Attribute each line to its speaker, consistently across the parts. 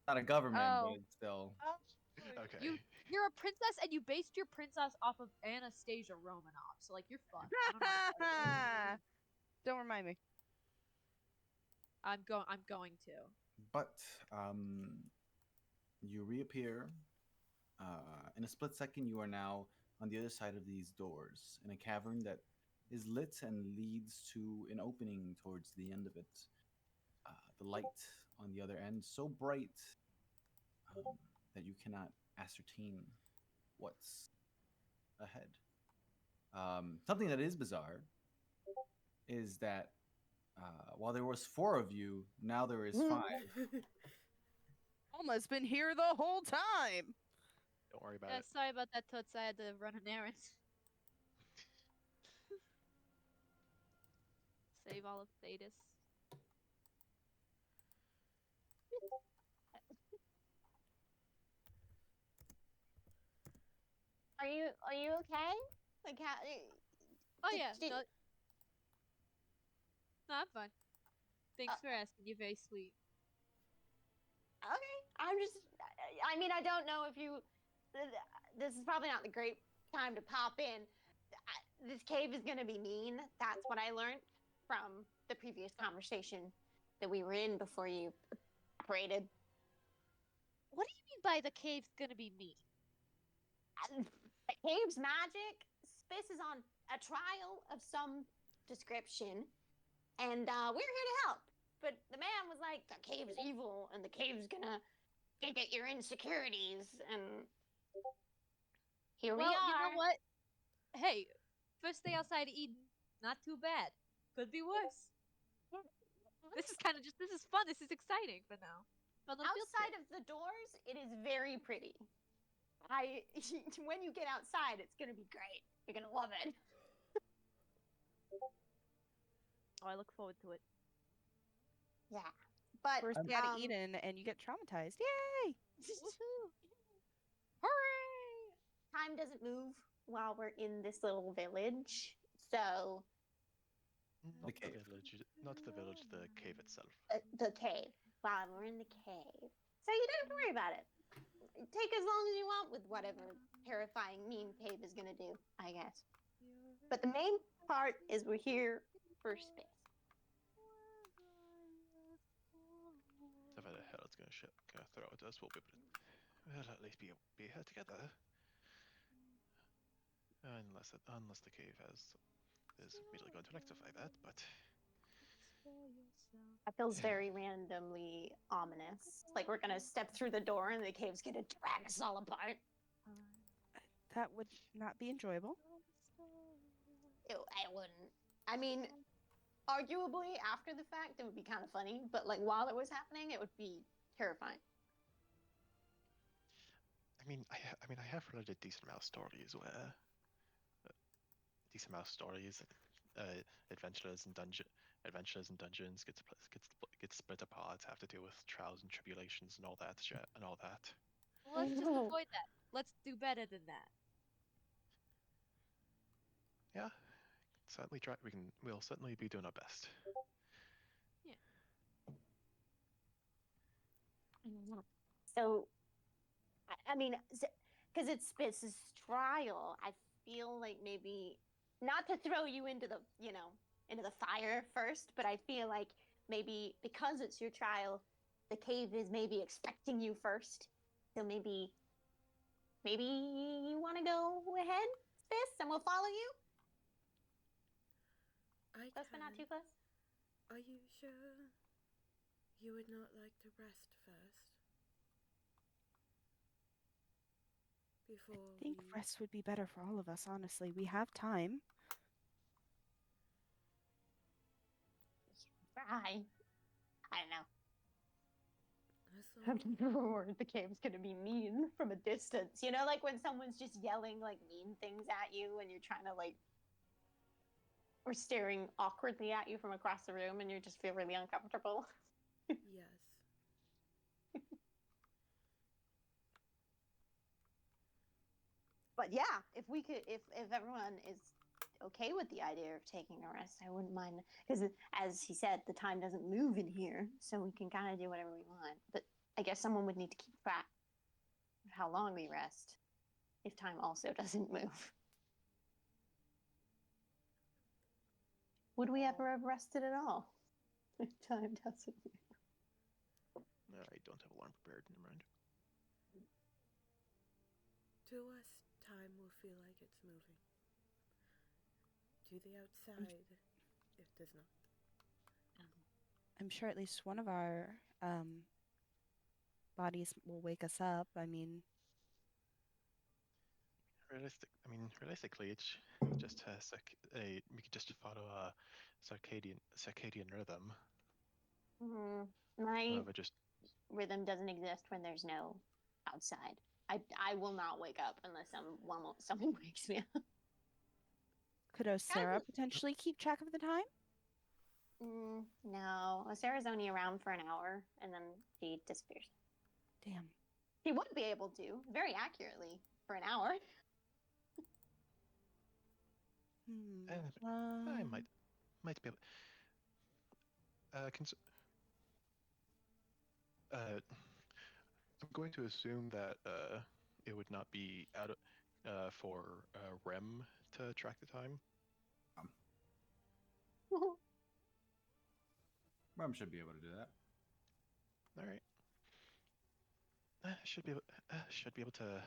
Speaker 1: Not a government, but
Speaker 2: Oh.
Speaker 1: it's still.
Speaker 3: Okay.
Speaker 2: You're a princess, and you based your princess off of Anastasia Romanov, so like you're fucked. I don't know how to tell you.
Speaker 4: Don't remind me.
Speaker 2: I'm going to.
Speaker 1: But you reappear. In a split second, you are now on the other side of these doors in a cavern that is lit and leads to an opening towards the end of it. The light on the other end so bright that you cannot ascertain what's ahead. Something that is bizarre is that while there was four of you, now there is five.
Speaker 4: Alma's been here the whole time.
Speaker 3: Don't worry about
Speaker 2: Yeah,
Speaker 3: it.
Speaker 2: sorry about that, Toots. I had to run an errand. Save all of Thetis.
Speaker 5: Are you okay? Like how?
Speaker 2: Oh yeah,
Speaker 5: Did,
Speaker 2: no, no, I'm fine.
Speaker 5: uh,
Speaker 2: Thanks for asking. You're very sweet.
Speaker 5: okay. I'm just. I mean, I don't know if you. This is probably not the great time to pop in. This cave is gonna be mean. That's what I learned from the previous conversation that we were in before you operated.
Speaker 2: What do you mean by the cave's gonna be me?
Speaker 5: The cave's magic. Space is on a trial of some description, and we're here to help. But the man was like, the cave's evil, and the cave's gonna dig at your insecurities, and here we
Speaker 2: Well, you know
Speaker 5: are.
Speaker 2: what? Hey, first day outside Eden, not too bad. Could be worse. This is fun. This is exciting for now. Fun little field
Speaker 5: Outside
Speaker 2: trip.
Speaker 5: of the doors, it is very pretty. I when you get outside, it's gonna be great. You're gonna love it.
Speaker 2: Oh, I look forward to it.
Speaker 5: Yeah, but
Speaker 4: First day out of Eden, and you get traumatized. Yay!
Speaker 2: Woohoo! Hooray!
Speaker 5: time doesn't move while we're in this little village, so
Speaker 3: Not the
Speaker 1: cave.
Speaker 3: village. Not the village. The cave itself.
Speaker 5: the cave. While we're in the cave, so you don't have to worry about it. Take as long as you want with whatever terrifying mean cave is gonna do, I guess. But the main part is we're here for space.
Speaker 3: So if the hell it's gonna throw at us, we'll at least be here together. Unless the cave is immediately going to electrify that, but
Speaker 5: That feels very randomly ominous. Like we're gonna step through the door and the cave's gonna drag us all apart.
Speaker 4: That would not be enjoyable.
Speaker 5: I wouldn't. I mean, arguably after the fact, it would be kind of funny, but like while it was happening, it would be terrifying.
Speaker 3: I have read a decent amount of stories where adventurers and dungeons get split apart, have to deal with trials and tribulations and all that shit and all that.
Speaker 2: Well, let's just avoid that. Let's do better than that.
Speaker 3: Yeah, certainly try. We'll certainly be doing our best.
Speaker 2: Yeah.
Speaker 5: So, I mean, because it's Spitz's trial, I feel like maybe not to throw you into the into the fire first, but I feel like maybe because it's your trial, the cave is maybe expecting you first. So maybe you want to go ahead, Spitz, and we'll follow you.
Speaker 6: I
Speaker 5: Close but not too
Speaker 6: can.
Speaker 5: close.
Speaker 6: Are you sure you would not like to rest first? Before
Speaker 4: I think
Speaker 6: we...
Speaker 4: rest would be better for all of us, honestly. We have time.
Speaker 5: I don't know.
Speaker 6: As long
Speaker 5: I've never heard the cave's gonna be mean from a distance. You know, like when someone's just yelling like mean things at you and you're trying to like or staring awkwardly at you from across the room and you just feel really uncomfortable.
Speaker 6: yes.
Speaker 5: But yeah, if we could if everyone is okay with the idea of taking a rest, I wouldn't mind because as he said, the time doesn't move in here, so we can kind of do whatever we want. But I guess someone would need to keep track of how long we rest if time also doesn't move. Would we ever have rested at all if time doesn't move?
Speaker 3: I don't have alarm prepared. Never mind.
Speaker 6: To us, time will feel like it's moving. To the outside, it does not.
Speaker 4: I'm sure at least one of our bodies will wake us up. I mean,
Speaker 3: Realistically, it's just we could just follow a circadian rhythm.
Speaker 5: My
Speaker 3: But just
Speaker 5: rhythm doesn't exist when there's no outside. I will not wake up unless someone wakes me up.
Speaker 4: could Sarah potentially keep track of the time?
Speaker 5: No, Sarah's only around for an hour and then she disappears.
Speaker 4: Damn.
Speaker 5: She would be able to very accurately for an hour.
Speaker 3: I might be able. I'm going to assume that it would not be out of for Rem to track the time.
Speaker 1: Rem should be able to do that.
Speaker 3: All right. Should be able to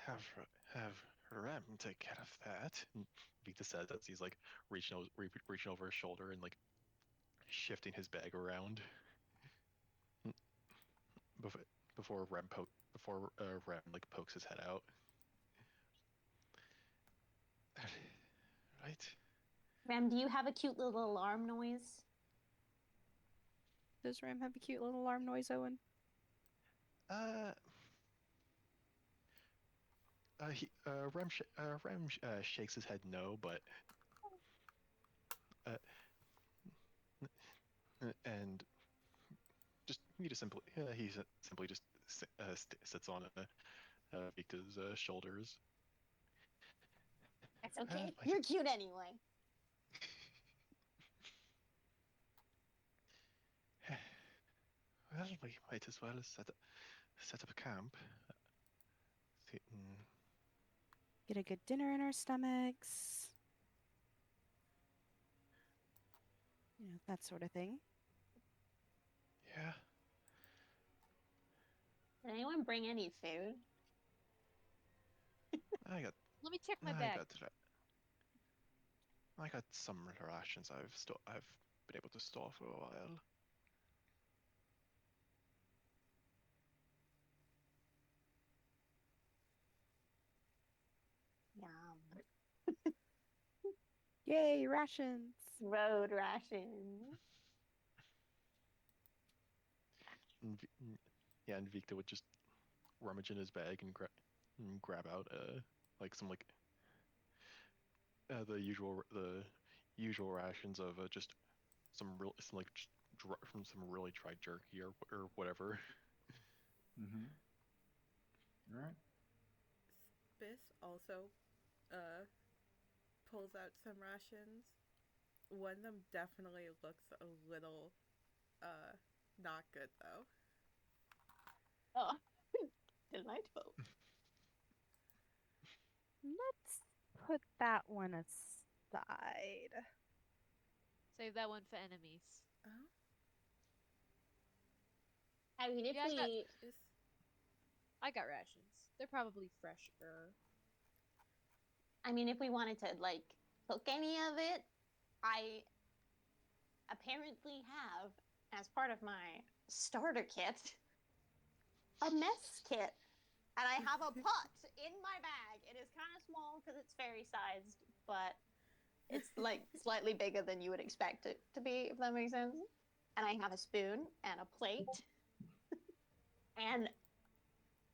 Speaker 3: have Rem take care of that. Vikda says as he's like reaching over his shoulder and like shifting his bag around before Rem like pokes his head out. Right.
Speaker 5: Rem, do you have a cute little alarm noise?
Speaker 4: Does Ram have a cute little alarm noise, Owen?
Speaker 3: Rem shakes his head no, but and he simply just sits on Vikta's shoulders.
Speaker 5: That's okay. You're cute anyway.
Speaker 3: Well, we might as well set up a camp.
Speaker 4: Get a good dinner in our stomachs. You know, that sort of thing.
Speaker 3: Yeah.
Speaker 5: Did anyone bring any food?
Speaker 2: Let me check my bag.
Speaker 3: I got some rations I've been able to store for a while.
Speaker 5: Yum.
Speaker 4: Yay, rations.
Speaker 5: Road rations.
Speaker 3: And Vikta would just rummage in his bag and grab out like some like the usual rations of just some really dry jerky or whatever.
Speaker 1: Mm-hmm. All right.
Speaker 6: Spiss also pulls out some rations. One of them definitely looks a little not good though.
Speaker 5: Oh, delightful.
Speaker 4: Let's put that one aside.
Speaker 2: Save that one for enemies.
Speaker 6: Oh,
Speaker 5: I mean, if
Speaker 2: Yeah, I got rations. They're probably fresher.
Speaker 5: I mean, if we wanted to like cook any of it, I apparently have, as part of my starter kit, a mess kit. And I have a pot in my bag. It is kind of small because it's fairy sized, but it's like slightly bigger than you would expect it to be, if that makes sense. And I have a spoon and a plate and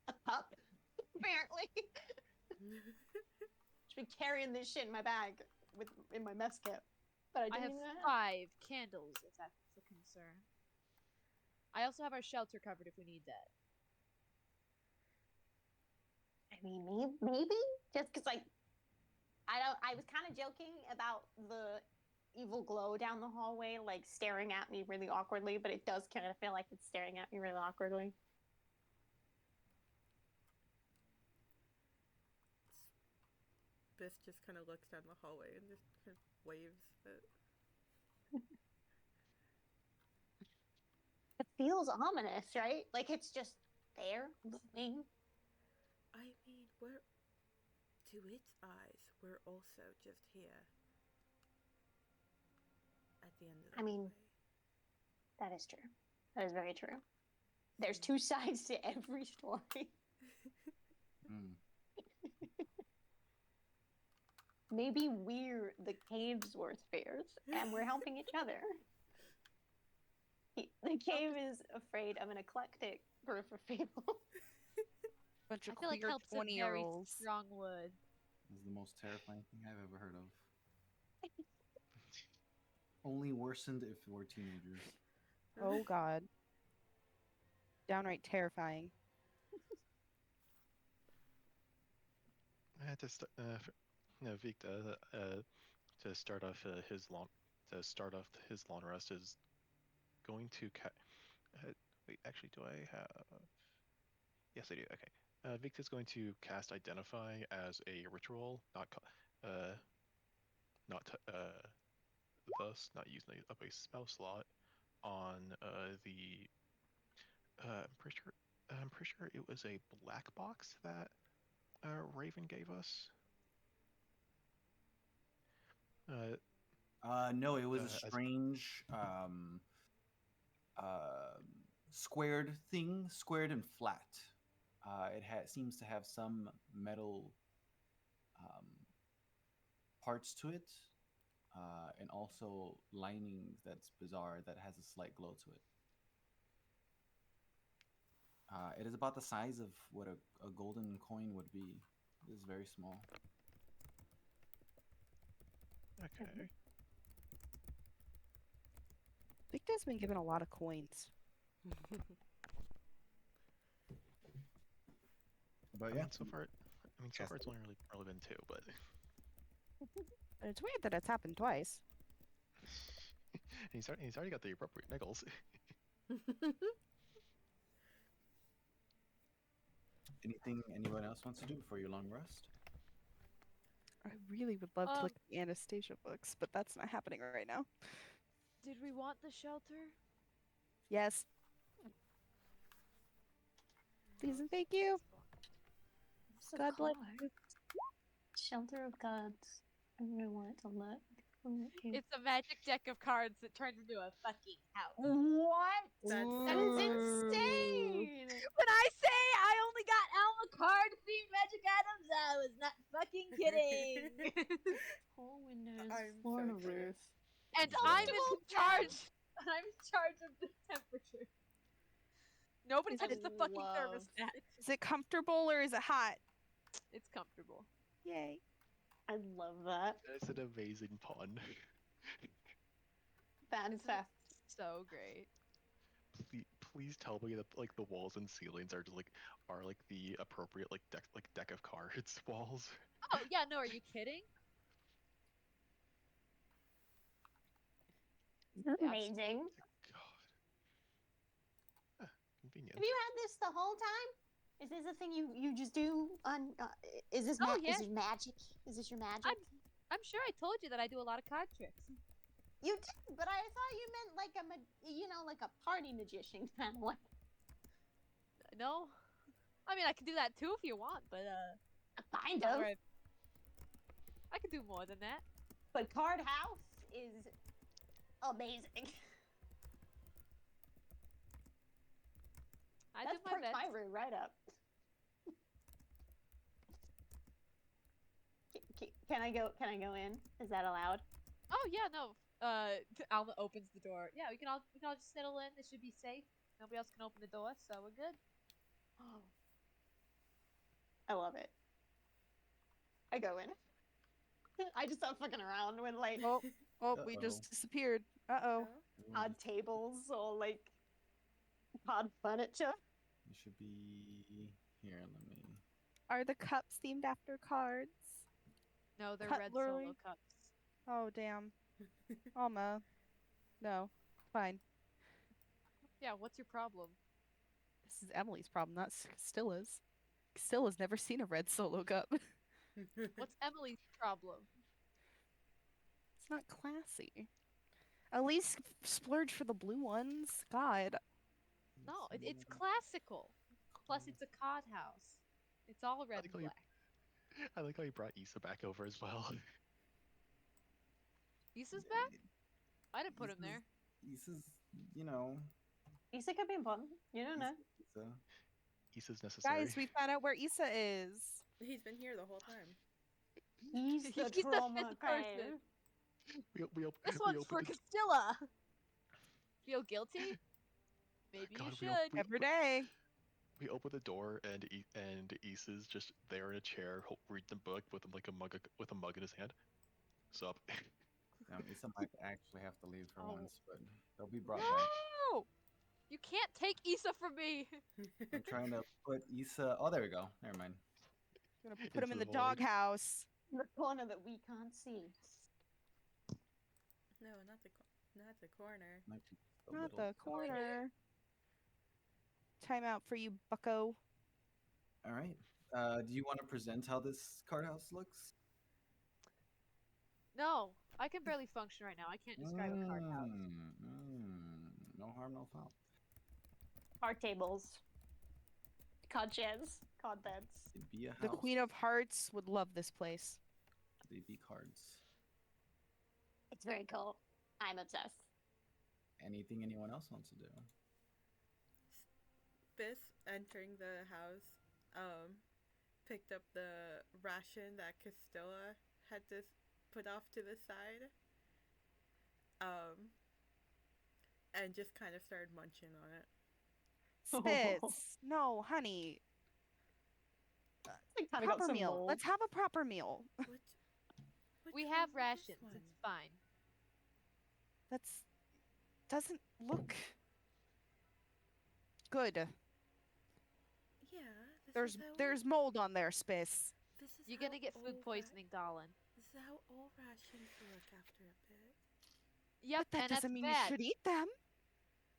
Speaker 5: a cup, apparently. Should be carrying this shit in my bag in my mess kit. But
Speaker 2: I have 5 candles, if that's a concern. I also have our shelter covered if we need that.
Speaker 5: I mean, maybe just because, like, I was kind of joking about the evil glow down the hallway, like staring at me really awkwardly, but it does kind of feel like it's staring at me really awkwardly.
Speaker 6: Biff just kind of looks down the hallway and just kind of waves at.
Speaker 5: It feels ominous, right? Like it's just there, looming.
Speaker 6: I mean, we're. To its eyes, we're also just here. At the end of the
Speaker 5: I mean, that is true. That is very true. There's two sides to every story.
Speaker 1: Mm.
Speaker 5: Maybe we're the cave's worst fears, and we're helping each other. The cave is afraid of an eclectic group of people.
Speaker 4: Bunch
Speaker 2: I
Speaker 4: of
Speaker 2: feel like
Speaker 4: queer
Speaker 2: help's a very
Speaker 4: 20-year-olds.
Speaker 2: strong word.
Speaker 1: This is the most terrifying thing I've ever heard of. Only worsened if we're teenagers.
Speaker 4: Oh god. Downright terrifying.
Speaker 3: Vikda, to start off his long rest is going to wait. Actually, do I have? Yes, I do. Okay. Vikda's going to cast Identify as a ritual, not thus not using up a spell slot on the. I'm pretty sure it was a black box that Raven gave us.
Speaker 1: No, it was a
Speaker 3: As
Speaker 1: strange squared thing, squared and flat. Seems to have some metal parts to it, and also linings that's bizarre that has a slight glow to it. It is about the size of what a golden coin would be. It is very small.
Speaker 3: okay.
Speaker 4: Victor's been given a lot of coins.
Speaker 1: But
Speaker 3: I
Speaker 1: yeah,
Speaker 3: mean, so far it's only really been two, but
Speaker 4: And it's weird that it's happened twice.
Speaker 3: he's already got the appropriate niggles.
Speaker 1: anything anyone else wants to do before your long rest?
Speaker 4: I really would love to
Speaker 2: Um,
Speaker 4: look at the Anastasia books, but that's not happening right now.
Speaker 2: Did we want the shelter?
Speaker 4: Yes. Please and thank you.
Speaker 5: What's it
Speaker 4: God bless
Speaker 5: called?
Speaker 4: you.
Speaker 5: Shelter of Gods. I really want to look.
Speaker 2: It's a magic deck of cards that turns into a fucking house.
Speaker 5: What?
Speaker 6: That's
Speaker 5: That is
Speaker 6: so
Speaker 5: insane!
Speaker 2: When I say I only got Alma card themed magic items, I was not fucking kidding.
Speaker 5: Tall windows,
Speaker 6: I'm
Speaker 5: floor
Speaker 6: so
Speaker 5: to
Speaker 6: curious.
Speaker 5: roof.
Speaker 2: And I'm in charge. I'm in charge of the temperature. Nobody
Speaker 4: Is
Speaker 2: touches
Speaker 4: it-
Speaker 2: the fucking thermostat.
Speaker 4: Is it comfortable or is it hot?
Speaker 2: It's comfortable.
Speaker 4: Yay.
Speaker 5: I love that.
Speaker 3: That's an amazing pun.
Speaker 5: Fantastic.
Speaker 2: So great.
Speaker 3: Please tell me that like the walls and ceilings are just are the appropriate deck of cards walls.
Speaker 2: Oh yeah, no, are you kidding?
Speaker 5: Amazing.
Speaker 3: God. Convenient.
Speaker 5: Have you had this the whole time? Is this a thing you just do on? Is this
Speaker 2: Oh, yeah.
Speaker 5: is this magic? Is this your magic?
Speaker 2: I'm sure I told you that I do a lot of card tricks.
Speaker 5: You did, but I thought you meant like like a party magician kind of way.
Speaker 2: No, I mean I can do that too if you want, but
Speaker 5: Kind
Speaker 2: not
Speaker 5: of.
Speaker 2: where I could do more than that.
Speaker 5: But Card House is amazing.
Speaker 2: I
Speaker 5: That's
Speaker 2: do my
Speaker 5: perked
Speaker 2: best.
Speaker 5: my room right up. Can I go? Can I go in? Is that allowed?
Speaker 2: Oh yeah, no. Alma opens the door. Yeah, we can all just settle in. It should be safe. Nobody else can open the door, so we're good.
Speaker 5: Oh, I love it. I go in. I just stop fucking around when like
Speaker 4: Oh, we
Speaker 1: Uh-oh.
Speaker 4: just disappeared. Uh-oh.
Speaker 5: odd tables or like odd furniture.
Speaker 1: It should be here. Let me.
Speaker 4: Are the cups themed after cards?
Speaker 2: No, they're red solo
Speaker 4: Cutlery.
Speaker 2: cups.
Speaker 4: Oh, damn. Alma. No. Fine.
Speaker 2: Yeah, what's your problem?
Speaker 4: This is Emily's problem, not Castilla's. Castilla's never seen a red solo cup.
Speaker 2: What's Emily's problem?
Speaker 4: It's not classy. At least splurge for the blue ones. God.
Speaker 2: No, it's classical. Plus, it's a cod house. It's all red
Speaker 3: like
Speaker 2: and
Speaker 3: how you-
Speaker 2: black.
Speaker 3: I like how you brought Issa back over as well.
Speaker 2: Issa's back? I didn't put him there.
Speaker 1: Issa's, you know,
Speaker 5: Issa could be important. You don't know.
Speaker 1: Issa.
Speaker 3: Issa's necessary.
Speaker 4: Guys, we found out where Issa is.
Speaker 6: He's been here the whole time.
Speaker 5: He's the
Speaker 2: He's the
Speaker 5: trauma
Speaker 2: fifth person.
Speaker 5: guy.
Speaker 2: This
Speaker 3: we
Speaker 2: one's for
Speaker 3: opened the-
Speaker 2: Castilla. Feel guilty? Maybe
Speaker 3: God,
Speaker 2: you
Speaker 3: we
Speaker 2: should.
Speaker 4: Every day.
Speaker 3: We open the door and Issa's just there in a chair, reading a book with like a mug in his hand. Sup?
Speaker 1: Issa might actually have to leave for
Speaker 2: Oh.
Speaker 1: once, but they'll be brought back.
Speaker 2: No! You can't take Issa from me.
Speaker 1: I'm trying to put Issa. Oh, there we go. Never mind.
Speaker 4: I'm gonna put him in
Speaker 3: Into
Speaker 4: the
Speaker 3: the void.
Speaker 4: doghouse.
Speaker 5: The corner that we can't see.
Speaker 6: No, not the corner.
Speaker 1: Might be a
Speaker 4: Not
Speaker 1: little-
Speaker 4: the corner. Time out for you, bucko.
Speaker 1: All right. Do you want to present how this card house looks?
Speaker 2: No, I can barely function right now. I can't describe a card house.
Speaker 1: No harm, no foul.
Speaker 5: Card tables. Card chairs. Card beds.
Speaker 1: It'd be a house.
Speaker 4: The Queen of Hearts would love this place.
Speaker 1: They'd be cards.
Speaker 5: It's very cool. I'm obsessed.
Speaker 1: Anything anyone else wants to do?
Speaker 6: Biss entering the house, picked up the ration that Castilla had just put off to the side, and just kind of started munching on it.
Speaker 4: Spitz. No, honey.
Speaker 5: Kinda got
Speaker 4: Proper
Speaker 5: some
Speaker 4: meal.
Speaker 5: mold.
Speaker 4: Let's have a proper meal.
Speaker 6: What
Speaker 2: We
Speaker 6: kind
Speaker 2: have
Speaker 6: was this
Speaker 2: rations.
Speaker 6: one?
Speaker 2: It's fine.
Speaker 4: That's doesn't look good.
Speaker 6: Yeah.
Speaker 4: There's mold on there, Spitz.
Speaker 6: This is
Speaker 2: You're
Speaker 6: how
Speaker 2: gonna get food
Speaker 6: all
Speaker 2: poisoning, darling.
Speaker 6: This is how all rations look after a bit.
Speaker 2: Yep,
Speaker 4: But that
Speaker 2: and
Speaker 4: doesn't
Speaker 2: that's
Speaker 4: mean
Speaker 2: bad.
Speaker 4: you should eat them.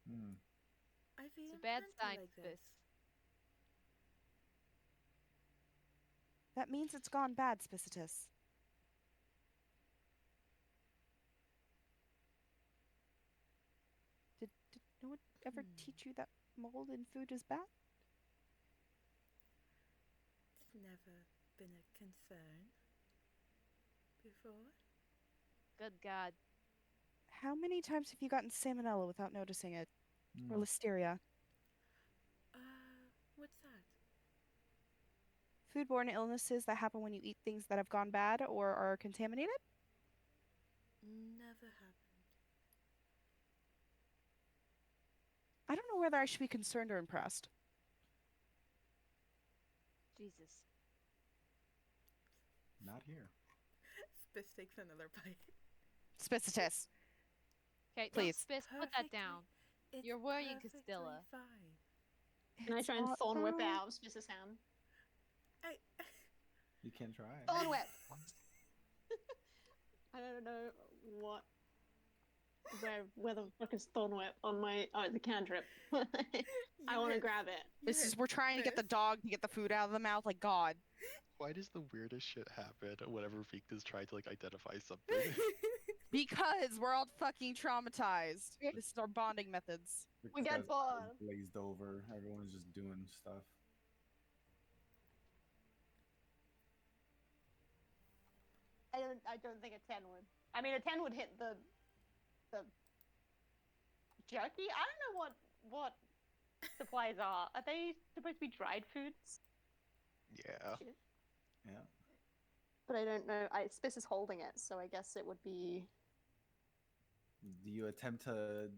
Speaker 1: Hmm.
Speaker 6: I've
Speaker 2: It's
Speaker 6: eaten
Speaker 2: a bad
Speaker 6: plenty
Speaker 2: sign,
Speaker 6: like
Speaker 2: Spitz.
Speaker 6: this.
Speaker 4: That means it's gone bad, Spicitus. Did no one ever teach you that mold in food is bad?
Speaker 6: It's never been a concern before.
Speaker 2: Good God.
Speaker 4: How many times have you gotten salmonella without noticing it? Or
Speaker 1: Hmm.
Speaker 4: listeria?
Speaker 6: What's that?
Speaker 4: Foodborne illnesses that happen when you eat things that have gone bad or are contaminated?
Speaker 6: Never happened.
Speaker 4: I don't know whether I should be concerned or impressed.
Speaker 2: Jesus.
Speaker 1: Not here.
Speaker 6: Spiss takes another bite.
Speaker 4: Spicitus.
Speaker 2: Okay,
Speaker 4: Please.
Speaker 2: Spitz, put that down.
Speaker 6: It's
Speaker 2: You're worrying
Speaker 6: perfectly
Speaker 2: Castilla.
Speaker 6: Fine.
Speaker 5: Can I
Speaker 4: It's
Speaker 5: try and
Speaker 4: not
Speaker 5: thorn whip it
Speaker 4: bad.
Speaker 5: out of Spiss's hand?
Speaker 6: I
Speaker 1: You can try.
Speaker 5: Thorn whip! I don't know what. Where the fuck is thorn whip on my. Oh, the cantrip. I want to grab it.
Speaker 4: This is we're trying to get the dog to get the food out of the mouth. Like God.
Speaker 3: Why does the weirdest shit happen whenever Vikda's trying to like identify something?
Speaker 4: Because we're all fucking traumatized. This is our bonding methods.
Speaker 5: We
Speaker 1: This
Speaker 5: got
Speaker 1: guy's
Speaker 5: bored.
Speaker 1: glazed over. Everyone's just doing stuff.
Speaker 5: I don't think a 10 would. I mean, a 10 would hit the jerky. I don't know what supplies are. Are they supposed to be dried foods?
Speaker 3: Yeah.
Speaker 5: Shit.
Speaker 1: Yeah.
Speaker 5: But I don't know. Spiss is holding it, so I guess it would be.
Speaker 1: Do you attempt to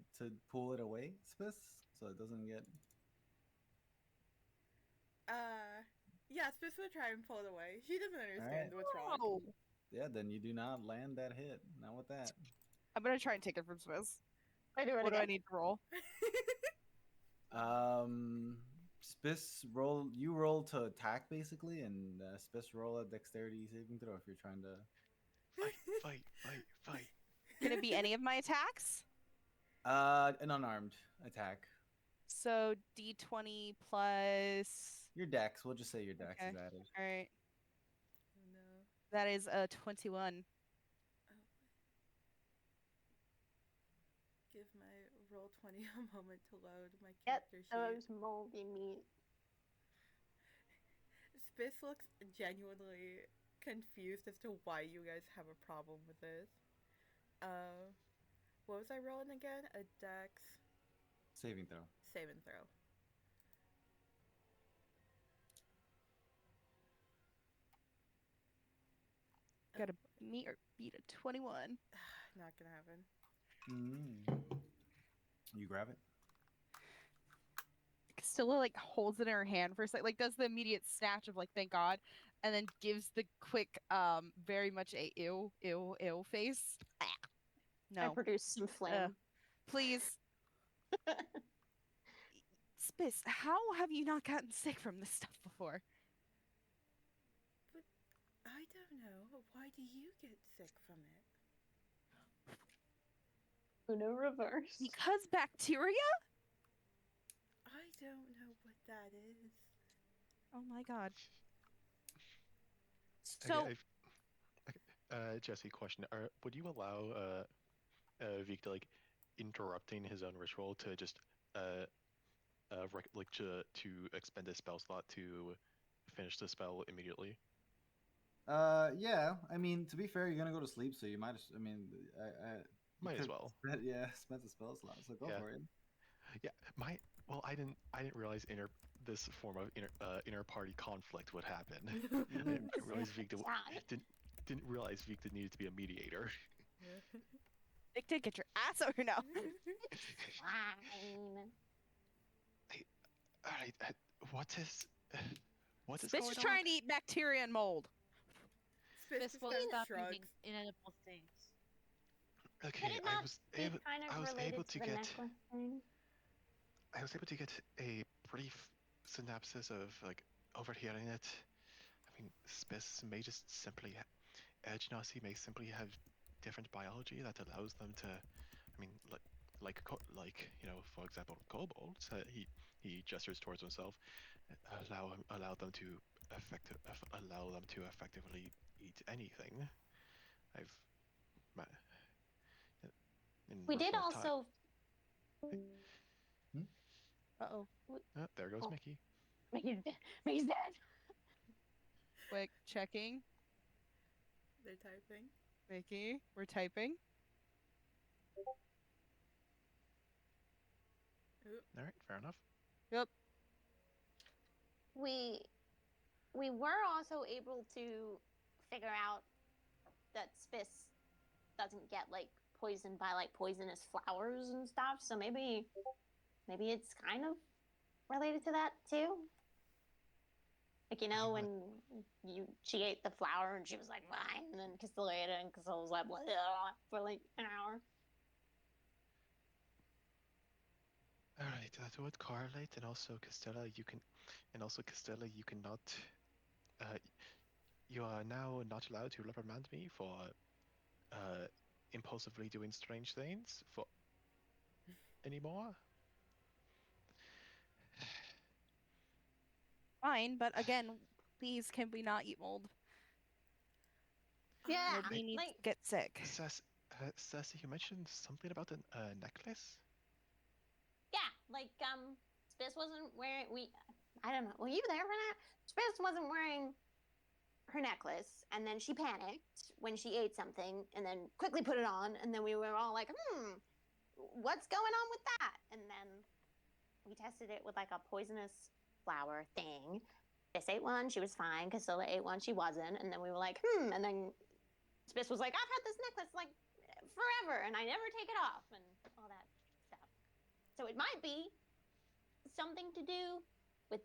Speaker 1: pull it away, Spiss, so it doesn't get?
Speaker 6: Yeah, Spiss would try and pull it away. She doesn't understand
Speaker 1: Alright.
Speaker 6: what's wrong.
Speaker 4: Oh.
Speaker 1: Yeah, then you do not land that hit. Not with that.
Speaker 4: I'm gonna try and take it from Spiz.
Speaker 5: I do it
Speaker 4: What do I
Speaker 5: again.
Speaker 4: need to roll?
Speaker 1: Spiss roll. You roll to attack basically, and Spiss roll a dexterity saving throw if you're trying to.
Speaker 3: Fight, fight, fight, fight.
Speaker 4: Can it be any of my attacks?
Speaker 1: An unarmed attack.
Speaker 4: So D20 plus.
Speaker 1: Your dex. We'll just say your dex
Speaker 4: Okay.
Speaker 1: is added.
Speaker 4: All right.
Speaker 6: Oh no.
Speaker 4: That is a 21.
Speaker 6: Oh. Give my roll 20 a moment to load my
Speaker 5: Get
Speaker 6: character sheet.
Speaker 5: those moldy meat.
Speaker 6: Spiss looks genuinely confused as to why you guys have a problem with this. What was I rolling again? A dex
Speaker 1: Saving throw.
Speaker 6: save and throw.
Speaker 4: Gotta meet or beat a 21.
Speaker 6: Not gonna happen.
Speaker 1: You grab it.
Speaker 4: Castilla like holds it in her hand for a second, like does the immediate snatch of like thank God, and then gives the quick, very much a ew face.
Speaker 5: I
Speaker 4: No,
Speaker 5: produce some flame.
Speaker 4: please. Spiss, how have you not gotten sick from this stuff before?
Speaker 6: I don't know. Why do you get sick from it?
Speaker 5: Uno reverse.
Speaker 4: Because bacteria?
Speaker 6: I don't know what that is.
Speaker 4: Oh my God.
Speaker 3: Okay,
Speaker 4: So
Speaker 3: Jesse, question: would you allow Vikda like interrupting his own ritual to just like to expend a spell slot to finish the spell immediately?
Speaker 1: Yeah. I mean, to be fair, you're gonna go to sleep, so you might. I mean, you
Speaker 3: Might as
Speaker 1: could
Speaker 3: well.
Speaker 1: spend a spell slot. So go
Speaker 3: Yeah.
Speaker 1: for it.
Speaker 3: Yeah, well, I didn't realize this form of inner party conflict would happen. I didn't realize didn't realize Vikda needed to be a mediator.
Speaker 4: Victor, get your ass over now.
Speaker 5: Fine.
Speaker 3: All right, what is
Speaker 4: Spiss
Speaker 3: going
Speaker 4: is
Speaker 3: on?
Speaker 4: trying to eat bacteria and mold.
Speaker 6: Spiss
Speaker 2: This
Speaker 6: just
Speaker 2: will
Speaker 6: kind of
Speaker 2: stop
Speaker 6: shrugs.
Speaker 2: using inedible things.
Speaker 3: Okay,
Speaker 5: Could it not
Speaker 3: I was
Speaker 5: be
Speaker 3: able
Speaker 5: kind of
Speaker 3: I was
Speaker 5: related
Speaker 3: able
Speaker 5: to
Speaker 3: to
Speaker 5: the
Speaker 3: get
Speaker 5: necklace thing?
Speaker 3: I was able to get a brief synopsis of like overhearing it. I mean, Spiss may just simply Genasi may simply have different biology that allows them to. I mean, like you know, for example, kobolds. He gestures towards himself. Allow them to allow them to effectively eat anything. I've ma- in
Speaker 5: We did
Speaker 3: retrospect time.
Speaker 5: also.
Speaker 4: Uh-oh.
Speaker 3: There goes
Speaker 5: Oh.
Speaker 3: Mickey.
Speaker 5: Mickey's dead.
Speaker 4: Quick, checking.
Speaker 6: They're typing.
Speaker 4: Mickey, we're typing.
Speaker 6: Ooh.
Speaker 3: All right, fair enough.
Speaker 4: Yep.
Speaker 5: We were also able to figure out that Spiss doesn't get like poisoned by like poisonous flowers and stuff. So maybe it's kind of related to that too. Like, you know, when she ate the flower and she was like fine, and then Castilla ate it and Castilla was like blah, for like an hour.
Speaker 3: All right, that would correlate, and also Castella, you cannot. Uh, you are now not allowed to reprimand me for impulsively doing strange things for anymore.
Speaker 4: Fine, but again, please, can we not eat mold?
Speaker 5: Yeah,
Speaker 4: Nobody needs
Speaker 5: like
Speaker 4: to get sick.
Speaker 3: Cersei, you mentioned something about a necklace.
Speaker 5: yeah, like Spiss wasn't wearing I don't know. Were you there for that? Spiss wasn't wearing her necklace, and then she panicked when she ate something, and then quickly put it on, and then we were all like, what's going on with that? And then we tested it with like a poisonous flower thing. Spiss ate one, she was fine. Casilla ate one, she wasn't. And then we were like, and then Spiss was like, I've had this necklace like forever, and I never take it off, and all that stuff. So it might be something to do with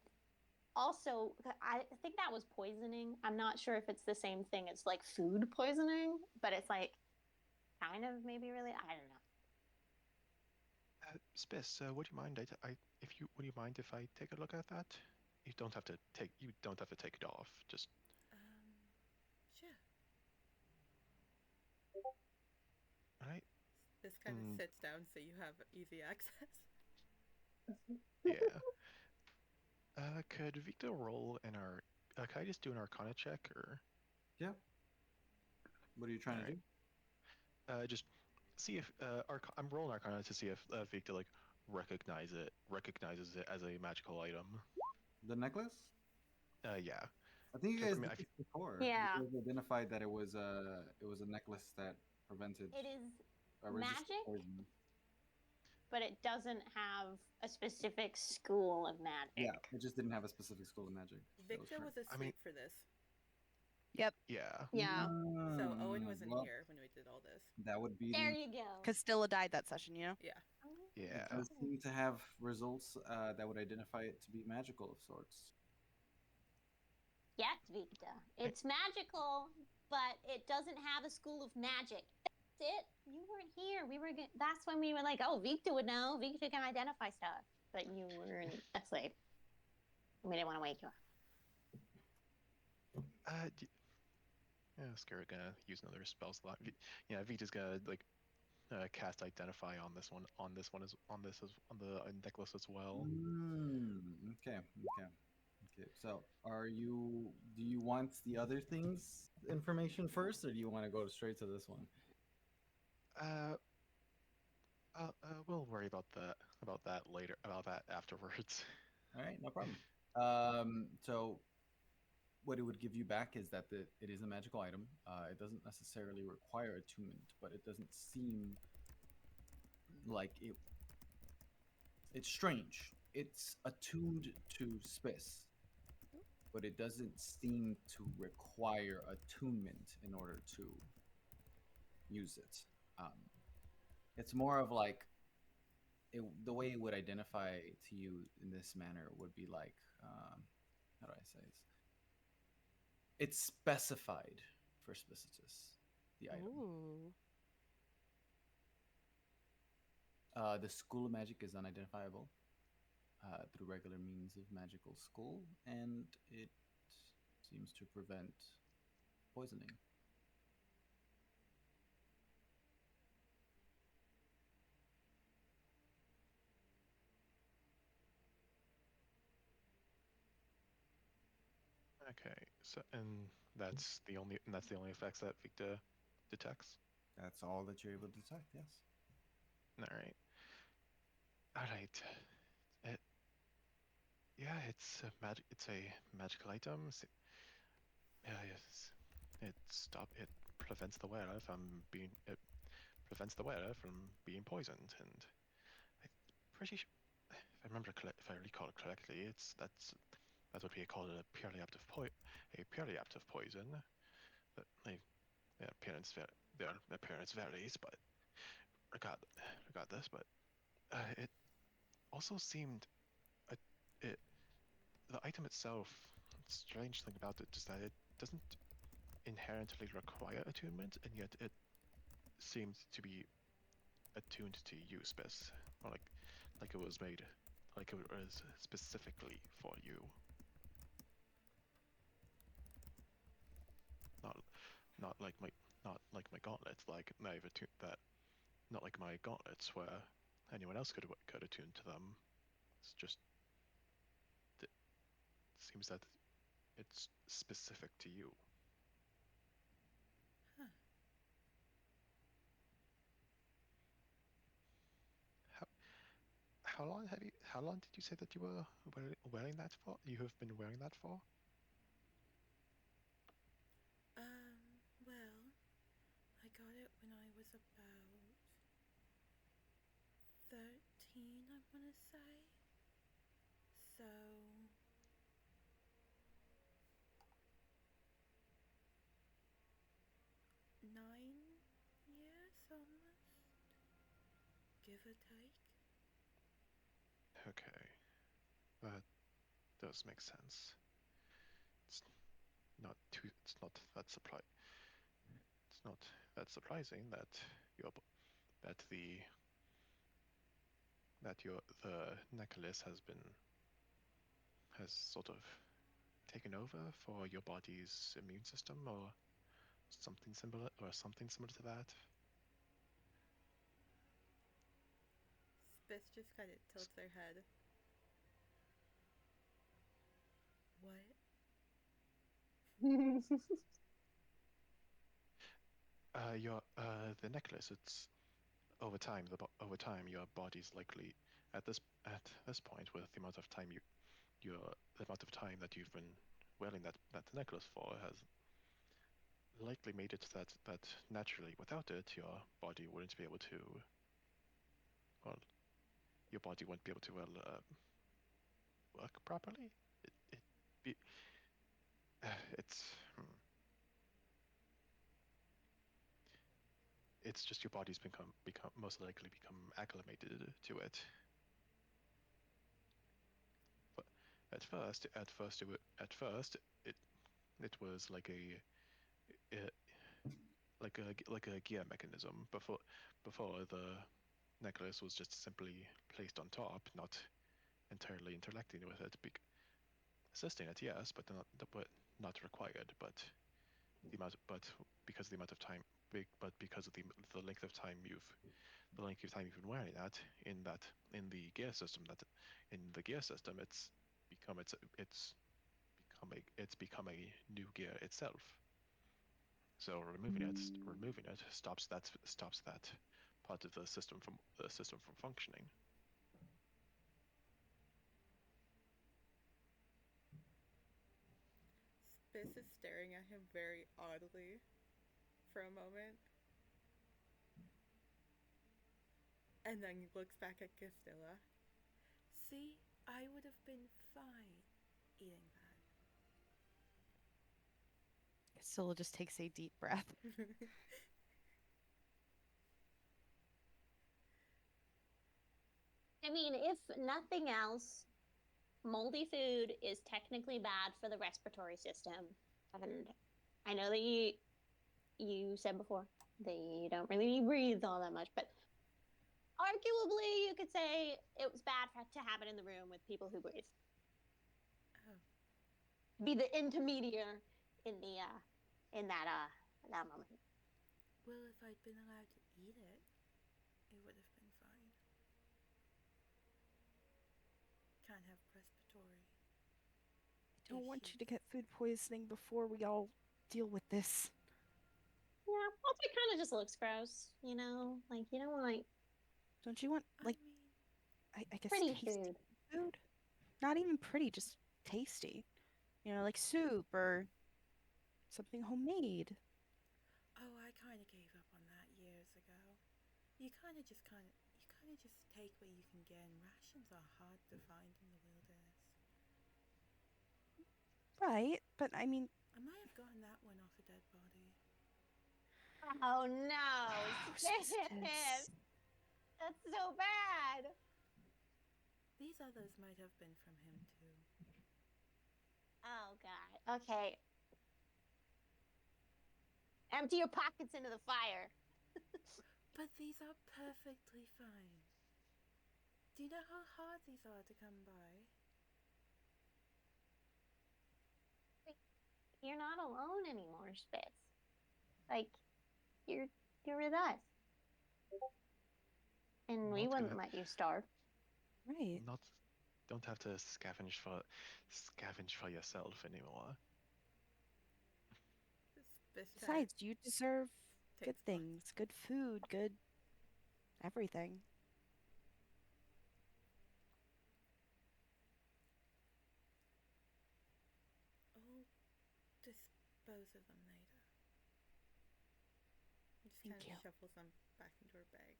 Speaker 5: also, I think that was poisoning. I'm not sure if it's the same thing as like food poisoning, but it's like kind of maybe really, I don't know.
Speaker 3: Spiss, would you mind? Would you mind if I take a look at that? You don't have to take. You don't have to take it off. Just
Speaker 6: Sure.
Speaker 3: all right.
Speaker 6: Just kind of
Speaker 3: Mm,
Speaker 6: sits down so you have easy access.
Speaker 3: yeah. Could Vikda roll in our? Can I just do an Arcana check or?
Speaker 1: Yeah. What are you
Speaker 3: All
Speaker 1: trying to
Speaker 3: right.
Speaker 1: do?
Speaker 3: Just see if I'm rolling Arcana to see if Vikda like recognizes it as a magical item.
Speaker 1: The necklace?
Speaker 3: Yeah.
Speaker 1: I think you
Speaker 3: Like,
Speaker 1: guys
Speaker 3: I mean,
Speaker 1: did this before.
Speaker 5: Yeah.
Speaker 1: You guys identified that it was a necklace that prevented
Speaker 5: It is
Speaker 1: resistant
Speaker 5: magic,
Speaker 1: poison.
Speaker 5: but it doesn't have a specific school of
Speaker 1: Yeah,
Speaker 5: magic.
Speaker 1: it just didn't have a specific school of magic. That was
Speaker 6: Victor
Speaker 1: correct.
Speaker 6: was
Speaker 3: I mean,
Speaker 6: asleep for this,
Speaker 4: Yep.
Speaker 3: yeah.
Speaker 5: Yeah.
Speaker 6: so Owen wasn't
Speaker 1: Well,
Speaker 6: here when we did all this.
Speaker 1: that would be
Speaker 5: There
Speaker 1: the.
Speaker 5: you go.
Speaker 4: Castilla died that session, you know?
Speaker 6: Yeah.
Speaker 1: It
Speaker 3: Yeah.
Speaker 1: does seem to have results that would identify it to be magical of sorts.
Speaker 5: Yes, Vikda. It's magical, but it doesn't have a school of magic. That's it. You weren't here. That's when we were like, oh, Vikda would know. Vikda can identify stuff. But you weren't asleep. We didn't want to wake you up.
Speaker 3: Yeah, Scarra gonna use another spell slot. Yeah, Vita's gonna like cast Identify on this one, on the necklace as well.
Speaker 1: Okay. So, do you want the other things information first, or do you want to go straight to this one?
Speaker 3: Uh, we'll worry about that later, about that afterwards.
Speaker 1: All right, no problem. So what it would give you back is that it is a magical item. It doesn't necessarily require attunement, but it doesn't seem like it. It's strange. It's attuned to space, but it doesn't seem to require attunement in order to use it. It's more of like the way it would identify to you in this manner would be like, how do I say this? It's specified for Spicitus, the item.
Speaker 4: Ooh.
Speaker 1: The school of magic is unidentifiable through regular means of magical school, and it seems to prevent poisoning.
Speaker 3: Okay, so that's the only effects that Victa detects.
Speaker 1: That's all that you're able to detect, yes.
Speaker 3: All right. It, yeah, it's a magical item. Yeah, yes. It prevents the wearer from being it prevents the wearer from being poisoned, and I'm pretty sure, if I recall correctly, that would be called a purely active poison. That like their appearance varies, but regard regardless, but it also seemed uh, it the item itself. Strange thing about it is that it doesn't inherently require attunement, and yet it seems to be attuned to you, Spess, or like it was made, like it was specifically for you. Not not like my not like my gauntlets, like they've attuned that. Not like my gauntlets, where anyone else could attune to them. It's just it seems that it's specific to you.
Speaker 6: Huh.
Speaker 3: How how long did you say that you were wearing that for? You have been wearing that for?
Speaker 6: Well, I got it when I was about 13, I want to say. So, 9 years almost, give or take.
Speaker 3: Okay, that does make sense. It's It's not that surprising. It's not that surprising that your that the necklace has sort of taken over for your body's immune system, or something similar to that.
Speaker 6: Spitz just kind of tilts their head. What?
Speaker 3: Your the necklace. It's over time. Over time, your body's likely at this point with the amount of time the amount of time that you've been wearing that necklace for has likely made it that naturally without it your body wouldn't be able to well your body wouldn't be able to work properly. It be it's it's just your body's become most likely become acclimated to it. But at first it was uh, like a gear mechanism before the necklace was just simply placed on top, not entirely interacting with it, assisting it, yes, but not required. But because of the amount of time, but because of the length of time you've been wearing that in the gear system it's become it's become a new gear itself. So removing it stops that part of the system from functioning.
Speaker 6: Spitz is staring at him very oddly for a moment, and then he looks back at Castilla. See, I would have been fine eating
Speaker 4: Scylla just takes a deep breath.
Speaker 6: that.
Speaker 5: I mean, if nothing else, moldy food is technically bad for the respiratory system. And I know that you said before that you don't really breathe all that much, but arguably you could say it was bad to have it in the room with people who breathe.
Speaker 6: Oh.
Speaker 5: Be the intermediary in that moment.
Speaker 6: Well, if I'd been allowed to eat it, it would have been fine. Can't have respiratory.
Speaker 4: I don't want you to get food poisoning before we all deal with this.
Speaker 5: Yeah, also it kind of just looks gross, you know? Like, you don't want,
Speaker 4: Don't you want, like,
Speaker 6: I mean,
Speaker 4: I guess
Speaker 5: pretty
Speaker 4: tasty
Speaker 5: food.
Speaker 4: food? Not even pretty, just tasty. You know, like soup or something homemade.
Speaker 6: oh, I kind of gave up on that years ago. You kind of just take what you can get, and rations are hard to find in the wilderness.
Speaker 4: Right, but I mean,
Speaker 6: I might have gotten that one off a dead body.
Speaker 5: Oh no,
Speaker 4: Spitz.
Speaker 5: That's so bad.
Speaker 6: These others might have been from him too.
Speaker 5: Oh god. Okay. Empty your pockets into the fire.
Speaker 6: But these are perfectly fine. Do you know how hard these are to come by?
Speaker 5: You're not alone anymore, Spitz. Like, you're with us. And we
Speaker 3: Not
Speaker 5: wouldn't
Speaker 3: gonna
Speaker 5: let you starve.
Speaker 4: Right.
Speaker 3: not don't have to scavenge for yourself anymore.
Speaker 6: Spitz
Speaker 4: Besides, you deserve good
Speaker 6: takes one.
Speaker 4: things, good food, good everything.
Speaker 6: I'll dispose of them later. He just
Speaker 4: Thank
Speaker 6: kind
Speaker 4: you.
Speaker 6: of shuffles them back into her bag.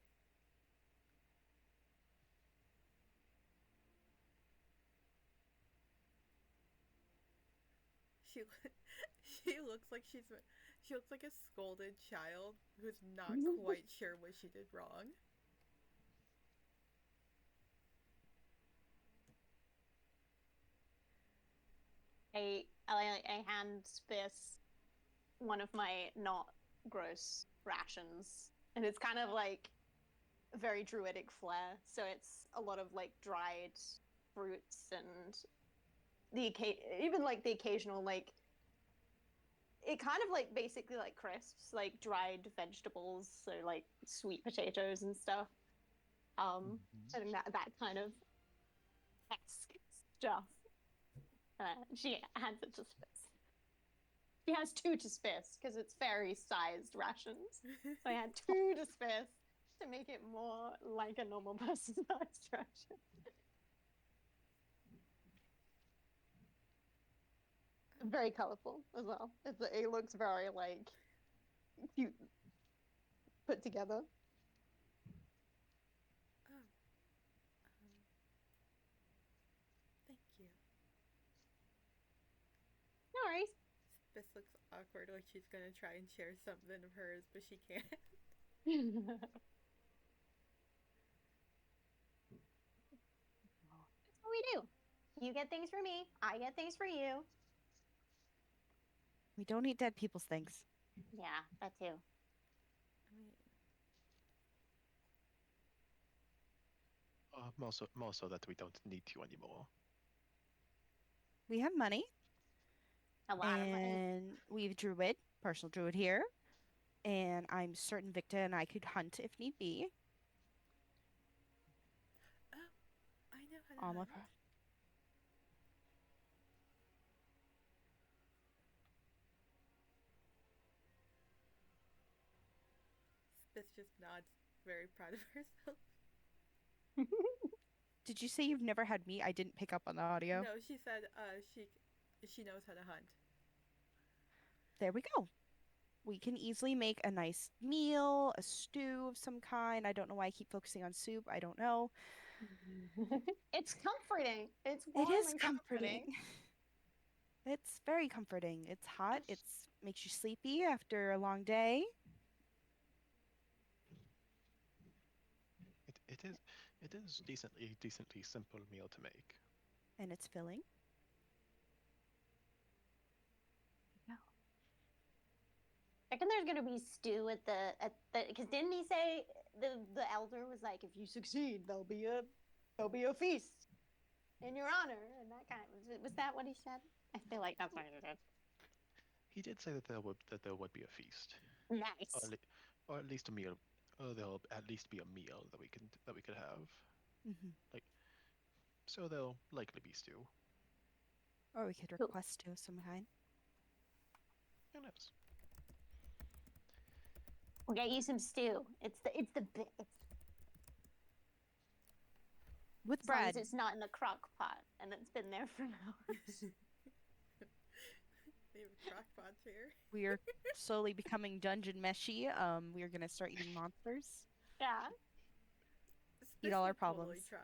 Speaker 6: She she looks like she looks like a scolded child who's not quite sure what she did wrong.
Speaker 5: I hand Spitz one of my not gross rations, and it's kind of like a very druidic flair. So it's a lot of like dried fruits and even like the occasional like it kind of like basically like crisps, like dried vegetables, so like sweet potatoes and stuff. and that kind of esque stuff. She hands it to Spiss. She has 2 to Spiss because it's fairy-sized rations. So I had 2 to Spiss to make it more like a normal person-sized ration. Very colorful as well. It looks very like cute, put together.
Speaker 6: Oh, thank you.
Speaker 5: No worries.
Speaker 6: This looks awkward, like she's gonna try and share something of hers, but she can't.
Speaker 5: That's what we do. You get things for me. I get things for you.
Speaker 4: We don't eat dead people's things.
Speaker 5: Yeah, that too.
Speaker 6: I mean,
Speaker 3: More so that we don't need to anymore.
Speaker 4: We have money,
Speaker 5: A lot of money.
Speaker 4: and we've druid, personal druid here, and I'm certain Victa and I could hunt if need be.
Speaker 6: oh, I know how to
Speaker 4: All my
Speaker 6: hunt. Spiss just nods, very proud of herself.
Speaker 4: Did you say you've never had meat? I didn't pick up on the audio.
Speaker 6: No, she said she knows how to hunt.
Speaker 4: There we go. We can easily make a nice meal, a stew of some kind. I don't know why I keep focusing on soup. I don't know.
Speaker 5: It's comforting. It's
Speaker 4: It
Speaker 5: warm
Speaker 4: is
Speaker 5: and
Speaker 4: comforting. It's very comforting. It's hot. It makes you sleepy after a long day.
Speaker 3: It is decently simple meal to make.
Speaker 4: And it's filling.
Speaker 5: I reckon there's gonna be stew at the because didn't he say the elder was like, if you succeed, there'll be a feast in your honor, and that kind of was that what he said? I feel like that's what he said.
Speaker 3: He did say that there would be a feast,
Speaker 5: Nice.
Speaker 3: or at least a meal. There'll at least be a meal that we could have.
Speaker 4: Mm-hmm.
Speaker 3: So there'll likely be stew.
Speaker 4: Or we could request stew of some kind.
Speaker 3: Who knows?
Speaker 5: We'll get you some stew. It's the bit.
Speaker 4: With
Speaker 5: As long
Speaker 4: bread.
Speaker 5: as it's not in the crock pot and it's been there for hours.
Speaker 6: We have crock pots here.
Speaker 4: We are slowly becoming dungeon meshy. We are gonna start eating monsters.
Speaker 5: Yeah.
Speaker 4: Eat all our
Speaker 6: would totally
Speaker 4: problems.
Speaker 6: try.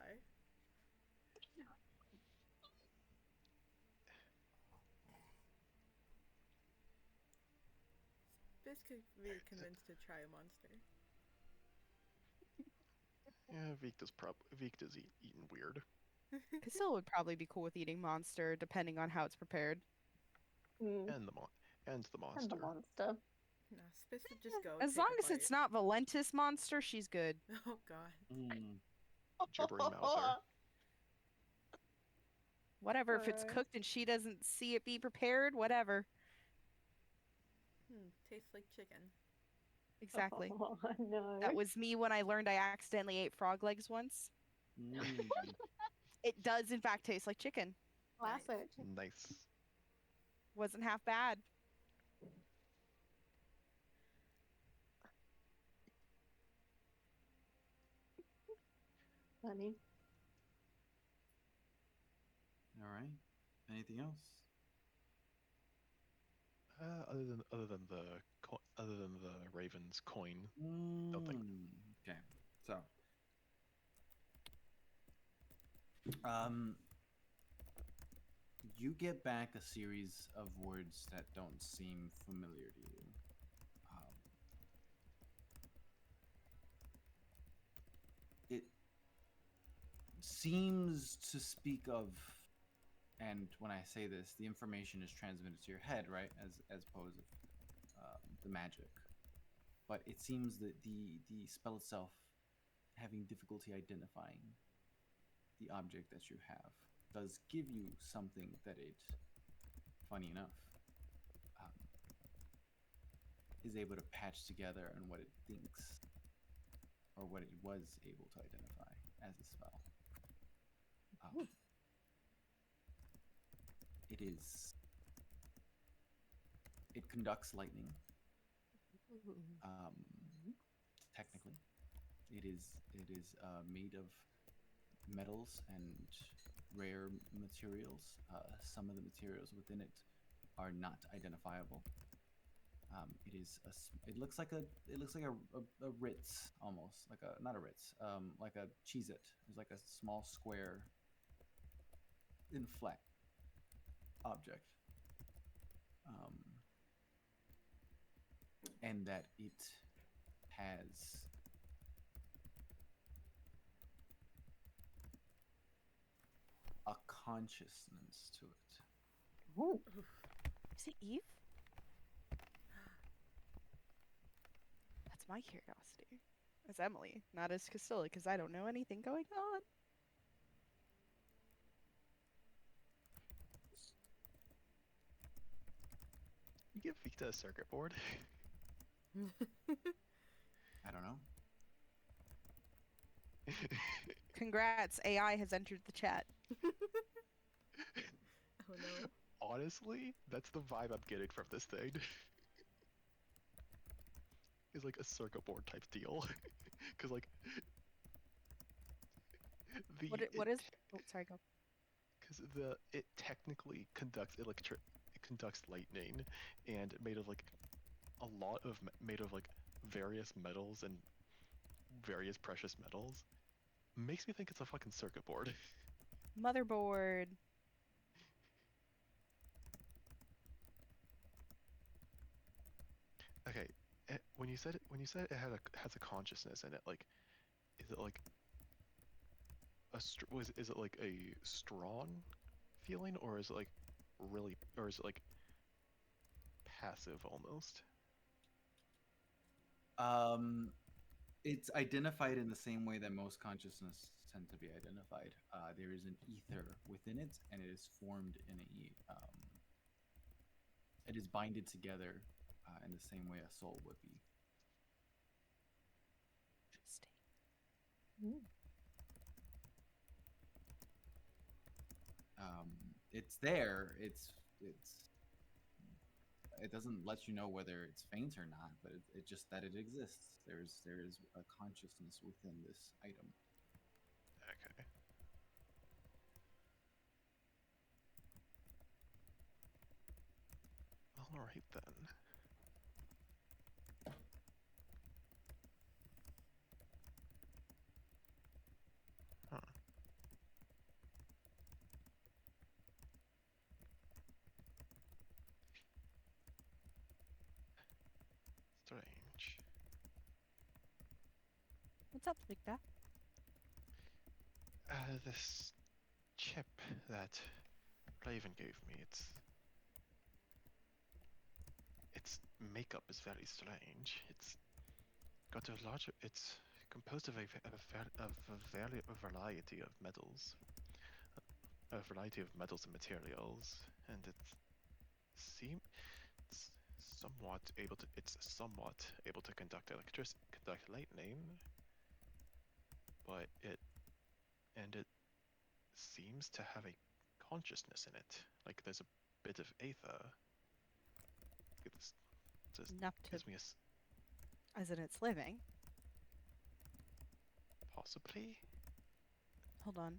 Speaker 6: Spiss could be convinced to try a monster.
Speaker 3: Yeah, Vikta's eating weird.
Speaker 4: Casil would probably be cool with eating monster, depending on how it's prepared.
Speaker 3: And the monster.
Speaker 5: And the monster.
Speaker 6: No, Spiss would just go.
Speaker 4: As
Speaker 6: take
Speaker 4: long
Speaker 6: a
Speaker 4: as it's
Speaker 6: bite.
Speaker 4: not Valentis monster, she's good.
Speaker 6: Oh God.
Speaker 1: Mm.
Speaker 3: Gibbering Mouser.
Speaker 4: Whatever, if it's
Speaker 5: Alright.
Speaker 4: cooked and she doesn't see it be prepared, whatever.
Speaker 6: Tastes like chicken.
Speaker 4: Exactly.
Speaker 5: Oh, no.
Speaker 4: That was me when I learned I accidentally ate frog legs once.
Speaker 1: Mm.
Speaker 4: It does, in fact, taste like chicken.
Speaker 5: Classic.
Speaker 3: Nice.
Speaker 4: Wasn't half bad.
Speaker 5: Funny.
Speaker 1: All right. Anything else?
Speaker 3: Other than the Raven's coin. Don't think.
Speaker 1: Okay. So, um, you get back a series of words that don't seem familiar to you. It seems to speak of, and when I say this, the information is transmitted to your head, right? As opposed to the magic. But it seems that the spell itself having difficulty identifying the object that you have does give you something that it, funny enough, is able to patch together on what it thinks or what it was able to identify as a spell. Um, it is. It conducts lightning. Um, technically, it is made of metals and rare materials. Some of the materials within it are not identifiable. It looks like a Ritz almost, like a not a Ritz, like a Cheez-It. It's like a small square in flat object, um, and that it has a consciousness to it.
Speaker 5: Ooh.
Speaker 4: Is it Eve? That's my curiosity. As Emily, not as Castilla, because I don't know anything going on.
Speaker 3: You give Vikda a circuit board.
Speaker 1: I don't know.
Speaker 4: Congrats, AI has entered the chat.
Speaker 6: Oh no.
Speaker 3: Honestly, that's the vibe I'm getting from this thing. It's like a circuit board type deal. Because like
Speaker 4: What is? Oh, sorry, go.
Speaker 3: because it technically conducts it conducts lightning, and made of like made of like various metals and various precious metals. Makes me think it's a fucking circuit board.
Speaker 4: Motherboard.
Speaker 3: Okay, when you said it has a consciousness in it, like, is it like is it like a strong feeling, or is it like or is it like passive almost?
Speaker 1: Um, it's identified in the same way that most consciousness tend to be identified. There is an ether within it, and it is formed in a. It is binded together in the same way a soul would be.
Speaker 4: Interesting.
Speaker 1: It's there. It doesn't let you know whether it's faint or not, but it just that it exists. There is a consciousness within this item.
Speaker 3: Okay. All right then. Huh. Strange.
Speaker 4: What's up, Vikda?
Speaker 3: This chip that Raven gave me, its makeup is very strange. It's got a large. It's composed of a variety of metals, a variety of metals and materials, and seem it's it's somewhat able to conduct lightning, but it seems to have a consciousness in it. Like there's a bit of aether. Look at this. Just
Speaker 4: Enough to,
Speaker 3: gives me
Speaker 4: as in it's living.
Speaker 3: possibly.
Speaker 4: Hold on.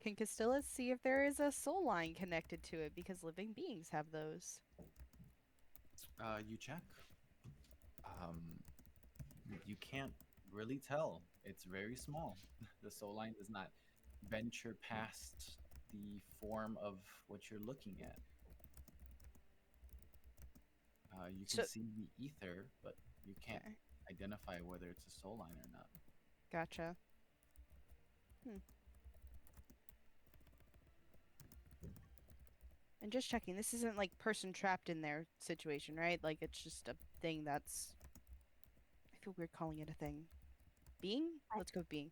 Speaker 4: Can Castilla see if there is a soul line connected to it? Because living beings have those.
Speaker 1: You check. Um, you can't really tell. It's very small. The soul line does not venture past the form of what you're looking at. You can
Speaker 4: So,
Speaker 1: see the ether, but you can't
Speaker 4: okay.
Speaker 1: identify whether it's a soul line or not.
Speaker 4: Gotcha. And just checking, this isn't like person trapped in their situation, right? Like it's just a thing that's. I feel weird calling it a thing. Being? Let's go with being.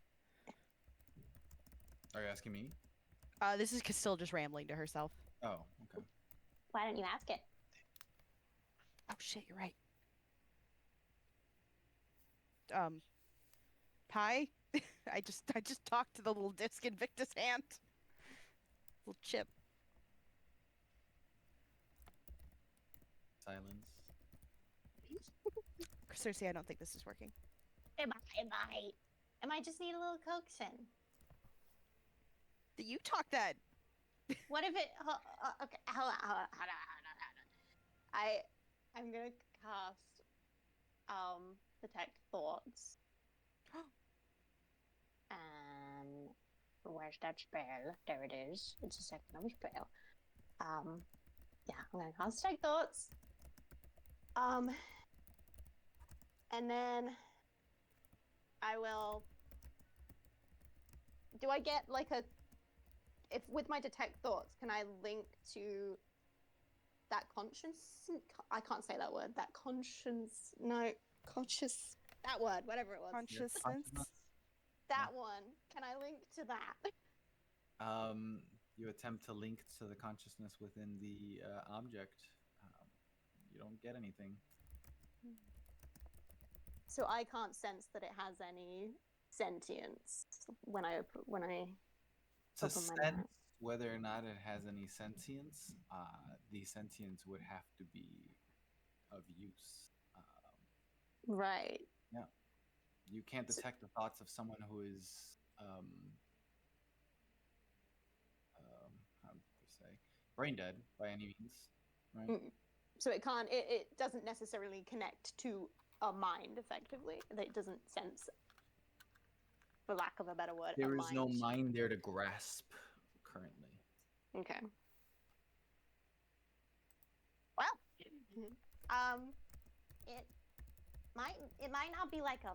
Speaker 1: Are you asking me?
Speaker 4: This is Castilla just rambling to herself.
Speaker 1: Oh, okay.
Speaker 5: Why don't you ask it?
Speaker 4: Oh shit, you're right. Um, Hi. I just talked to the little disc in Vicda's hand. Little chip.
Speaker 1: Silence.
Speaker 4: Cersei, I don't think this is working.
Speaker 5: Am I just need a little coaxing?
Speaker 4: You talk that.
Speaker 5: What if it? Okay, hold on. I'm gonna cast detect thoughts. Where's that spell? There it is. It's a secondary spell. Yeah, I'm gonna cast detect thoughts. And then I will. Do I get like a? If with my detect thoughts, can I link to that conscience? I can't say that word. That conscience. No, conscious. That word, whatever it was.
Speaker 4: Consciousness.
Speaker 5: That one. Can I link to that?
Speaker 1: You attempt to link to the consciousness within the object. You don't get anything.
Speaker 5: So I can't sense that it has any sentience when I
Speaker 1: To
Speaker 5: open my
Speaker 1: sense
Speaker 5: mouth.
Speaker 1: whether or not it has any sentience, the sentience would have to be of use.
Speaker 5: Right.
Speaker 1: You can't detect the thoughts of someone who is, how do you say, brain dead by any means, right?
Speaker 5: So it can't. It doesn't necessarily connect to a mind effectively. It doesn't sense, for lack of a better word,
Speaker 1: There
Speaker 5: a
Speaker 1: is no
Speaker 5: mind.
Speaker 1: mind there to grasp currently.
Speaker 5: Okay. Well, it might not be like a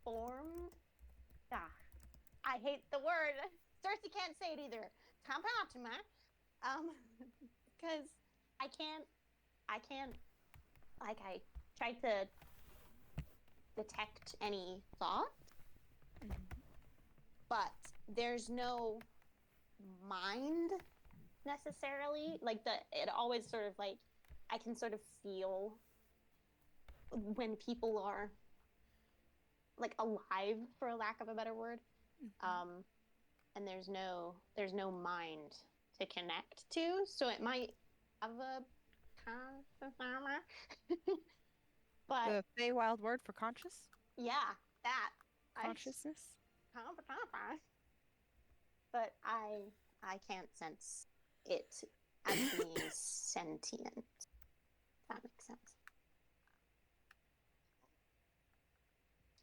Speaker 5: formed. I hate the word. Cersei can't say it either. Compartment. Because I can't. Like I tried to detect any thought, but there's no mind necessarily. Like it always sort of like I can sort of feel when people are like alive, for a lack of a better word. And there's no mind to connect to, so it might have a but
Speaker 4: The Feywild word for conscious?
Speaker 5: yeah, that
Speaker 4: Consciousness?
Speaker 5: but I can't sense it as being sentient. If that makes sense.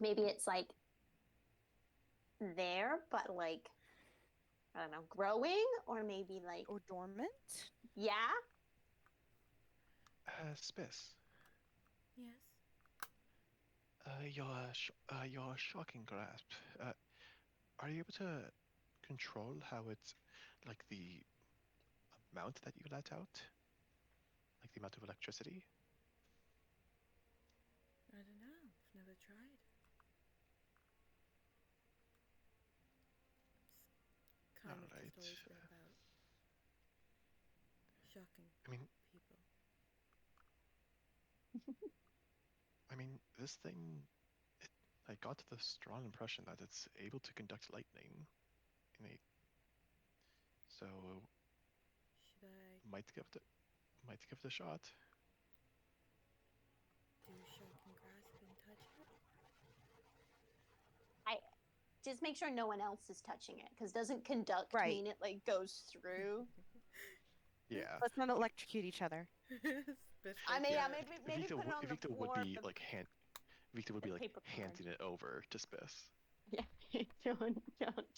Speaker 5: Maybe it's like there, but like I don't know, growing, or maybe like
Speaker 4: Or dormant?
Speaker 5: yeah.
Speaker 3: Spiss.
Speaker 6: Yes.
Speaker 3: Your shocking grasp. Are you able to control how it's like the amount that you let out? Like the amount of electricity?
Speaker 6: I don't know. I've never tried. It's kind of
Speaker 3: Alright.
Speaker 6: just always been about shocking
Speaker 3: I mean,
Speaker 6: people.
Speaker 3: this thing, I got the strong impression that it's able to conduct lightning. So
Speaker 6: Should I
Speaker 3: might give it a shot.
Speaker 6: do shocking grasp and touch it?
Speaker 5: I just make sure no one else is touching it, because doesn't conduct
Speaker 4: Right.
Speaker 5: mean it like goes through?
Speaker 3: Yeah.
Speaker 4: Let's not electrocute each other.
Speaker 5: I mean, yeah,
Speaker 6: Spit
Speaker 5: maybe
Speaker 3: Vikda,
Speaker 5: put it on the
Speaker 3: Vikda would
Speaker 5: floor
Speaker 3: be
Speaker 5: of the
Speaker 3: like Vikda would be like
Speaker 5: paper card.
Speaker 3: handing it over to Spiss.
Speaker 5: Yeah, don't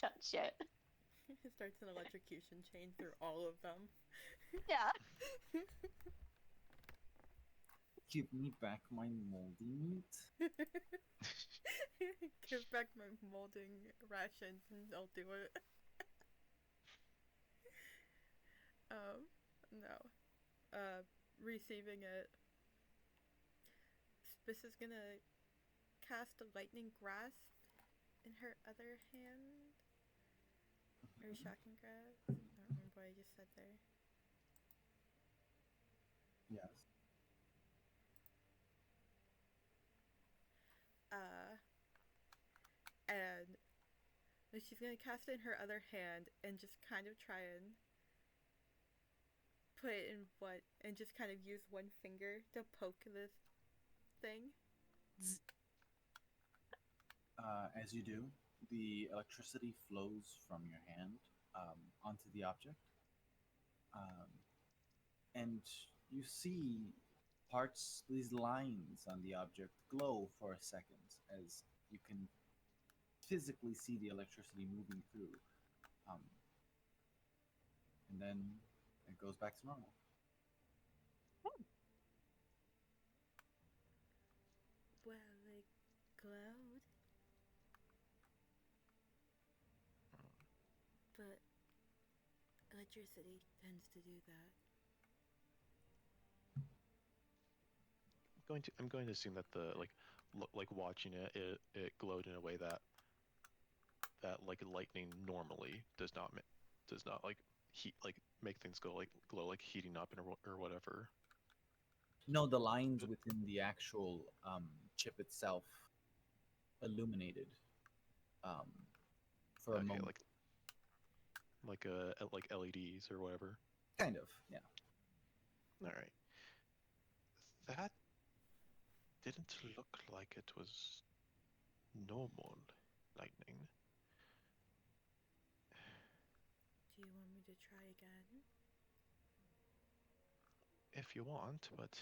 Speaker 5: touch it.
Speaker 6: It starts an electrocution chain through all of them.
Speaker 5: Yeah.
Speaker 1: Give me back my moldy meat.
Speaker 6: Give back my molding rations and I'll do it. No. Receiving it. Spiss is gonna cast a lightning grasp in her other hand. Or shocking grasp. I don't remember what I just said there.
Speaker 1: Yes.
Speaker 6: Uh, And she's gonna cast it in her other hand and just kind of try and put it in what, and just kind of use one finger to poke this thing.
Speaker 1: As you do, the electricity flows from your hand onto the object, um, and you see parts, these lines on the object glow for a second as you can physically see the electricity moving through. Um, and then it goes back to normal.
Speaker 6: Well, it glowed. But electricity tends to do that.
Speaker 3: I'm going to assume that the like watching it glowed in a way that like lightning normally does not like heat like make things go like glow like heating up and or whatever.
Speaker 1: No, the lines within the actual chip itself illuminated um, for a
Speaker 3: Okay,
Speaker 1: moment.
Speaker 3: like LEDs or whatever.
Speaker 1: Kind of, yeah.
Speaker 3: All right. That didn't look like it was normal lightning.
Speaker 6: Do you want me to try again?
Speaker 3: If you want, but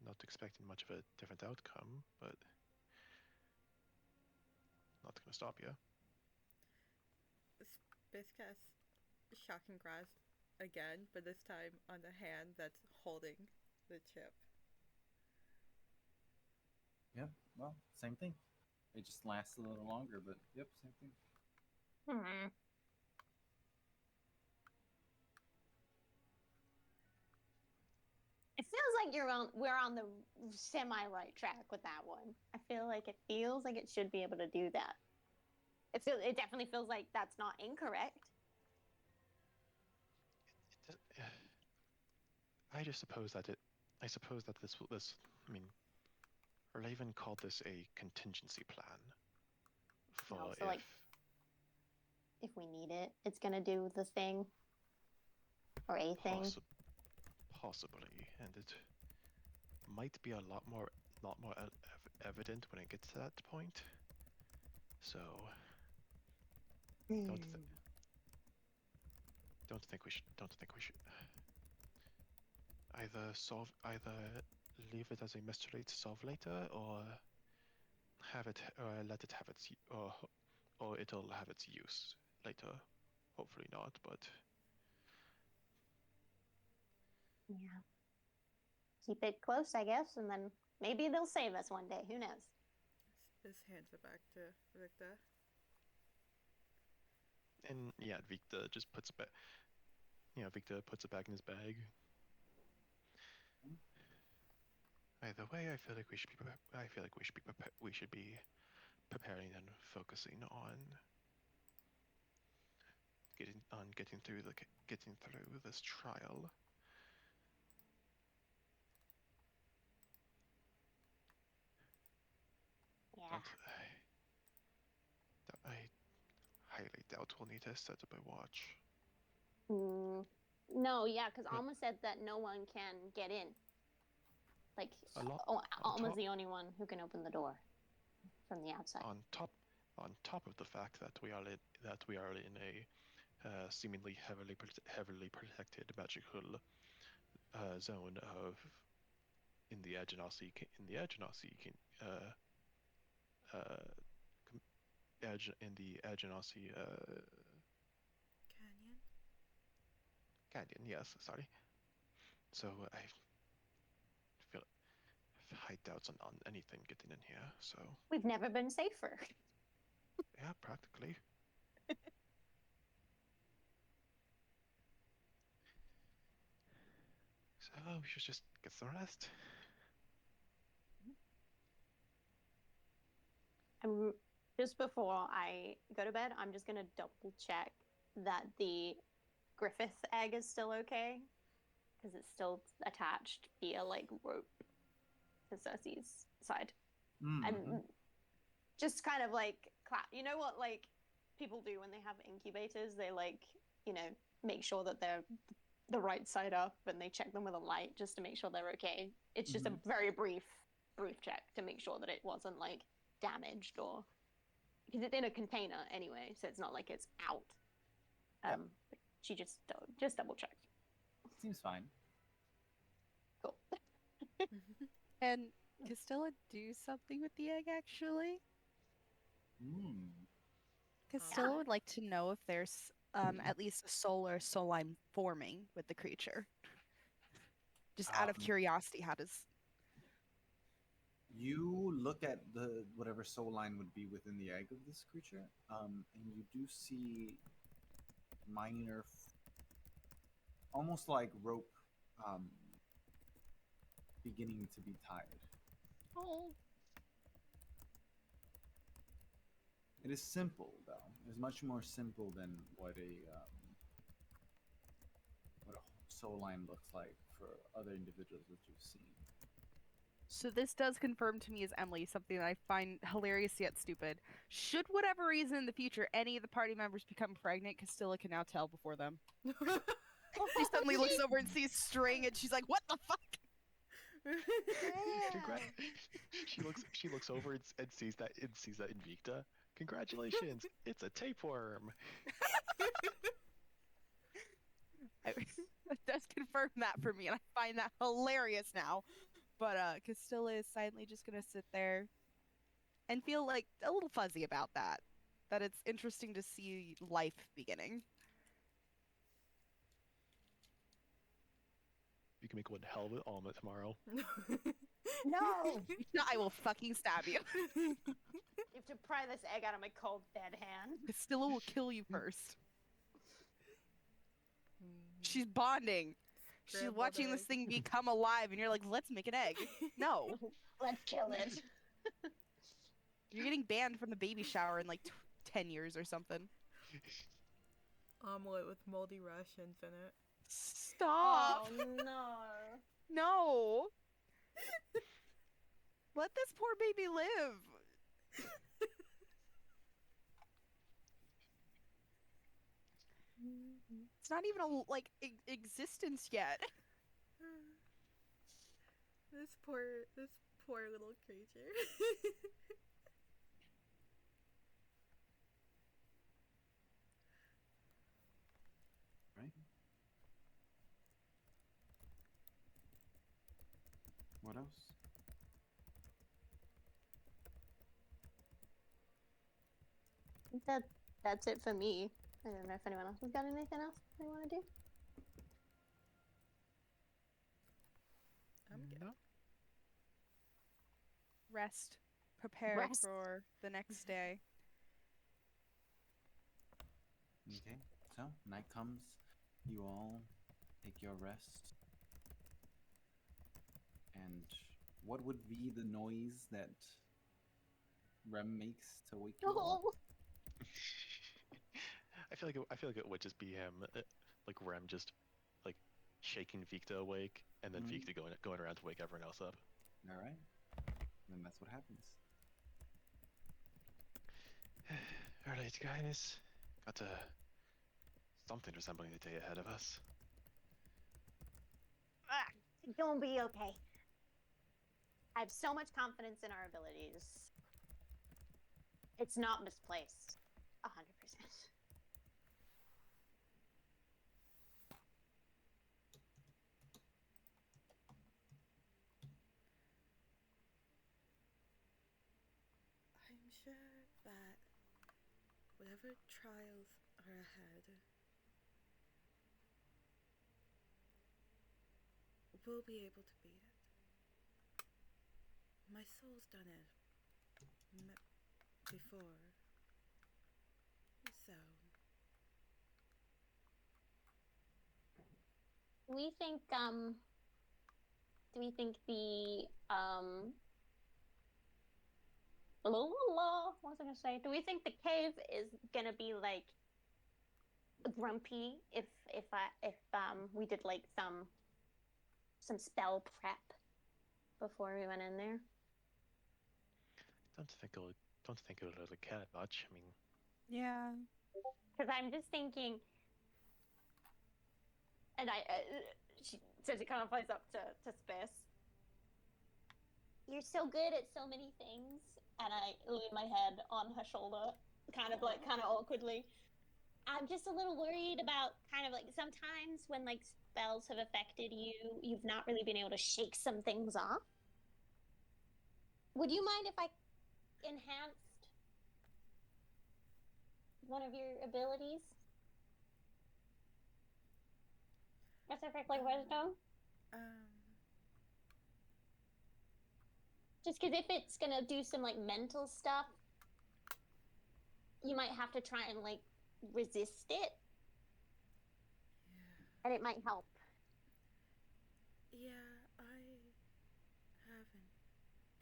Speaker 3: not expecting much of a different outcome, but not gonna stop you.
Speaker 6: Spiz casts Shocking Grasp again, but this time on the hand that's holding the chip.
Speaker 1: Yeah, well, same thing. It just lasts a little longer, but yep, same thing.
Speaker 5: Hmm. It feels like we're on the semi right track with that one. I feel like it feels like it should be able to do that. It definitely feels like that's not incorrect.
Speaker 3: I just suppose that it. I suppose that this. I mean, Raven called this a contingency plan for
Speaker 5: So like if we need it, it's gonna do the thing or a thing.
Speaker 3: possibly, and it might be a lot more evident when it gets to that point. So don't th- don't think we should either leave it as a mystery to solve later, or let it have its or it'll have its use later. Hopefully not, but
Speaker 5: Yeah. Keep it close, I guess, and then maybe they'll save us one day. Who knows?
Speaker 6: Spiz hands it back to Vikda.
Speaker 3: and yeah, Vikda just puts it back. Yeah, Vikda puts it back in his bag. Either way, I feel like we should be. I feel like we should be preparing and focusing on getting through this trial.
Speaker 5: Yeah.
Speaker 3: Don't I highly doubt we'll need to set up a watch.
Speaker 5: No, yeah, because
Speaker 3: But
Speaker 5: Alma said that no one can get in. Like,
Speaker 3: a lot
Speaker 5: Alma's the only one who can open the door from the outside.
Speaker 3: on top of the fact that we are in a seemingly heavily protected magical zone of in the Agenasi uh, in the Agenasi
Speaker 6: Canyon?
Speaker 3: canyon. Yes, sorry. So I feel high doubts on anything getting in here. So
Speaker 5: We've never been safer.
Speaker 3: yeah, practically. So we should just get some rest.
Speaker 5: I'm just before I go to bed, I'm just gonna double check that the Griffith egg is still okay because it's still attached via like rope to Cersei's side,
Speaker 1: Mm-hmm.
Speaker 5: and just kind of like clap. You know what? Like people do when they have incubators. They like, make sure that they're the right side up, and they check them with a light just to make sure they're okay. It's just a very brief check to make sure that it wasn't like damaged, or because it's in a container anyway, so it's not like it's out.
Speaker 1: Yep.
Speaker 5: She just double checked.
Speaker 1: Seems fine.
Speaker 5: Cool.
Speaker 4: Can Castilla do something with the egg, actually? Castilla would like to know if there's at least a soul or soul line forming with the creature. Just out of curiosity, how does...
Speaker 1: You look at the whatever soul line would be within the egg of this creature, and you do see minor, almost like rope, beginning to be tied.
Speaker 4: Oh.
Speaker 1: It is simple, though. It is much more simple than what a soul line looks like for other individuals that you've seen.
Speaker 4: So this does confirm to me as Emily something that I find hilarious yet stupid. Should whatever reason in the future any of the party members become pregnant, Castilla can now tell before them. She suddenly looks over and sees string, and she's like, "What the fuck?"
Speaker 3: She looks over and sees that in Vikda. Congratulations, it's a tapeworm.
Speaker 4: It does confirm that for me, and I find that hilarious now. But Castilla is silently just gonna sit there and feel like a little fuzzy about that. That it's interesting to see life beginning.
Speaker 3: You can make one hell of an omelet tomorrow.
Speaker 5: No!
Speaker 4: No, I will fucking stab you.
Speaker 5: You have to pry this egg out of my cold, dead hand.
Speaker 4: Castilla will kill you first. She's bonding. She's
Speaker 6: Scrambled
Speaker 4: watching this
Speaker 6: egg.
Speaker 4: thing become alive, and you're like, let's make an egg. No.
Speaker 5: Let's kill it.
Speaker 4: You're getting banned from the baby shower in like 10 years or something.
Speaker 6: Omelet with moldy Russians in it.
Speaker 4: Stop!
Speaker 5: Oh no.
Speaker 4: No! Let this poor baby live. It's not even a existence yet.
Speaker 6: This poor little creature.
Speaker 1: Right? What else?
Speaker 5: That's it for me. I don't know if anyone else has got anything else they want to do.
Speaker 6: I'm good.
Speaker 4: Rest. Prepare
Speaker 5: Rest.
Speaker 4: for the next day.
Speaker 1: Okay, so night comes. You all take your rest. And what would be the noise that Rem makes to wake you all?
Speaker 5: Oh.
Speaker 3: I feel like it would just be him, like Rem, just like shaking Vikda awake, and then Vikda going around to wake everyone else up.
Speaker 1: All right, then that's what happens.
Speaker 3: All right, guys, got something resembling the day ahead of us.
Speaker 5: It's gonna be okay. I have so much confidence in our abilities. It's not misplaced. 100%.
Speaker 6: I'm sure that whatever trials are ahead, we'll be able to beat it. My soul's done it before, so
Speaker 5: Do we think the what was I gonna say? Do we think the cave is gonna be like grumpy if we did like some spell prep before we went in there?
Speaker 3: Don't think it'll really care much. I mean,
Speaker 4: Yeah.
Speaker 5: Because I'm just thinking, and she says it kind of flies up to Spiss. You're so good at so many things, and I lean my head on her shoulder, kind of awkwardly. I'm just a little worried about kind of like sometimes when like spells have affected you, you've not really been able to shake some things off. Would you mind if I enhanced one of your abilities? Specifically wisdom?
Speaker 6: Um,
Speaker 5: Just because if it's gonna do some like mental stuff, you might have to try and like resist it, and it might help.
Speaker 6: yeah, I haven't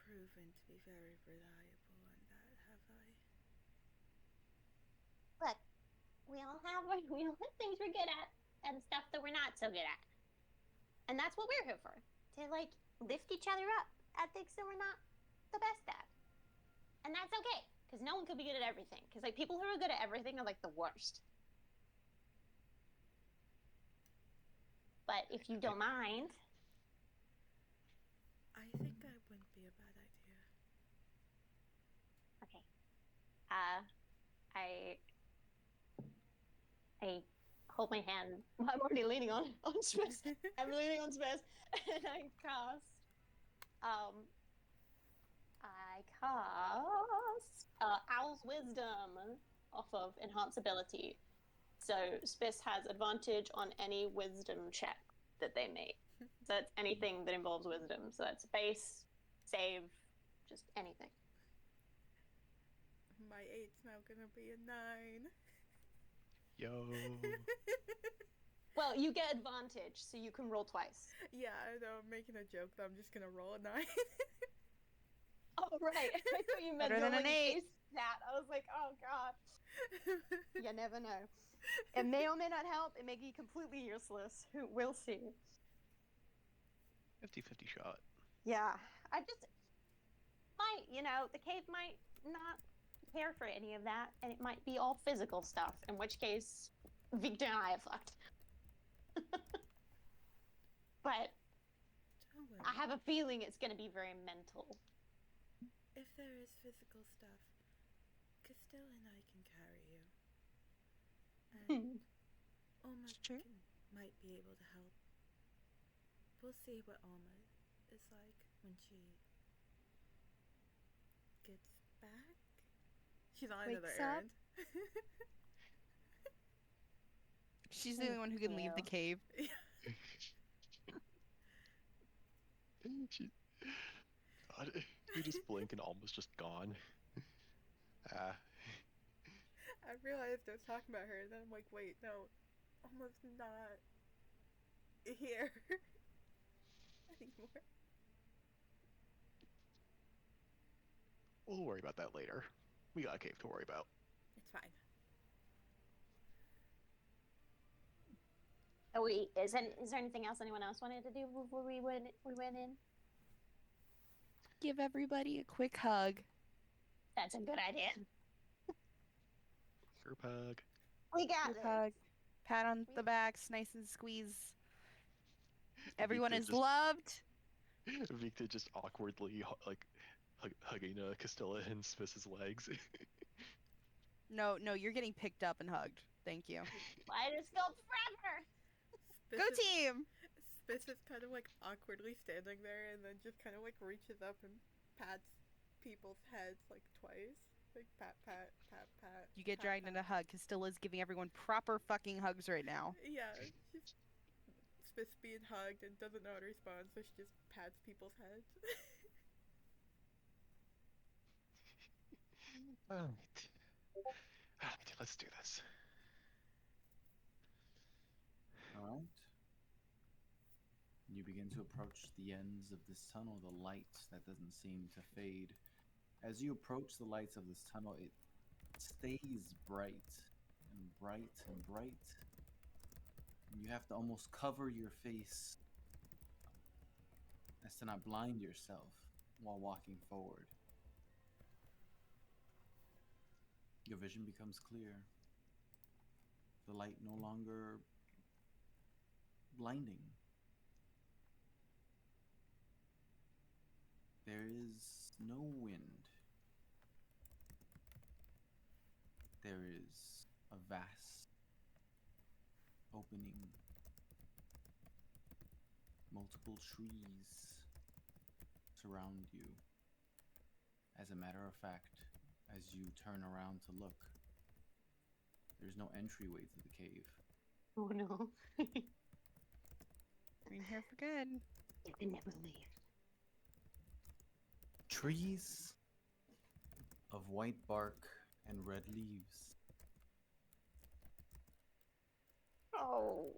Speaker 6: proven to be very reliable on that, have I?
Speaker 5: Look, we all have things we're good at and stuff that we're not so good at, and that's what we're here for, to like lift each other up at things that we're not the best at, and that's okay because no one could be good at everything. Because like people who are good at everything are like the worst. But if you don't mind,
Speaker 6: I think that wouldn't be a bad idea.
Speaker 5: okay. I hold my hand. I'm already leaning on Spence. I'm leaning on Spence, and I cast. Owl's Wisdom off of Enhance Ability. So Spiss has advantage on any Wisdom check that they make. So that's anything that involves Wisdom. So that's base, save, just anything.
Speaker 6: My 8's now gonna be a 9.
Speaker 3: Yo.
Speaker 5: Well, you get advantage, so you can roll twice.
Speaker 6: Yeah, I know, I'm making a joke that I'm just gonna roll a 9.
Speaker 5: Oh, right. I thought you meant
Speaker 4: Better than an
Speaker 5: rolling
Speaker 4: 8.
Speaker 5: base stat. I was like, oh, God. You never know. It may or may not help. It may be completely useless. We'll see.
Speaker 3: 50-50 shot.
Speaker 5: Yeah. I just might, the cave might not care for any of that, and it might be all physical stuff, in which case Vikda and I are fucked. But
Speaker 6: Don't worry.
Speaker 5: I have a feeling it's going to be very mental.
Speaker 6: If there is physical stuff, Castilla and I can carry you. And Alma
Speaker 4: Sure.
Speaker 6: might be able to help. We'll see what Alma is like when she gets back. She's on another
Speaker 4: Wakes up.
Speaker 6: errand.
Speaker 4: She's the only one who can leave the cave.
Speaker 3: She, God, you just blink and almost just gone. Ah,
Speaker 6: I realized I was talking about her, and then I'm like, wait, no, Alma's not here anymore.
Speaker 3: we'll worry about that later. We got a cave to worry about.
Speaker 6: It's fine.
Speaker 5: Is there anything else anyone else wanted to do before we went in?
Speaker 4: Give everybody a quick hug.
Speaker 5: That's a good idea.
Speaker 3: Group hug.
Speaker 5: We got
Speaker 4: Group
Speaker 5: this.
Speaker 4: hug. Pat on the backs, nice and squeeze. Everyone
Speaker 3: Vikda
Speaker 4: is
Speaker 3: just-
Speaker 4: loved.
Speaker 3: Vikda just awkwardly hugging Castilla and Smith's legs.
Speaker 4: No, you're getting picked up and hugged. Thank you.
Speaker 5: Light is filled forever.
Speaker 6: Spitz
Speaker 4: Go
Speaker 6: is,
Speaker 4: team!
Speaker 6: Spitz is kind of like awkwardly standing there, and then just kind of like reaches up and pats people's heads like twice. Like pat, pat, pat, pat.
Speaker 4: You get
Speaker 6: pat,
Speaker 4: dragged in a hug. Castilla's giving everyone proper fucking hugs right now.
Speaker 6: Yeah, she's Spitz being hugged and doesn't know how to respond, so she just pats people's heads.
Speaker 3: Alright. Alright, let's do this.
Speaker 1: All right. You begin to approach the ends of this tunnel, the light that doesn't seem to fade. As you approach the lights of this tunnel, it stays bright and bright and bright. And you have to almost cover your face as to not blind yourself while walking forward. Your vision becomes clear. The light no longer blinding. There is no wind. There is a vast opening. Multiple trees surround you. As a matter of fact, as you turn around to look, there's no entryway to the cave.
Speaker 5: Oh no.
Speaker 4: We're in here for good.
Speaker 5: You can never leave.
Speaker 1: Trees of white bark and red leaves.
Speaker 5: Oh.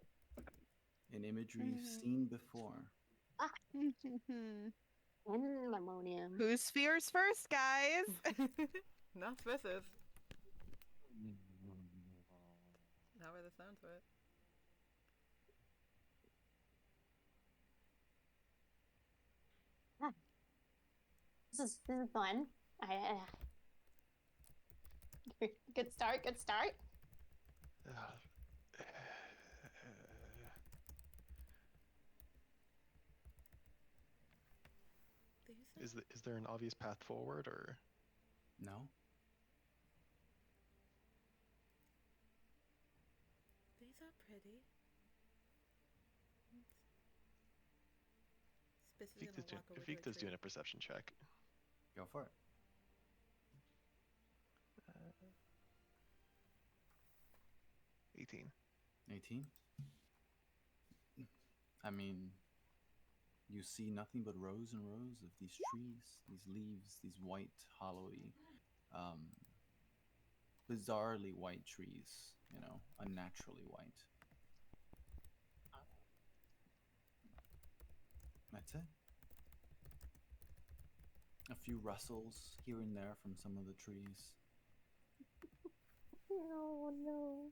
Speaker 1: An imagery you've seen before.
Speaker 5: Pandemonium.
Speaker 4: Whose fears first, guys?
Speaker 6: Not versus. Not by the sounds of it.
Speaker 5: This is fun. Good start. Good start.
Speaker 3: Is there an obvious path forward, or
Speaker 1: No?
Speaker 6: These are pretty. Spitz is gonna walk over to a
Speaker 3: Vikda's
Speaker 6: tree.
Speaker 3: doing a perception check.
Speaker 1: Go for it.
Speaker 3: 18.
Speaker 1: 18? I mean, you see nothing but rows and rows of these trees, these leaves, these white, hollowy, bizarrely white trees, unnaturally white. That's it. A few rustles here and there from some of the trees.
Speaker 5: No, no.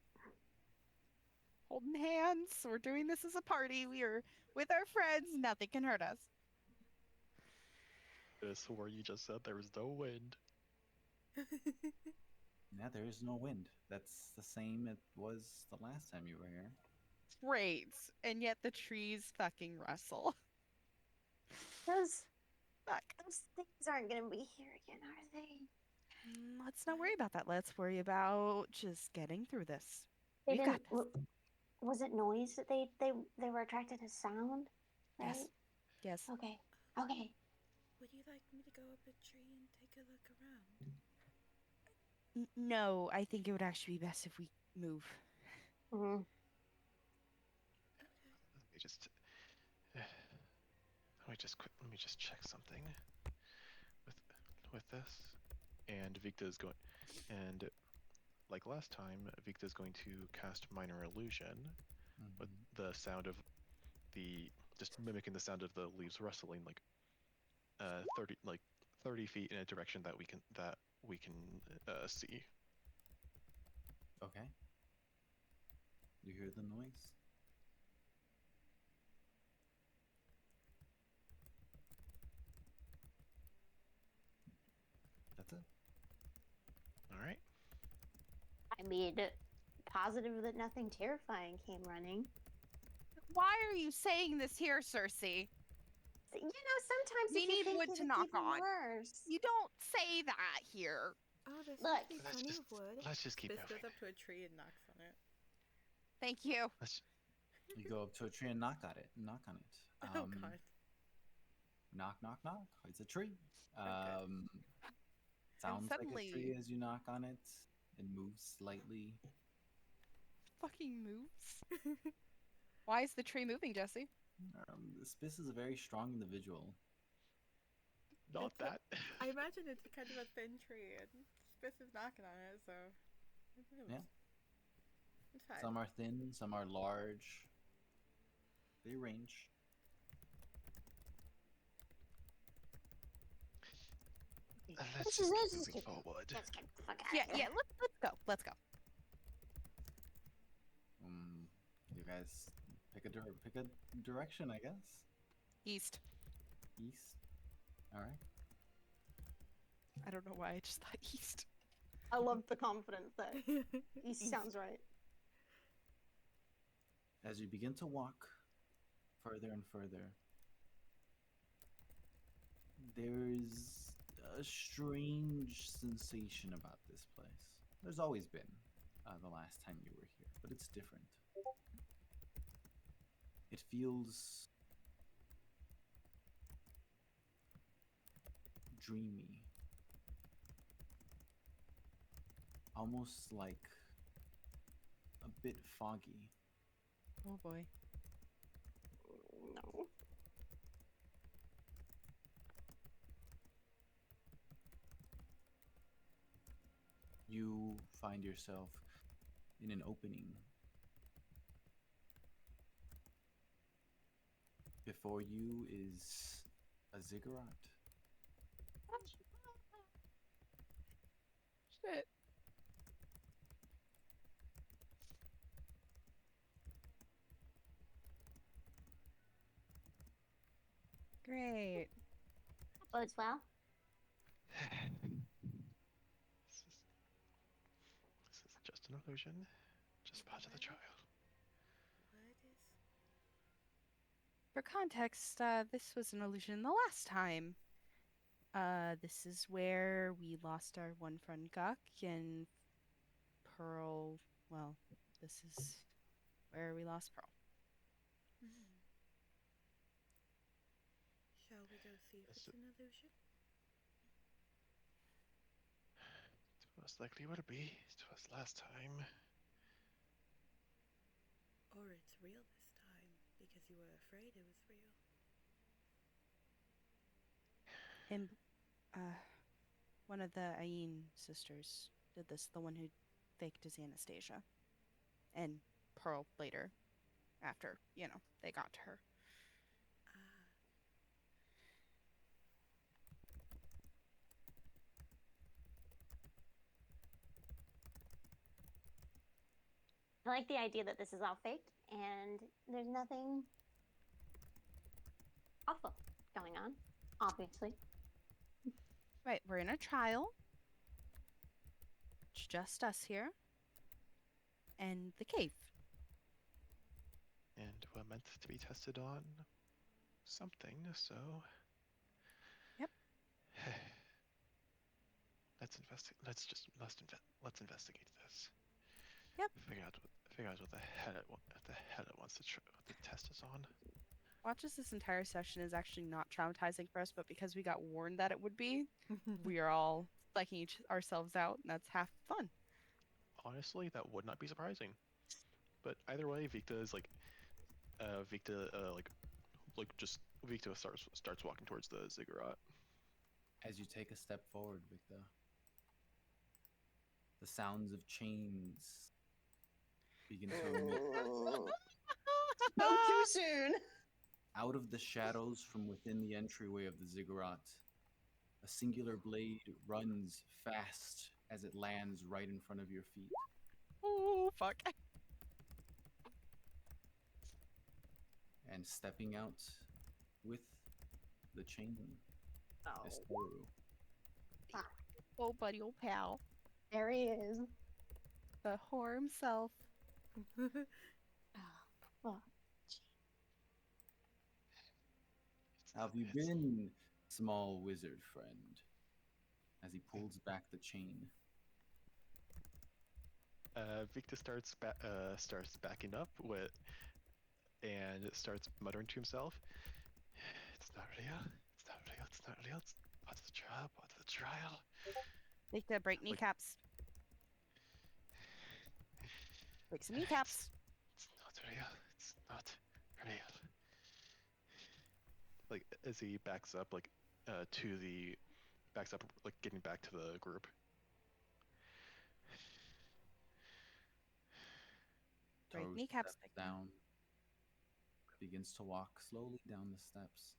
Speaker 4: Holding hands. We're doing this as a party. We are with our friends. Nothing can hurt us.
Speaker 3: I swore you just said there was no wind.
Speaker 1: Yeah, there is no wind. That's the same it was the last time you were here.
Speaker 4: Great. And yet the trees fucking rustle.
Speaker 5: Those
Speaker 4: Fuck.
Speaker 5: things aren't gonna be here again, are they?
Speaker 4: Let's not worry about that. Let's worry about just getting through this.
Speaker 5: They
Speaker 4: We've got
Speaker 5: didn't.
Speaker 4: this.
Speaker 5: Was it noise that they were attracted to sound? Right?
Speaker 4: Yes. Yes.
Speaker 5: Okay. Okay.
Speaker 6: Would you like me to go up a tree and take a look around?
Speaker 4: No, I think it would actually be best if we move.
Speaker 5: Mm-hmm.
Speaker 6: Okay.
Speaker 3: Let me just check something with this. And Vikta's going, and like last time, Vikta's going to cast Minor Illusion with the sound of just mimicking the sound of the leaves rustling, like 30 feet in a direction that we can see.
Speaker 1: Okay. You hear the noise? That's it.
Speaker 3: All right.
Speaker 5: I mean, positive that nothing terrifying came running.
Speaker 4: Why are you saying this here, Cersei?
Speaker 5: Sometimes
Speaker 4: We
Speaker 5: if you
Speaker 4: need
Speaker 5: think
Speaker 4: wood
Speaker 5: it,
Speaker 4: to
Speaker 5: it's
Speaker 4: knock
Speaker 5: even
Speaker 4: on.
Speaker 5: worse.
Speaker 4: You don't say that here.
Speaker 6: Oh, there's
Speaker 5: Look.
Speaker 6: supposed to be
Speaker 3: Let's
Speaker 6: plenty
Speaker 3: just
Speaker 6: of wood.
Speaker 3: let's just keep
Speaker 6: Spitz
Speaker 3: going.
Speaker 6: goes up to a tree and knocks on it.
Speaker 4: Thank you.
Speaker 1: You go up to a tree and knock on it. Knock on it.
Speaker 6: Oh god.
Speaker 1: Knock, knock, knock. It's a tree.
Speaker 6: Okay.
Speaker 1: Sounds like a
Speaker 4: suddenly-
Speaker 1: tree as you knock on it. It moves slightly.
Speaker 4: Fucking moves. Why is the tree moving, Jesse?
Speaker 1: Spiss is a very strong individual.
Speaker 3: Not that.
Speaker 6: I imagine it's kind of a thin tree, and Spitz is knocking on it, so it moves.
Speaker 1: Yeah.
Speaker 6: It's fine.
Speaker 1: Some are thin, some are large. They range.
Speaker 3: Let's
Speaker 5: This
Speaker 3: just
Speaker 5: is
Speaker 3: keep moving
Speaker 5: stupid.
Speaker 3: forward.
Speaker 5: Let's get the fuck out
Speaker 4: Yeah,
Speaker 5: of here.
Speaker 4: yeah. Let's go. Let's go.
Speaker 1: You guys pick a direction, I guess.
Speaker 4: East.
Speaker 1: East. All right.
Speaker 4: I don't know why I just thought east.
Speaker 5: I love the confidence there. He sounds right.
Speaker 1: As you begin to walk further and further, there's a strange sensation about this place. There's always been the last time you were here, but it's different. It feels dreamy, almost like a bit foggy.
Speaker 4: Oh boy.
Speaker 5: No.
Speaker 1: You find yourself in an opening. Before you is a ziggurat.
Speaker 4: Shit. Great.
Speaker 5: Bodes well.
Speaker 3: This is just an illusion. Just part of the trial.
Speaker 6: What is?
Speaker 4: For context, this was an illusion the last time. This is where we lost our one friend Guk and Pearl. Well, this is where we lost Pearl.
Speaker 6: Shall we go see if it's an illusion?
Speaker 3: It most likely will be. It was last time.
Speaker 6: Or it's real this time because you were afraid it was real.
Speaker 4: And one of the Ayin sisters did this, the one who faked as Anastasia. And Pearl later, after, they got to her.
Speaker 6: Ah,
Speaker 5: I like the idea that this is all faked and there's nothing awful going on, obviously.
Speaker 4: Right, we're in a trial. It's just us here. And the cave.
Speaker 3: And we're meant to be tested on something, so.
Speaker 4: Yep.
Speaker 3: Let's investigate this.
Speaker 4: Yep.
Speaker 3: Figure out what the hell it wants to what the test is on.
Speaker 4: Watch as this entire session is actually not traumatizing for us, but because we got warned that it would be, we are all psyching ourselves out, and that's half fun.
Speaker 3: Honestly, that would not be surprising. But either way, Vikda is like, Vikda starts walking towards the ziggurat.
Speaker 1: As you take a step forward, Vikda, the sounds of chains begin to emit.
Speaker 5: So too soon.
Speaker 1: Out of the shadows from within the entryway of the ziggurat, a singular blade runs fast as it lands right in front of your feet.
Speaker 4: Oh, fuck.
Speaker 1: And stepping out with the chain
Speaker 5: Oh,
Speaker 1: is Toru.
Speaker 4: Oh, buddy, oh, pal.
Speaker 5: there he is.
Speaker 4: The whore himself.
Speaker 5: Oh, well,
Speaker 1: How have you been, small wizard friend? As he pulls back the chain.
Speaker 3: Vikda starts backing up and starts muttering to himself. It's not real. It's not real. It's not real. It's part of the trial. Part of the trial.
Speaker 4: Take the break kneecaps. Break some kneecaps.
Speaker 3: It's not real. It's not real. Like as he backs up, getting back to the group.
Speaker 4: Break
Speaker 1: Toru
Speaker 4: kneecaps.
Speaker 1: steps down, begins to walk slowly down the steps.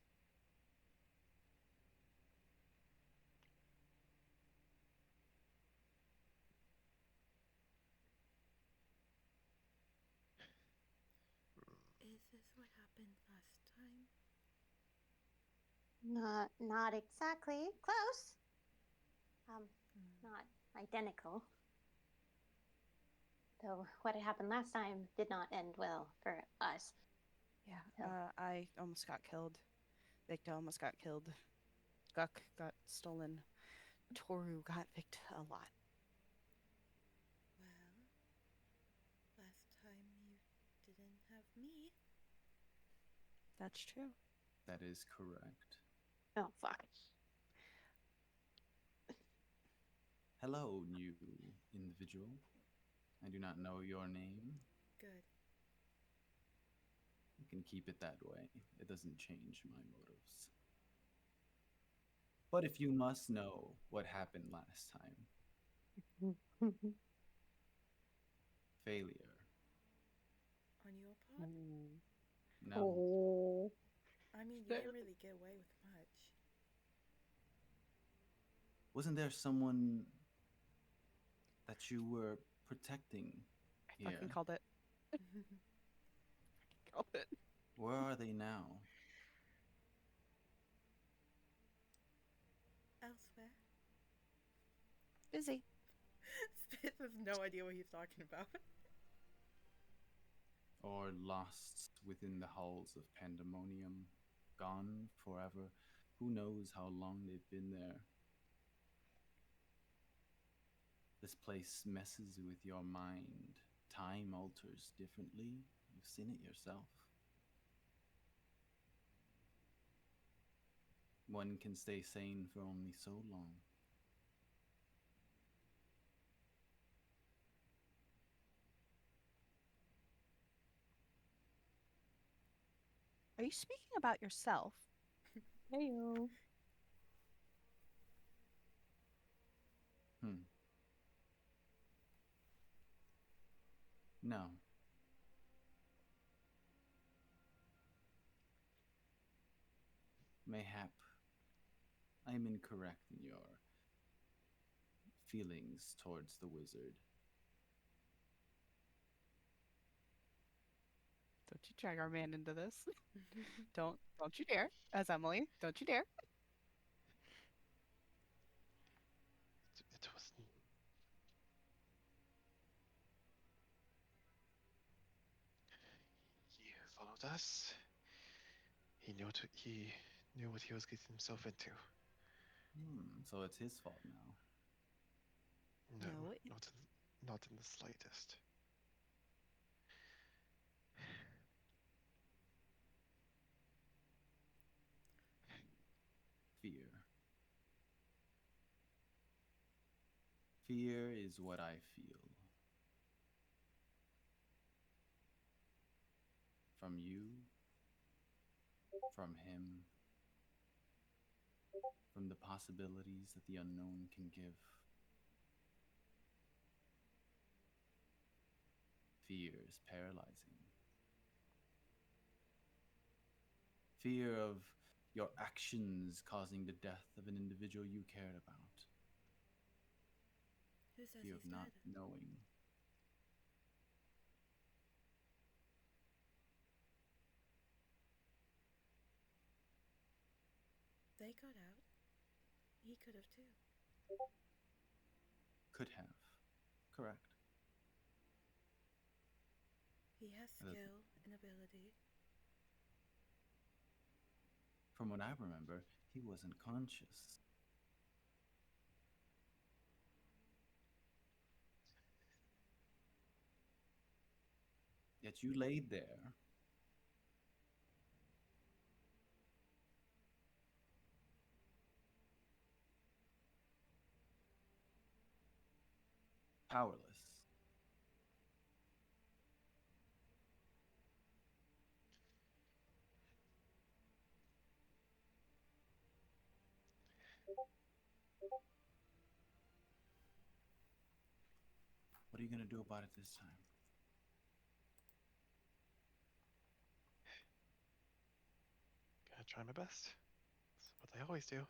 Speaker 6: Is this what happened last time?
Speaker 5: not exactly close. Not identical. Though what had happened last time did not end well for us.
Speaker 4: Yeah,
Speaker 5: So-
Speaker 4: I almost got killed. Vikda almost got killed. Guk got stolen. Toru got Vikda a lot.
Speaker 6: Well, last time you didn't have me.
Speaker 4: That's true.
Speaker 1: That is correct.
Speaker 5: Oh fuck.
Speaker 1: Hello, new individual. I do not know your name.
Speaker 6: Good.
Speaker 1: You can keep it that way. It doesn't change my motives. But if you must know what happened last time, failure.
Speaker 6: On your part?
Speaker 1: No.
Speaker 5: Oh.
Speaker 6: I mean, you didn't really get away with much.
Speaker 1: Wasn't there someone that you were protecting
Speaker 4: I
Speaker 1: here?
Speaker 4: fucking called it. Called it.
Speaker 1: Where are they now?
Speaker 6: Elsewhere.
Speaker 4: Busy.
Speaker 6: Spith has no idea what he's talking about.
Speaker 1: Or lost within the halls of pandemonium? Gone forever? Who knows how long they've been there? This place messes with your mind. Time alters differently. You've seen it yourself. One can stay sane for only so long.
Speaker 4: Are you speaking about yourself?
Speaker 5: Heyo.
Speaker 1: No. Mayhap I am incorrect in your feelings towards the wizard.
Speaker 4: Don't you drag our man into this. Don't you dare. As Emily, don't you dare.
Speaker 3: It was. He followed us. He knew what he was getting himself into.
Speaker 1: So it's his fault now.
Speaker 3: No,
Speaker 4: No,
Speaker 3: not in the slightest.
Speaker 1: Fear. Fear is what I feel. From you, from him, from the possibilities that the unknown can give. Fear is paralyzing. Fear of your actions causing the death of an individual you cared about.
Speaker 6: Who says
Speaker 1: Fear
Speaker 6: he's
Speaker 1: of not
Speaker 6: dead?
Speaker 1: knowing.
Speaker 6: They got out. He could have too.
Speaker 1: Could have. Correct.
Speaker 6: He has
Speaker 1: Uh,
Speaker 6: skill and ability.
Speaker 1: From what I remember, he wasn't conscious. Yet you laid there, powerless. What are you going to do about it this time?
Speaker 3: Gonna try my best. That's what I always do.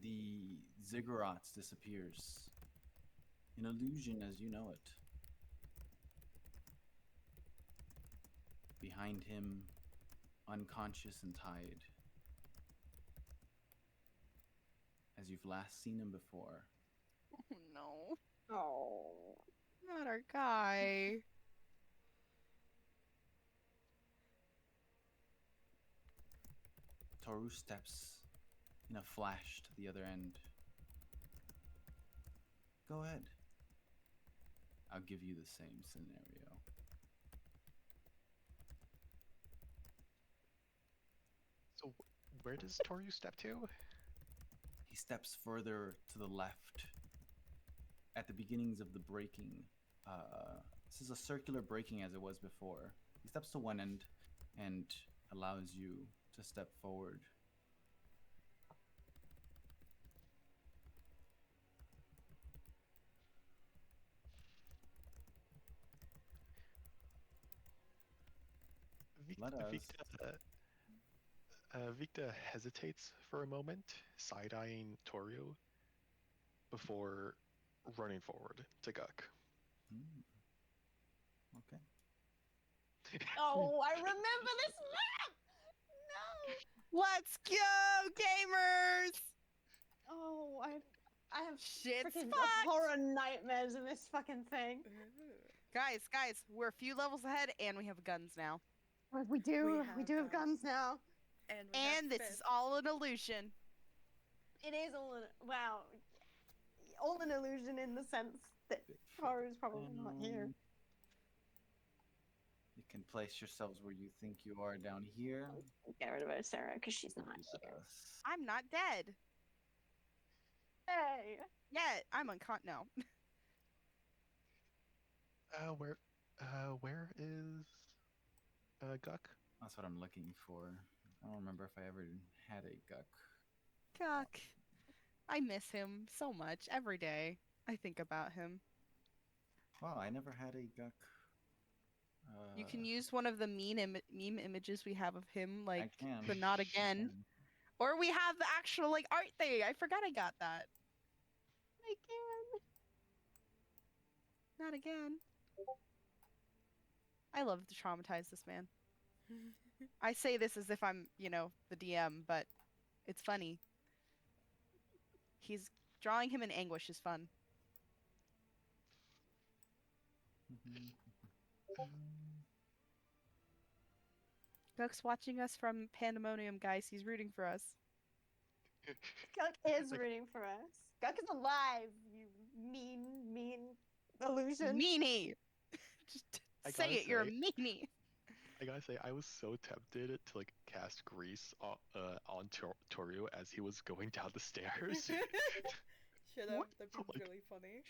Speaker 1: The ziggurat disappears. An illusion as you know it. Behind him, unconscious and tied, as you've last seen him before.
Speaker 4: Oh, no.
Speaker 5: Oh.
Speaker 4: Not our guy.
Speaker 1: Toru steps in a flash to the other end. Go ahead. I'll give you the same scenario.
Speaker 3: So where does Toru step to?
Speaker 1: He steps further to the left at the beginnings of the breaking. This is a circular breaking as it was before. He steps to one end and allows you to step forward. Let us.
Speaker 3: Vikda hesitates for a moment, side-eyeing Toru, before running forward to Guk.
Speaker 1: Okay.
Speaker 5: Oh, I remember this map! No!
Speaker 4: Let's go, gamers!
Speaker 5: Oh, I have
Speaker 4: Shit's
Speaker 5: freaking
Speaker 4: fucked!
Speaker 5: horror nightmares in this fucking thing.
Speaker 4: Guys, we're a few levels ahead and we have guns now.
Speaker 5: We do
Speaker 6: We
Speaker 5: have
Speaker 6: have
Speaker 5: guns now.
Speaker 6: And we have
Speaker 4: And this
Speaker 6: fists.
Speaker 4: is all an illusion.
Speaker 5: It is all all an illusion in the sense that Toru's probably not here.
Speaker 1: You can place yourselves where you think you are down here.
Speaker 5: Get rid of her, Sarah, because she's not
Speaker 1: Let
Speaker 5: here.
Speaker 1: us.
Speaker 4: I'm not dead.
Speaker 5: Hey!
Speaker 4: Yeah, I'm no.
Speaker 3: Where is Guk?
Speaker 1: That's what I'm looking for. I don't remember if I ever had a Guk.
Speaker 4: Cuck. I miss him so much every day. I think about him.
Speaker 1: Wow, I never had a Guk.
Speaker 4: You can use one of the meme images we have of him, like
Speaker 1: I can.
Speaker 4: the not again.
Speaker 1: I can.
Speaker 4: Or we have the actual like art thing. I forgot I got that.
Speaker 5: I can.
Speaker 4: Not again. I love to traumatize this man. I say this as if I'm, the DM, but it's funny. He's drawing him in anguish is fun. Guk's watching us from Pandemonium, guys. He's rooting for us.
Speaker 5: Guk is rooting for us. Guk is alive, you mean illusion.
Speaker 4: Meanie! Just
Speaker 3: I
Speaker 4: say
Speaker 3: gotta
Speaker 4: it, you're a
Speaker 3: say-
Speaker 4: meanie.
Speaker 3: I gotta say, I was so tempted to like cast grease on Toru as he was going down the stairs.
Speaker 6: Should have.
Speaker 4: What?
Speaker 6: That'd be
Speaker 3: Like-
Speaker 6: really funny.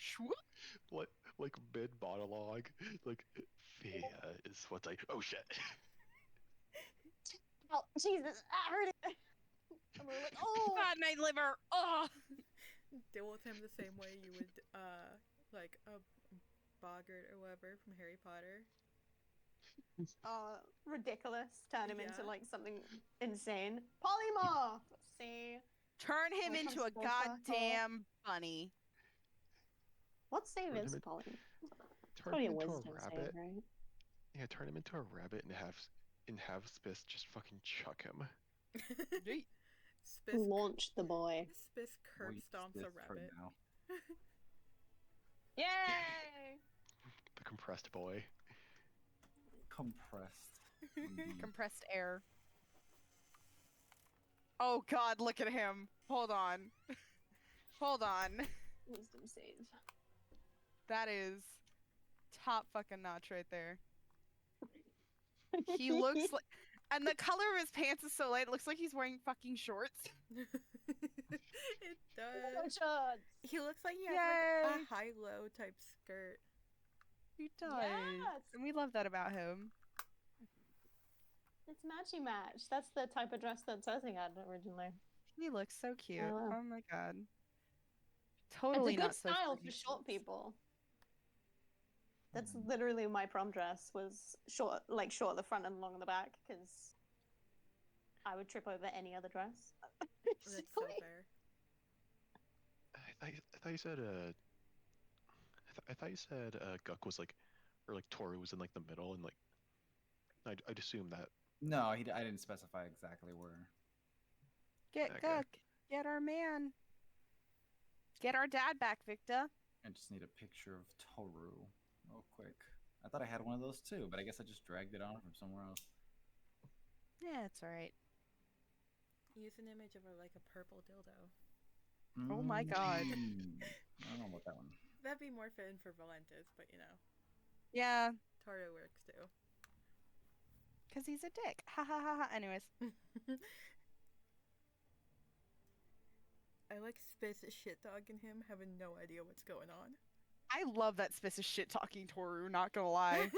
Speaker 3: like mid monologue, like fear is what I. Oh shit!
Speaker 5: Oh, Jesus, I heard it. And we're like, oh,
Speaker 4: God, my liver! Oh!
Speaker 6: Deal with him the same way you would, like a boggart or whatever from Harry Potter.
Speaker 5: ridiculous. Turn him into
Speaker 6: Yeah.
Speaker 5: like something insane. Polymorph! See?
Speaker 4: Turn him
Speaker 5: When it
Speaker 4: into
Speaker 5: comes
Speaker 4: a
Speaker 5: full circle.
Speaker 4: goddamn bunny.
Speaker 5: What save
Speaker 3: Turn
Speaker 5: is
Speaker 3: him
Speaker 5: polymorph?
Speaker 3: Turn
Speaker 5: Probably a
Speaker 3: him into a
Speaker 5: wisdom save,
Speaker 3: rabbit.
Speaker 5: right?
Speaker 3: Yeah, turn him into a rabbit and have Spiss just fucking chuck him.
Speaker 6: Spiss,
Speaker 5: Launch the boy.
Speaker 6: Spiss curb
Speaker 1: We'll use
Speaker 6: stomps
Speaker 1: this
Speaker 6: a
Speaker 1: for
Speaker 6: rabbit.
Speaker 1: now.
Speaker 5: Yay!
Speaker 3: The compressed boy.
Speaker 1: Compressed. indeed.
Speaker 4: Compressed air. Oh god, look at him. Hold on. Hold on.
Speaker 5: Wisdom save.
Speaker 4: That is top fucking notch right there. He looks like, and the color of his pants is so light, it looks like he's wearing fucking shorts.
Speaker 6: It does.
Speaker 5: Shots.
Speaker 6: He looks like he has
Speaker 4: Yay.
Speaker 6: like a high-low type skirt.
Speaker 4: He does.
Speaker 5: Yes.
Speaker 4: And we love that about him.
Speaker 5: It's matchy match. That's the type of dress that Cersei had originally.
Speaker 4: He looks so cute.
Speaker 5: Oh, wow.
Speaker 4: Oh my god.
Speaker 5: It's
Speaker 4: Totally
Speaker 5: a good
Speaker 4: not supposed
Speaker 5: style
Speaker 4: to
Speaker 5: for
Speaker 4: be
Speaker 5: short
Speaker 4: shorts.
Speaker 5: people. That's literally my prom dress was short, like short at the front and long at the back, because I would trip over any other dress.
Speaker 6: That's so
Speaker 5: Basically.
Speaker 6: fair.
Speaker 3: I thought you said I thought you said Guk was like, or like Toru was in like the middle, and like I'd assume that.
Speaker 1: No, I didn't specify exactly where.
Speaker 4: Get
Speaker 3: Okay.
Speaker 4: Guk. Get our man. Get our dad back, Vikda.
Speaker 1: I just need a picture of Toru real quick. I thought I had one of those too, but I guess I just dragged it on from somewhere else.
Speaker 4: Yeah, it's all right.
Speaker 6: Use an image of like a purple dildo.
Speaker 4: Oh my God.
Speaker 1: I don't know about that one.
Speaker 6: That'd be more fitting for Valentis, but you know,
Speaker 4: Yeah,
Speaker 6: Toru works too.
Speaker 4: because he's a dick. Ha ha ha ha. Anyways.
Speaker 6: I like Spiz shit dogging him, having no idea what's going on.
Speaker 4: I love that Spiss is shit talking Toru, not gonna lie.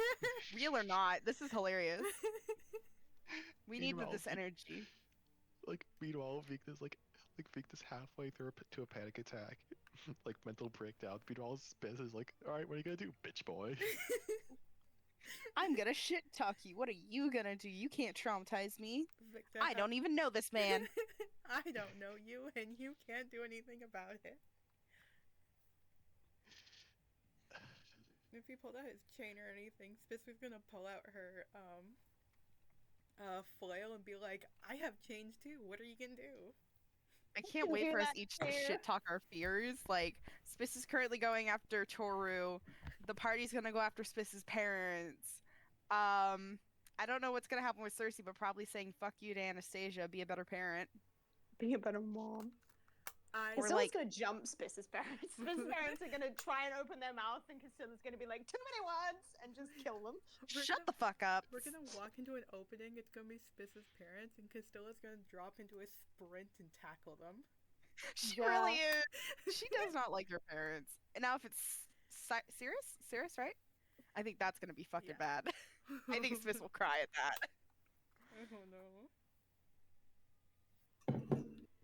Speaker 4: Real or not, this is hilarious. We needed
Speaker 3: Meanwhile,
Speaker 4: this energy.
Speaker 3: Meanwhile, Victor's halfway through to a panic attack, like mental breakdown. Meanwhile, Spence is like, "All right, what are you gonna do, bitch boy?"
Speaker 4: I'm gonna shit talk you. What are you gonna do? You can't traumatize me.
Speaker 6: Victor,
Speaker 4: I don't even know this man.
Speaker 6: I don't know you, and you can't do anything about it. If he pulled out his chain or anything, Spiz was gonna pull out her flail and be like, "I have chains too. What are you gonna do?"
Speaker 4: I can't wait for us each to shit talk our fears. Like, Spiss is currently going after Toru. The party's gonna go after Spiss's parents. I don't know what's gonna happen with Cersei, but probably saying fuck you to Anastasia, be a better parent.
Speaker 5: Be a better mom.
Speaker 6: I
Speaker 4: Or,
Speaker 5: Castilla's
Speaker 4: like-
Speaker 5: gonna jump Spiss's parents. Spiss's parents are gonna try and open their mouth, and Castilla's gonna be like, too many words, and just kill them.
Speaker 4: Shut the fuck up.
Speaker 6: We're gonna walk into an opening. It's gonna be Spiss's parents, and Castilla's gonna drop into a sprint and tackle them.
Speaker 4: She
Speaker 5: Yeah.
Speaker 4: really is. She does not like her parents. And now if it's Cirrus, right? I think that's gonna be fucking
Speaker 6: Yeah.
Speaker 4: bad. I think Spiss will cry at that.
Speaker 6: Oh no.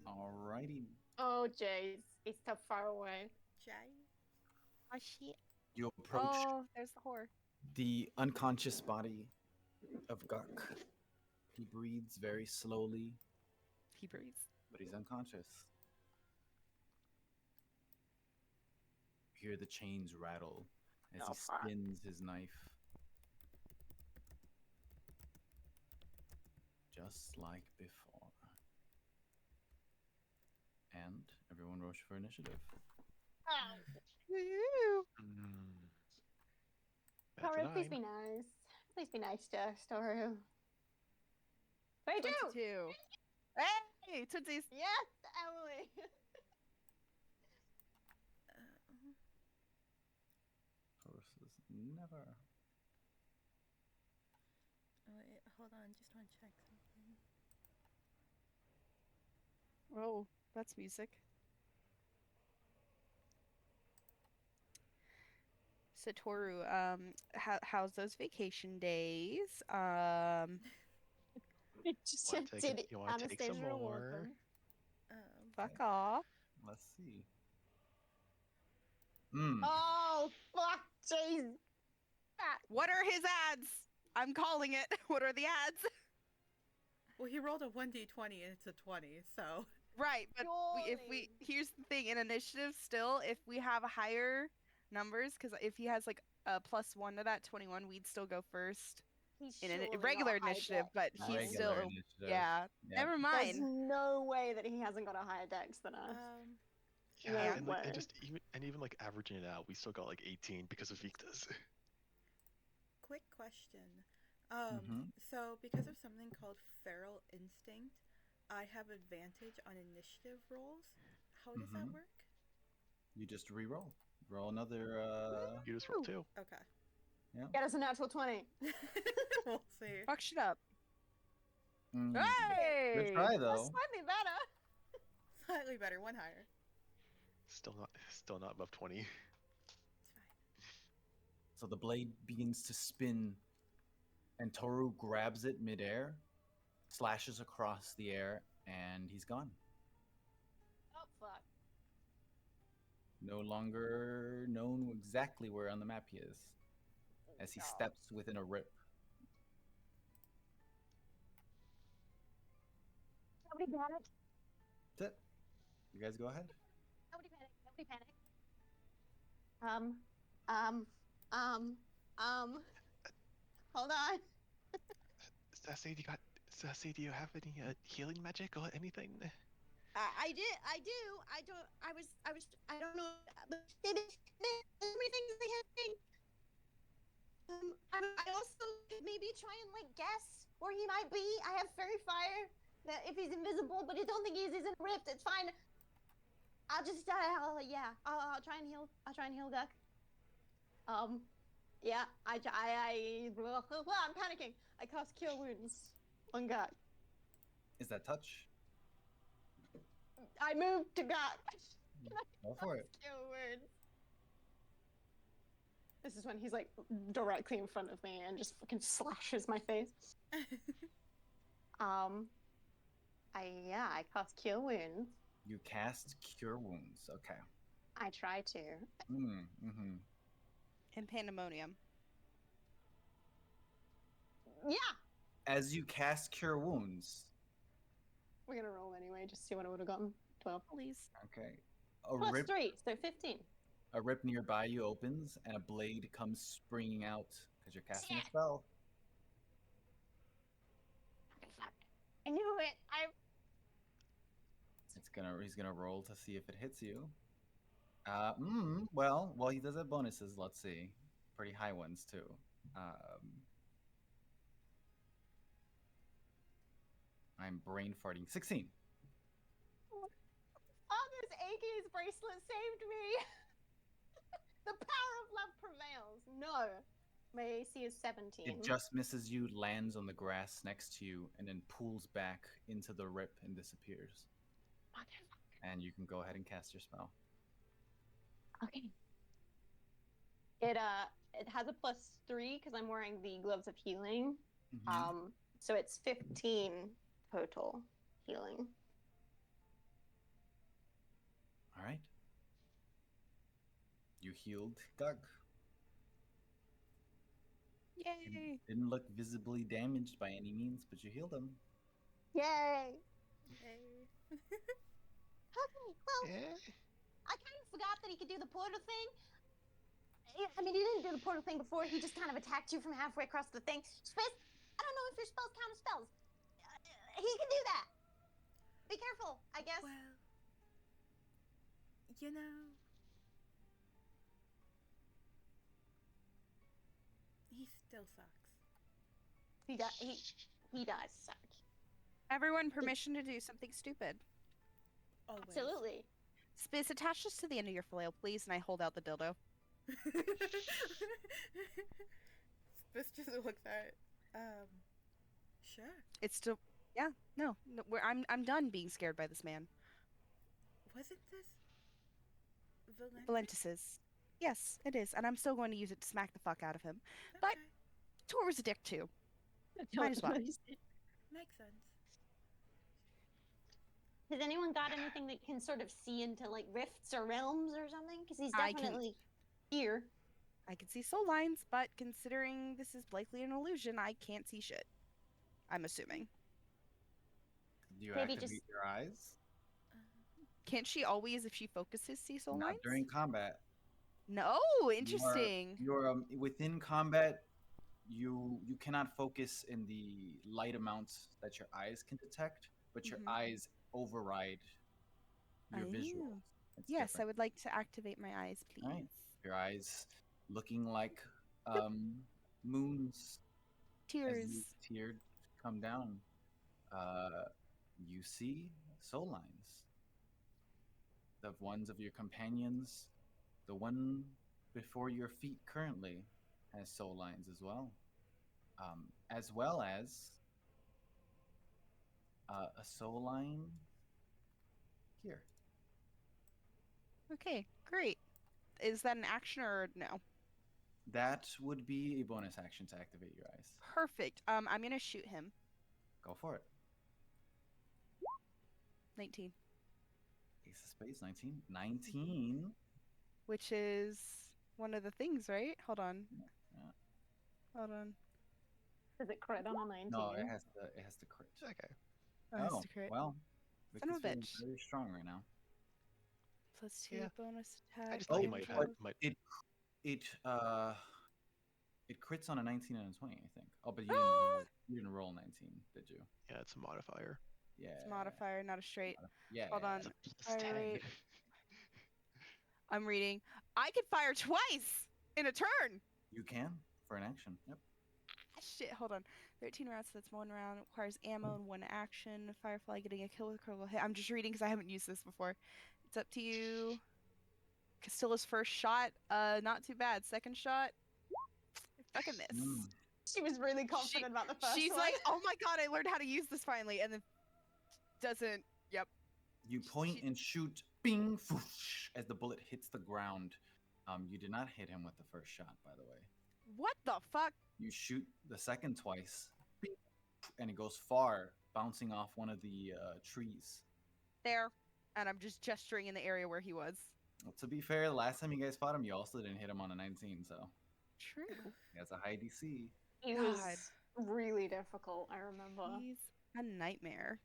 Speaker 1: Alrighty.
Speaker 5: Oh, jeez. It's so far away.
Speaker 6: Jay.
Speaker 4: Oh shit.
Speaker 1: You approach
Speaker 4: Oh, there's the whore.
Speaker 1: the unconscious body of Guk. He breathes very slowly,
Speaker 4: He breathes.
Speaker 1: but he's unconscious. You hear the chains rattle as
Speaker 5: Oh,
Speaker 1: he
Speaker 5: fuck.
Speaker 1: spins his knife. Just like before. And everyone rush for initiative.
Speaker 4: Woo!
Speaker 3: That's a
Speaker 5: Toru, please
Speaker 3: 9.
Speaker 5: be nice. Please be nice to us, Toru. 22!
Speaker 4: 22. Hey, Tootsies.
Speaker 5: Yes, Emily!
Speaker 1: Taurus is never.
Speaker 6: Wait, hold on. Just want to check something.
Speaker 4: Oh, that's music. So Toru, how's those vacation days?
Speaker 5: It just
Speaker 3: Wanna take
Speaker 5: did
Speaker 3: it- you wanna take some
Speaker 5: Anastasia reward
Speaker 3: more?
Speaker 5: them.
Speaker 4: Fuck off.
Speaker 1: Let's see. Hmm.
Speaker 5: Oh, fuck, jeez.
Speaker 4: What are his ads? I'm calling it. What are the ads?
Speaker 6: Well, he rolled a 1d20 and it's a 20, so.
Speaker 4: Right, but here's the thing, in initiative still, if we have higher numbers, because if he has like a +1 to that 21, we'd still go first
Speaker 5: He's
Speaker 4: in
Speaker 5: surely
Speaker 4: a
Speaker 5: got
Speaker 4: regular
Speaker 5: high
Speaker 4: initiative,
Speaker 5: dex.
Speaker 4: but
Speaker 1: Regular
Speaker 4: he's still
Speaker 1: initiative.
Speaker 4: yeah.
Speaker 1: Yeah.
Speaker 4: Never
Speaker 5: There's
Speaker 4: mind.
Speaker 5: no way that he hasn't got a higher dex than us.
Speaker 3: Yeah,
Speaker 5: No
Speaker 3: and like,
Speaker 5: way.
Speaker 3: and even like averaging it out, we still got like 18 because of Victa's.
Speaker 6: Quick question.
Speaker 1: Mhm.
Speaker 6: So, because of something called feral instinct, I have advantage on initiative rolls. How does that
Speaker 1: Mhm.
Speaker 6: work?
Speaker 1: You just re-roll. Roll another.
Speaker 3: You just roll 2.
Speaker 6: Okay.
Speaker 5: Get us a natural 20.
Speaker 6: We'll see.
Speaker 4: Fuck shit up.
Speaker 1: Mm,
Speaker 4: Hey!
Speaker 1: Good try
Speaker 5: That's
Speaker 1: though.
Speaker 5: slightly better.
Speaker 6: Slightly better, one higher.
Speaker 3: Still not above 20.
Speaker 6: It's fine.
Speaker 1: So the blade begins to spin, and Toru grabs it midair, slashes across the air, and he's gone.
Speaker 5: Oh, fuck.
Speaker 1: No longer known exactly where on the map he is, as he
Speaker 5: Oh.
Speaker 1: steps within a rip.
Speaker 5: Nobody panic.
Speaker 1: That's it. You guys go ahead.
Speaker 5: Nobody panic. Nobody panic. Hold on.
Speaker 3: Sassy, do you have any healing magic or anything?
Speaker 5: I did. I do. I don't. I was. I don't know. But there's so many things they had to think. I also could maybe try and like guess where he might be. I have fairy fire. That if he's invisible, but I don't think he's in a rift. It's fine. I'll just. I'll try and heal. I'll try and heal Duck. Yeah. I'm panicking. I cast Cure Wounds on Gok.
Speaker 1: Is that touch?
Speaker 5: I moved to Gok.
Speaker 1: Go for it.
Speaker 5: Cure Wounds. This is when he's like directly in front of me and just fucking slashes my face. I cast Cure Wounds.
Speaker 1: You cast Cure Wounds. Okay.
Speaker 5: I try to.
Speaker 1: Mm-hmm.
Speaker 4: In pandemonium.
Speaker 5: Yeah,
Speaker 1: As you cast Cure Wounds,
Speaker 5: we're gonna roll anyway. Just see what I would have gotten. 12
Speaker 4: Please.
Speaker 1: okay,
Speaker 5: plus 3, so 15.
Speaker 1: a rip nearby you opens, and a blade comes springing out because you're casting a
Speaker 5: Shit.
Speaker 1: spell.
Speaker 5: Fuck. I knew it.
Speaker 1: He's gonna roll to see if it hits you. Well, he does have bonuses. Let's see, pretty high ones too. I'm brain farting. 16.
Speaker 5: Father's Aegis bracelet saved me. The power of love prevails. No. My AC is 17.
Speaker 1: It just misses you, lands on the grass next to you, and then pulls back into the rip and disappears. And you can go ahead and cast your spell.
Speaker 5: Okay. It has a plus 3 because I'm wearing the gloves of healing.
Speaker 1: Mhm.
Speaker 5: So it's 15 total healing.
Speaker 1: All right. You healed Gug.
Speaker 4: Yay!
Speaker 1: Didn't look visibly damaged by any means, but you healed him.
Speaker 5: Yay!
Speaker 6: Hey.
Speaker 5: Okay, well,
Speaker 3: Eh?
Speaker 5: I kind of forgot that he could do the portal thing. I mean, he didn't do the portal thing before. He just kind of attacked you from halfway across the thing. Space, I don't know if your spells count as spells. He can do that. Be careful, I guess.
Speaker 6: Well, you know, he still sucks.
Speaker 5: He does. He does suck.
Speaker 4: Everyone permission to do something stupid.
Speaker 6: Always.
Speaker 5: Absolutely.
Speaker 4: Space, attach this to the end of your flail, please, and I hold out the dildo.
Speaker 6: This just looks at sure.
Speaker 4: It's still, yeah, no, I'm done being scared by this man.
Speaker 6: Wasn't this
Speaker 4: Valentis's. Yes, it is, and I'm still going to use it to smack the fuck out of him. But
Speaker 6: Okay.
Speaker 4: Toru's a dick too. Might as well.
Speaker 6: Makes sense.
Speaker 5: Has anyone got anything that can sort of see into like rifts or realms or something? Because he's
Speaker 4: I can-
Speaker 5: definitely here.
Speaker 4: I can see soul lines, but considering this is likely an illusion, I can't see shit. I'm assuming.
Speaker 1: Do you
Speaker 5: Maybe
Speaker 1: activate
Speaker 5: just-
Speaker 1: your eyes?
Speaker 4: Can't she always, if she focuses, see soul
Speaker 1: Not
Speaker 4: lines?
Speaker 1: during combat.
Speaker 4: No, interesting.
Speaker 1: You're within combat. You cannot focus in the light amounts that your eyes can detect, but your
Speaker 4: Mhm.
Speaker 1: eyes override your
Speaker 4: Oh.
Speaker 1: visuals. It's
Speaker 4: Yes, I
Speaker 1: different.
Speaker 4: would like to activate my eyes, please.
Speaker 1: Alright. Your eyes looking like moons as
Speaker 4: Tears.
Speaker 1: these tears come down. You see soul lines. The ones of your companions. The one before your feet currently has soul lines as well. As well as a soul line here.
Speaker 4: Okay, great. Is that an action or no?
Speaker 1: That would be a bonus action to activate your eyes.
Speaker 4: Perfect. I'm gonna shoot him.
Speaker 1: Go for it.
Speaker 4: 19,
Speaker 1: Ace of Spades, 19. 19.
Speaker 4: which is one of the things, right? Hold on.
Speaker 1: Yeah.
Speaker 4: Hold on.
Speaker 5: Does it crit on a 19?
Speaker 1: No, it has to crit.
Speaker 3: Okay.
Speaker 4: Oh, it has to crit.
Speaker 1: Well.
Speaker 4: Son of a
Speaker 1: Vicky's feeling
Speaker 4: bitch.
Speaker 1: very strong right now.
Speaker 4: Plus 2
Speaker 3: Yeah.
Speaker 4: bonus attack.
Speaker 3: I just thought
Speaker 1: Oh,
Speaker 3: he might have
Speaker 1: but
Speaker 3: had. Might,
Speaker 1: it crits on a 19 and a 20, I think. Oh, but you didn't roll 19, did you?
Speaker 3: yeah, it's a modifier.
Speaker 1: Yeah.
Speaker 4: It's a modifier, not a straight.
Speaker 1: Yeah.
Speaker 4: Hold on.
Speaker 3: It's a plus
Speaker 4: Fire
Speaker 3: 10.
Speaker 4: rate. I'm reading. I can fire twice in a turn.
Speaker 1: You can for an action. Yep.
Speaker 4: Shit, hold on. 13 rounds, so that's 1 round. Requires ammo and 1 action. Firefly getting a kill with a critical hit. I'm just reading because I haven't used this before. It's up to you. Castilla's first shot, not too bad. Second shot, I fucking miss.
Speaker 1: Mm.
Speaker 5: She was really confident about the first
Speaker 4: She's
Speaker 5: one.
Speaker 4: like, oh my god, I learned how to use this finally, and then doesn't. Yep.
Speaker 1: You point and shoot, bing, foosh, as the bullet hits the ground. You did not hit him with the first shot, by the way.
Speaker 4: What the fuck?
Speaker 1: You shoot the second twice, bing, and it goes far, bouncing off one of the trees.
Speaker 4: There. And I'm just gesturing in the area where he was.
Speaker 1: Well, to be fair, the last time you guys fought him, you also didn't hit him on a 19, so
Speaker 4: True.
Speaker 1: he has a high DC.
Speaker 5: It
Speaker 4: God.
Speaker 5: was really difficult, I remember.
Speaker 4: He's a nightmare.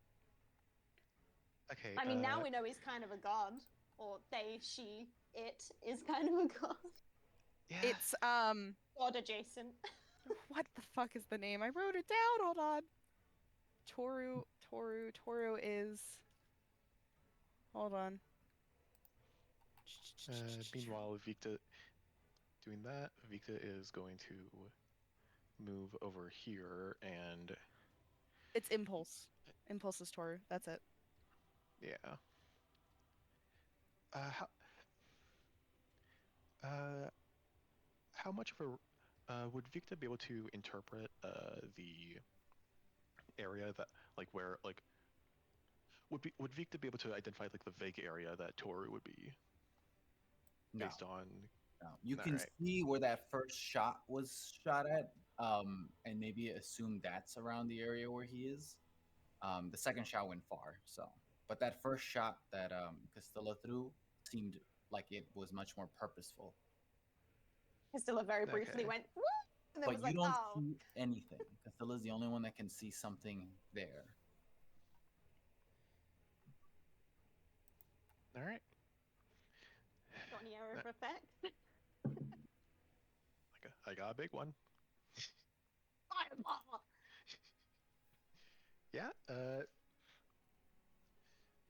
Speaker 3: Okay.
Speaker 5: I mean, now we know he's kind of a god. Or they, she, it is kind of a god.
Speaker 3: Yeah.
Speaker 4: It's,
Speaker 5: God adjacent.
Speaker 4: what the fuck is the name? I wrote it down. Hold on. Toru is. Hold on.
Speaker 3: Meanwhile, Vikda doing that. Vikda is going to move over here and
Speaker 4: It's Impulse. Impulse is Toru. That's it.
Speaker 3: yeah. How much of a would Vikda be able to interpret the area that where would Vikda be able to identify the vague area that Toru would be
Speaker 1: No,
Speaker 3: based on?
Speaker 1: no. You can
Speaker 3: Alright.
Speaker 1: see where that first shot was shot at, and maybe assume that's around the area where he is. The second shot went far, so. But that first shot that Castilla threw seemed like it was much more purposeful.
Speaker 5: Castilla very briefly
Speaker 3: Okay.
Speaker 5: went, woo! And then
Speaker 1: But
Speaker 5: was
Speaker 1: you
Speaker 5: like,
Speaker 1: don't
Speaker 5: oh.
Speaker 1: see anything. Castilla's the only one that can see something there.
Speaker 3: All right.
Speaker 5: Got any area of effect?
Speaker 3: I got a big one.
Speaker 5: Fireball!
Speaker 3: Yeah.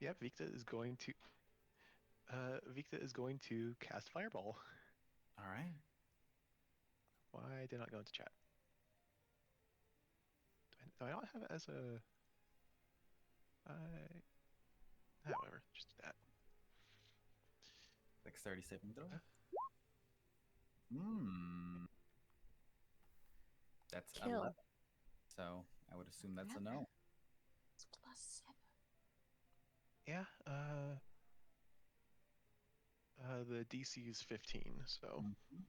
Speaker 3: Yeah. Vikda is going to cast Fireball.
Speaker 1: All right.
Speaker 3: Why did not go into chat? Do I not have it as a? However, just do that.
Speaker 1: Dexterity saving throw. That's
Speaker 4: Kill.
Speaker 1: 11. So I would assume that's a no.
Speaker 5: It's +7.
Speaker 3: Yeah. The DC is 15, so.
Speaker 1: Mhm.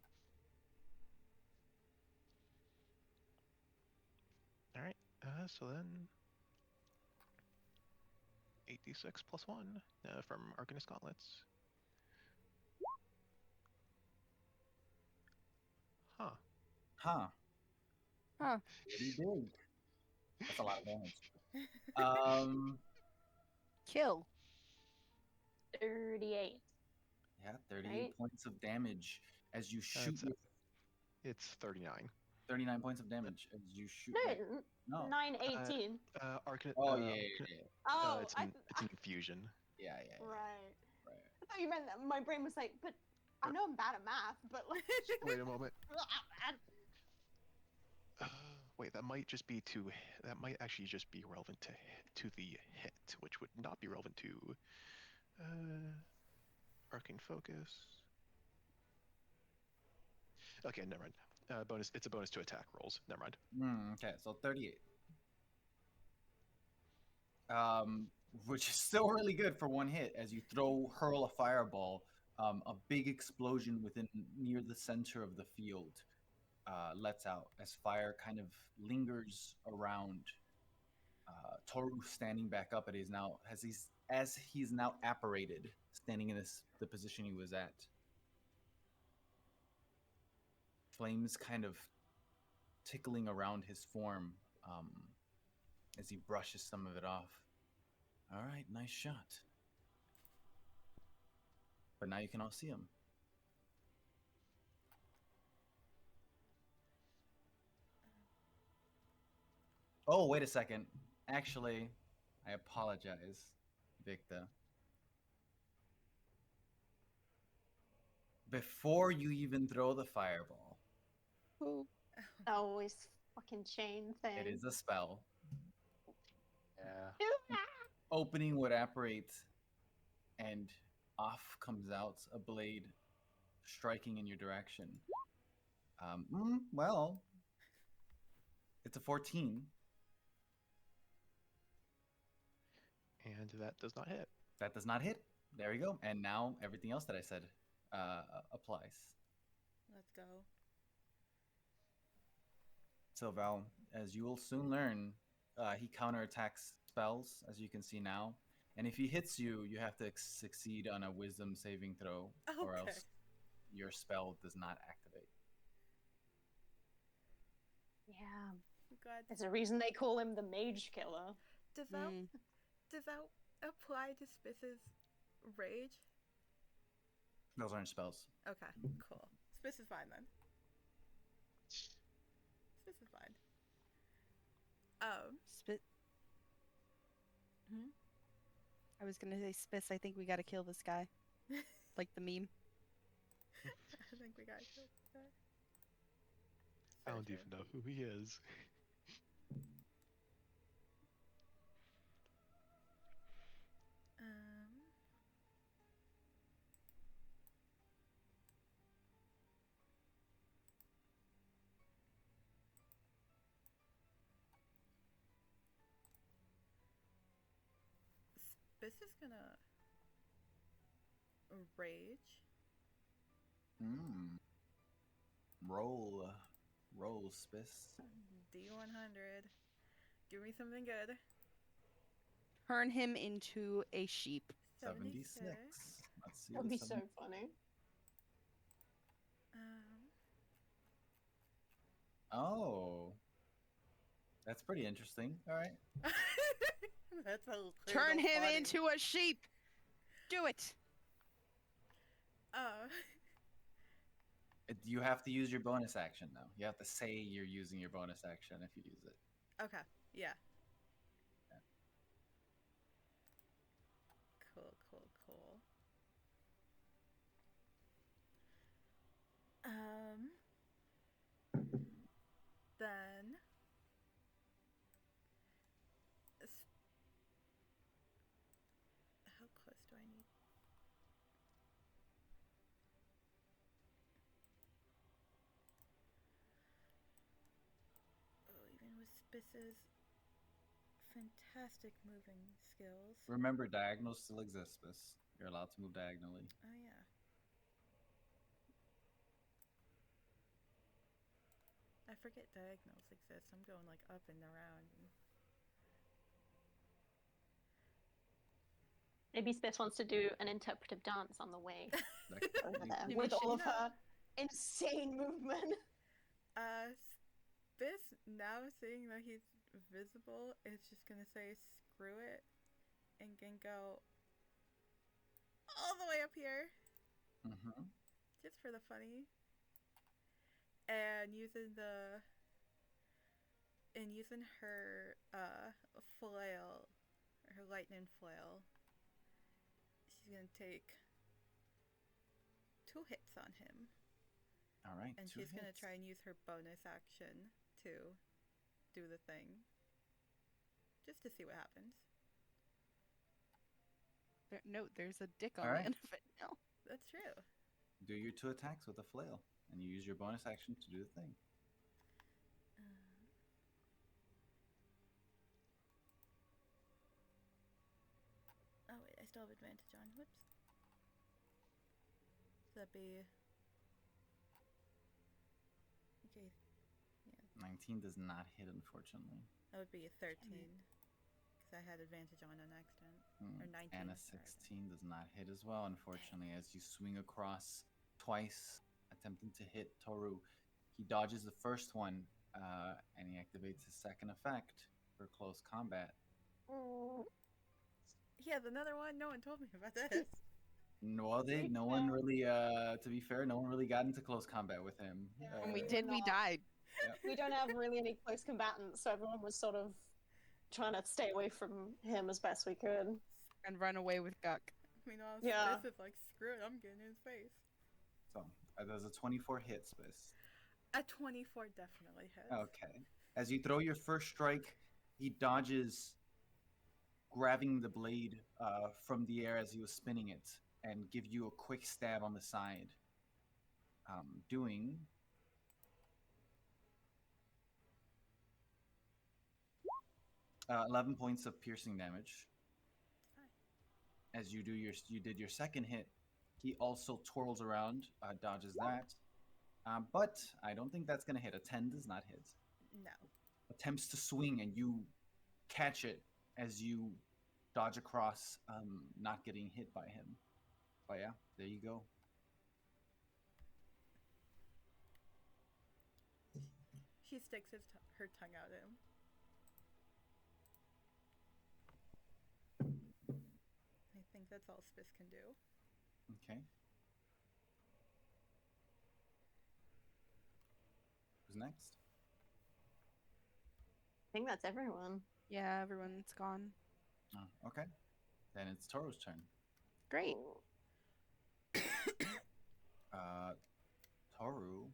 Speaker 3: All right. So then 8d6 plus 1 from Arcanist Gauntlets. Huh.
Speaker 1: Huh.
Speaker 4: Huh.
Speaker 1: Pretty big. That's a lot of damage.
Speaker 4: Kill.
Speaker 5: 38.
Speaker 1: Yeah, 38
Speaker 5: Right.
Speaker 1: points of damage as you shoot.
Speaker 3: It's, it's 39.
Speaker 1: 39 points of damage as you shoot.
Speaker 5: No,
Speaker 1: No.
Speaker 5: 918.
Speaker 3: Arcanist.
Speaker 1: Oh yeah.
Speaker 5: Oh,
Speaker 3: it's an infusion.
Speaker 1: Yeah.
Speaker 5: right. I thought you meant that. My brain was like, but I know I'm bad at math, but like.
Speaker 3: Wait a moment. Wait, that might actually just be relevant to the hit, which would not be relevant to Arcane Focus. Okay, never mind. Bonus. It's a bonus to attack rolls. Never mind.
Speaker 1: Okay, so 38. Which is still really good for one hit as you hurl a fireball. A big explosion near the center of the field lets out as fire kind of lingers around. Toru standing back up, as he's now apparated, standing in the position he was at. Flames kind of tickling around his form as he brushes some of it off. All right, nice shot. But now you can all see him. Oh, wait a second. Actually, I apologize, Vikda. Before you even throw the fireball,
Speaker 4: Oh,
Speaker 5: Oh, this fucking chain thing.
Speaker 1: it is a spell.
Speaker 3: Yeah.
Speaker 1: Opening would apparate, and off comes out a blade striking in your direction. Well, it's a 14.
Speaker 3: And that does not hit.
Speaker 1: That does not hit. There we go. And now everything else that I said applies.
Speaker 6: Let's go.
Speaker 1: So, Val, as you will soon learn, he counterattacks spells, as you can see now. And if he hits you, you have to succeed on a wisdom saving throw, or
Speaker 6: Okay.
Speaker 1: else your spell does not activate.
Speaker 5: Yeah.
Speaker 6: God.
Speaker 5: There's a reason they call him the Mage Killer.
Speaker 6: Does that
Speaker 4: Mm.
Speaker 6: does that apply to Spiss's rage?
Speaker 1: Those aren't spells.
Speaker 6: Okay, cool. Spiss is fine then. Spiss is fine.
Speaker 4: Spit.
Speaker 6: Hmm?
Speaker 4: I was gonna say Spiss. I think we gotta kill this guy, like the meme.
Speaker 6: I think we got it.
Speaker 3: I don't even know who he is.
Speaker 6: Spiss is gonna rage.
Speaker 1: Roll. Roll, Spiss.
Speaker 6: D100. Give me something good.
Speaker 4: Turn him into a sheep.
Speaker 1: 76. Let's see.
Speaker 5: That'd
Speaker 1: what
Speaker 5: be so
Speaker 1: 70
Speaker 5: funny.
Speaker 1: Oh. That's pretty interesting. All right.
Speaker 6: That's a little
Speaker 4: Turn him
Speaker 6: funny.
Speaker 4: into a sheep. Do it.
Speaker 1: You have to use your bonus action, though. You have to say you're using your bonus action if you use it.
Speaker 6: Okay. Yeah.
Speaker 1: Yeah.
Speaker 6: Cool. Then how close do I need? Oh, even with Spiss's fantastic moving skills.
Speaker 1: Remember, diagonals still exist, Spiss. You're allowed to move diagonally.
Speaker 6: Oh yeah. I forget diagonals exist. I'm going like up and around.
Speaker 5: Maybe Spiss wants to do an interpretive dance on the way
Speaker 1: That
Speaker 5: over
Speaker 1: could
Speaker 5: there
Speaker 1: be-
Speaker 5: with all of
Speaker 6: No.
Speaker 5: her insane movement.
Speaker 6: Spiss, now seeing that he's visible, is just gonna say screw it and can go all the way up here just for the funny. And using her flail, her lightning flail, she's gonna take 2 hits on him.
Speaker 1: All right.
Speaker 6: And
Speaker 1: 2
Speaker 6: she's gonna
Speaker 1: hits.
Speaker 6: try and use her bonus action to do the thing. Just to see what happens.
Speaker 4: No, there's a dick on
Speaker 1: All
Speaker 4: the
Speaker 1: right.
Speaker 4: end of it now.
Speaker 6: That's true.
Speaker 1: Do your 2 attacks with a flail, and you use your bonus action to do the thing.
Speaker 6: Oh wait, I still have advantage on. Whoops. So that'd be okay.
Speaker 1: 19 does not hit, unfortunately.
Speaker 6: That would be a 13 because I had advantage on an accident. Or 19.
Speaker 1: And a
Speaker 6: sorry.
Speaker 1: 16 does not hit as well, unfortunately, as you swing across twice, attempting to hit Toru. He dodges the first one, and he activates his second effect for close combat.
Speaker 6: He has another one. No one told me about this.
Speaker 1: No one really, to be fair, no one really got into close combat with him.
Speaker 5: Yeah.
Speaker 4: When we
Speaker 5: we're
Speaker 4: did, we
Speaker 5: not.
Speaker 4: died.
Speaker 5: We don't have really any close combatants, so everyone was sort of trying to stay away from him as best we could.
Speaker 4: And run away with Guck.
Speaker 6: Meanwhile,
Speaker 5: Yeah.
Speaker 6: Spiss is like, screw it, I'm getting in his face.
Speaker 1: So there's a 24 hit, Spiss.
Speaker 6: A 24 definitely hits.
Speaker 1: Okay. As you throw your first strike, he dodges, grabbing the blade from the air as he was spinning it, and give you a quick stab on the side, doing 11 points of piercing damage. As you did your second hit, he also twirls around, dodges that, but I don't think that's gonna hit. A 10 does not hit.
Speaker 6: No.
Speaker 1: Attempts to swing, and you catch it as you dodge across, not getting hit by him. But yeah, there you go.
Speaker 6: She sticks her tongue out at him. I think that's all Spiss can do.
Speaker 1: Okay. Who's next?
Speaker 5: I think that's everyone.
Speaker 4: Yeah, everyone's gone.
Speaker 1: Oh, okay. Then it's Toru's turn.
Speaker 4: Great.
Speaker 1: Toru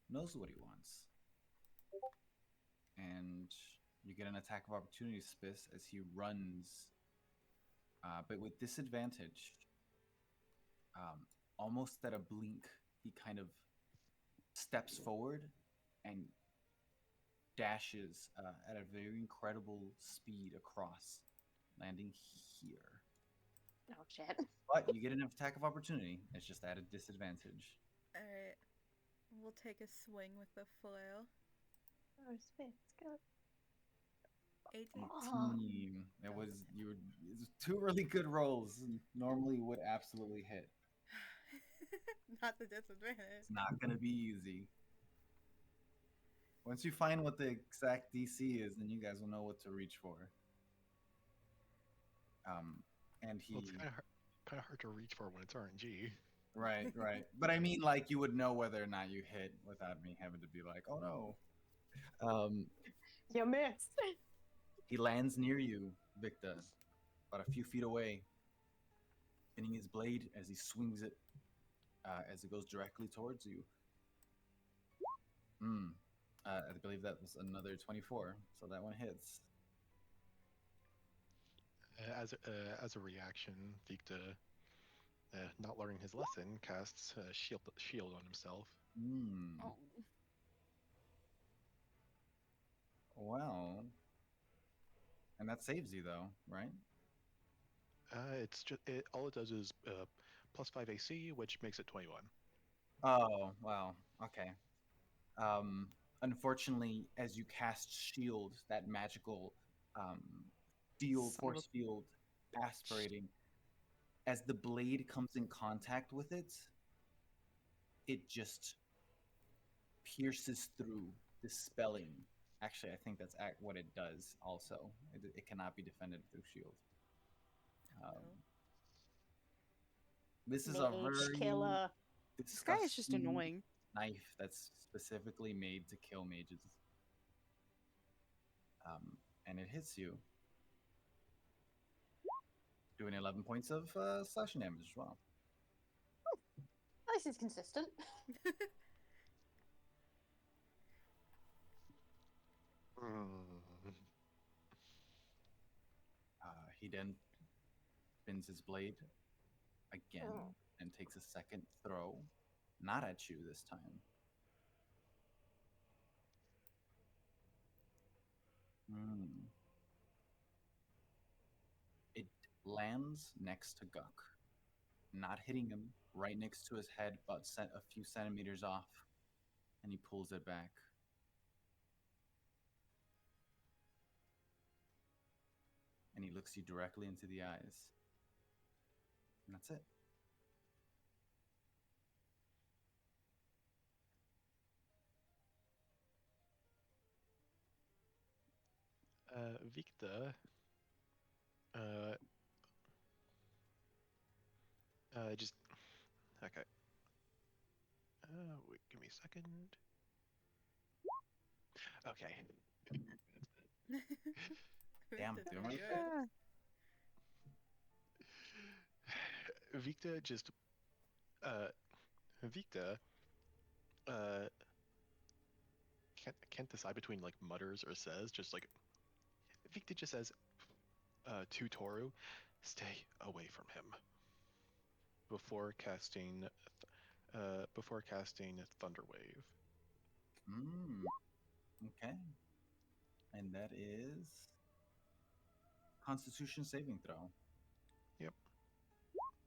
Speaker 1: knows what he wants. And you get an attack of opportunity, Spiss, as he runs, but with disadvantage. Almost at a blink, he kind of steps forward and dashes at a very incredible speed across, landing here.
Speaker 5: Oh shit.
Speaker 1: But you get an attack of opportunity. It's just at a disadvantage.
Speaker 6: Alright. We'll take a swing with the flail.
Speaker 5: Oh, Spiss, go.
Speaker 6: 18.
Speaker 1: 18. It was two really good rolls. Normally would absolutely hit.
Speaker 6: Not the disadvantage.
Speaker 1: It's not gonna be easy. Once you find what the exact DC is, then you guys will know what to reach for. And he
Speaker 3: Well, it's kind of hard to reach for when it's RNG.
Speaker 1: right. But I mean, like, you would know whether or not you hit without me having to be like, oh no.
Speaker 5: You missed.
Speaker 1: He lands near you, Vikda, about a few feet away, spinning his blade as he swings it, as it goes directly towards you. I believe that was another 24, so that one hits.
Speaker 3: As a reaction, Vikda, not learning his lesson, casts shield on himself.
Speaker 4: Oh.
Speaker 1: Well, and that saves you though, right?
Speaker 3: It's just all it does is +5 AC, which makes it 21.
Speaker 1: Oh, wow. Okay. Unfortunately, as you cast shield, that magical force field aspirating, as the blade comes in contact with it, it just pierces through, dispelling. Actually, I think that's what it does also. It cannot be defended through shield. This is a
Speaker 5: Mage
Speaker 1: very
Speaker 5: killer.
Speaker 4: This guy is just
Speaker 1: disgusting
Speaker 4: annoying.
Speaker 1: knife that's specifically made to kill mages. And it hits you, doing 11 points of slashing damage as well.
Speaker 5: At least it's consistent.
Speaker 1: He then spins his blade again and takes a second throw, not at you this time. It lands next to Guck, not hitting him, right next to his head, but a few centimeters off, and he pulls it back. And he looks you directly into the eyes. And that's it.
Speaker 3: Vikda, just okay. Wait, give me a second. Okay.
Speaker 1: Damn,
Speaker 6: This is
Speaker 1: doing
Speaker 6: good.
Speaker 3: Vikda just uh Vikda can't decide between like mutters or says, just like Vikda just says to Toru, stay away from him before casting Thunder Wave.
Speaker 1: Mm, okay. And that is Constitution saving throw.
Speaker 3: Yep.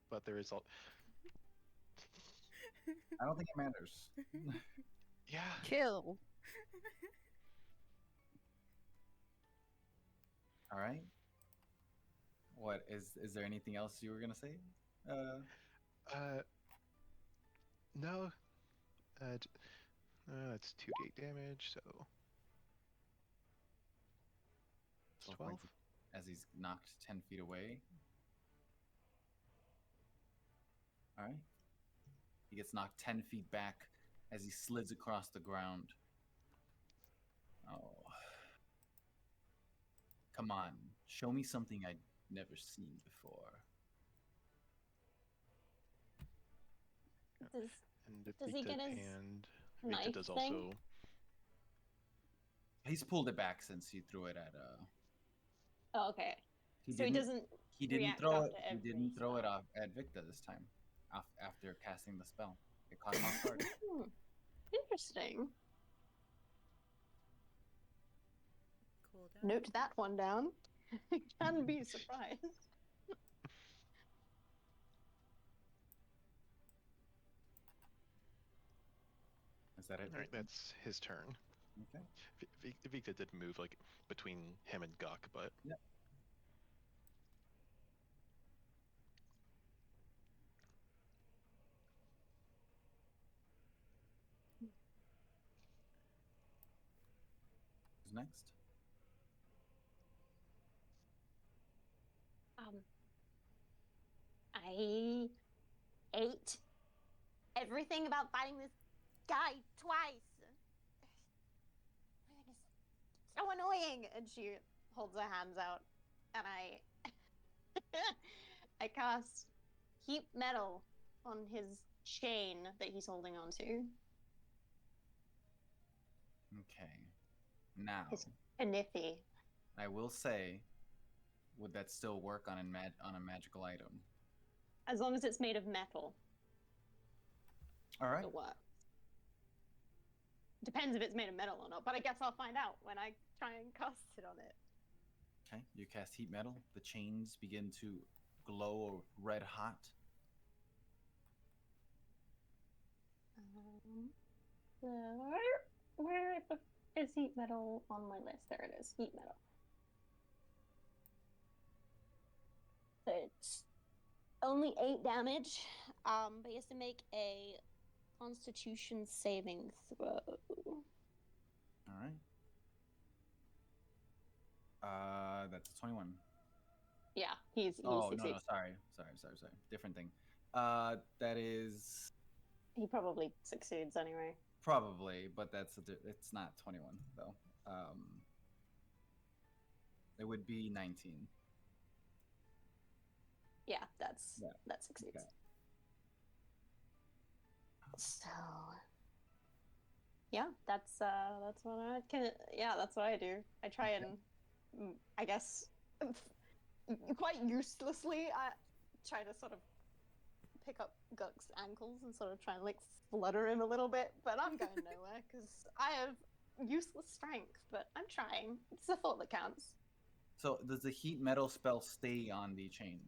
Speaker 3: But there is all
Speaker 1: I don't think it matters.
Speaker 3: yeah.
Speaker 4: Kill.
Speaker 1: All right. What is there anything else you were gonna say?
Speaker 3: No. It's 2d8 damage, so it's
Speaker 1: 12
Speaker 3: 12.
Speaker 1: points as he's knocked 10 feet away. All right. He gets knocked 10 feet back as he slids across the ground. Oh. Come on. Show me something I've never seen before.
Speaker 5: Does
Speaker 3: And
Speaker 5: Does he get his
Speaker 3: Vikta
Speaker 5: knife
Speaker 3: does
Speaker 5: thing?
Speaker 3: also.
Speaker 1: He's pulled it back since he threw it at
Speaker 5: Oh, okay.
Speaker 1: he
Speaker 5: So he
Speaker 1: didn't
Speaker 5: doesn't
Speaker 1: he didn't
Speaker 5: react
Speaker 1: throw it
Speaker 5: after
Speaker 1: he
Speaker 5: every
Speaker 1: didn't throw it
Speaker 5: spell.
Speaker 1: off at Victa this time after casting the spell. It caught him off guard.
Speaker 5: Hmm. Interesting.
Speaker 6: Cool down.
Speaker 5: Note that one down. Can be surprised.
Speaker 1: Is that it?
Speaker 3: All right,
Speaker 1: Victor?
Speaker 3: that's his turn.
Speaker 1: Okay.
Speaker 3: Vikta did move like between him and Guk, but
Speaker 1: Yep. Who's next?
Speaker 5: I hate everything about fighting this guy twice. Everything is so annoying. And she holds her hands out, and I cast heat metal on his chain that he's holding onto.
Speaker 1: Okay. Now,
Speaker 5: His Anithi.
Speaker 1: I will say, would that still work on a magical item?
Speaker 5: As long as it's made of metal,
Speaker 1: All right.
Speaker 5: it'll work. Depends if it's made of metal or not, but I guess I'll find out when I try and cast it on it.
Speaker 1: Okay. You cast heat metal. The chains begin to glow red hot.
Speaker 5: Where is heat metal on my list? There it is. Heat metal. It's only 8 damage, but he has to make a Constitution saving throw.
Speaker 1: All right. That's a 21.
Speaker 5: Yeah, he
Speaker 1: Oh,
Speaker 5: succeeds.
Speaker 1: no, sorry. Different thing. That is
Speaker 5: He probably succeeds anyway.
Speaker 1: probably, but it's not 21 though. It would be 19.
Speaker 5: Yeah, that succeeds.
Speaker 1: Okay.
Speaker 5: So, yeah, that's what I can. Yeah, that's what I do. I try and, I guess, quite uselessly, I try to sort of pick up Guk's ankles and sort of try and like flutter him a little bit, but I'm going nowhere because I have useless strength. But I'm trying. It's the thought that counts.
Speaker 1: So does the heat metal spell stay on the chain?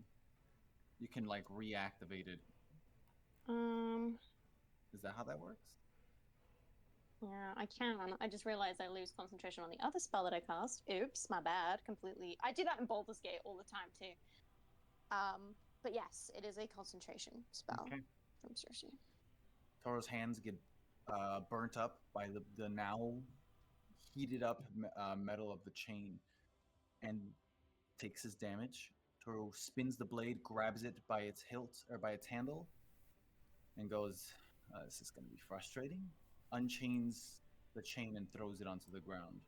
Speaker 1: You can like reactivate it. Is that how that works?
Speaker 5: Yeah, I can. I just realized I lose concentration on the other spell that I cast. Oops, my bad. Completely. I do that in Baldur's Gate all the time too. But yes, it is a concentration spell
Speaker 1: Okay.
Speaker 5: from Cersei.
Speaker 1: Toru's hands get burnt up by the now heated up metal of the chain and takes his damage. Toru spins the blade, grabs it by its hilt or by its handle, and goes, "This is going to be frustrating." Unchains the chain and throws it onto the ground.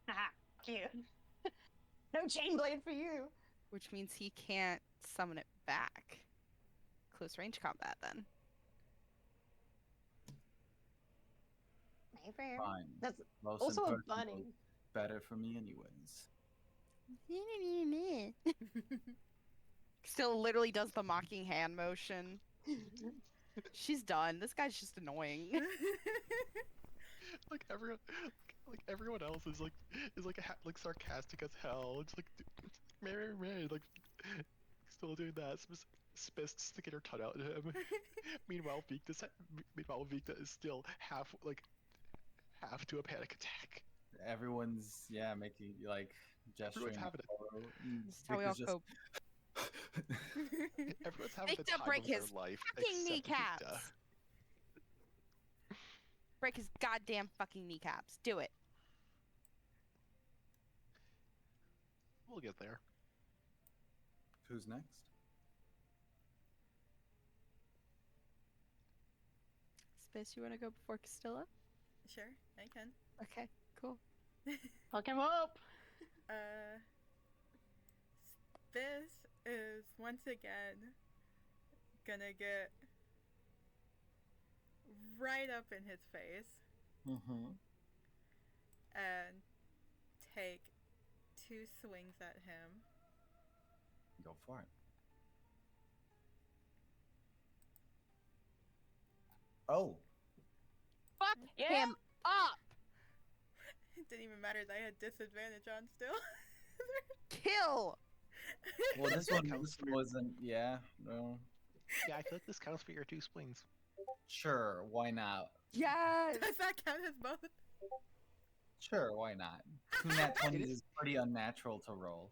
Speaker 5: Haha, cute. No chain blade for you.
Speaker 4: Which means he can't summon it back. Close range combat then.
Speaker 5: Fair.
Speaker 1: Fine.
Speaker 5: That's
Speaker 1: Close
Speaker 5: also
Speaker 1: and
Speaker 5: a
Speaker 1: personal
Speaker 5: bunny.
Speaker 1: is better for me, anyways.
Speaker 4: Still literally does the mocking hand motion. She's done. This guy's just annoying.
Speaker 3: Like everyone else is like sarcastic as hell. It's like Mary, like still doing that. Spist sticking her tongue out at him. Meanwhile, Vikda is still half to a panic attack.
Speaker 1: Everyone's making like
Speaker 3: Everyone's
Speaker 1: gesturing.
Speaker 3: having
Speaker 4: This is how we all
Speaker 1: Victor's
Speaker 4: cope.
Speaker 3: Everyone's having the
Speaker 4: Vikda,
Speaker 3: time
Speaker 4: break
Speaker 3: of their
Speaker 4: his
Speaker 3: life
Speaker 4: fucking
Speaker 3: except
Speaker 4: kneecaps.
Speaker 3: Vikda.
Speaker 4: Break his goddamn fucking kneecaps. Do it.
Speaker 3: We'll get there.
Speaker 1: Who's next?
Speaker 4: Space, you want to go before Castilla?
Speaker 6: Sure, I can.
Speaker 4: Okay, cool.
Speaker 5: Hook him up.
Speaker 6: This is once again gonna get right up in his face
Speaker 1: Mm-hmm.
Speaker 6: and take 2 swings at him.
Speaker 1: Go for it. Oh,
Speaker 4: Fuck
Speaker 5: Yeah.
Speaker 4: him up!
Speaker 6: It didn't even matter that I had disadvantage on still.
Speaker 4: Kill!
Speaker 1: well, this one
Speaker 3: Counts for-
Speaker 1: wasn't. Yeah, no.
Speaker 3: Yeah, I feel like this counts for your 2 swings.
Speaker 1: Sure, why not?
Speaker 4: Yes!
Speaker 6: Does that count as both?
Speaker 1: Sure, why not? 2 nat 20s is pretty unnatural to roll.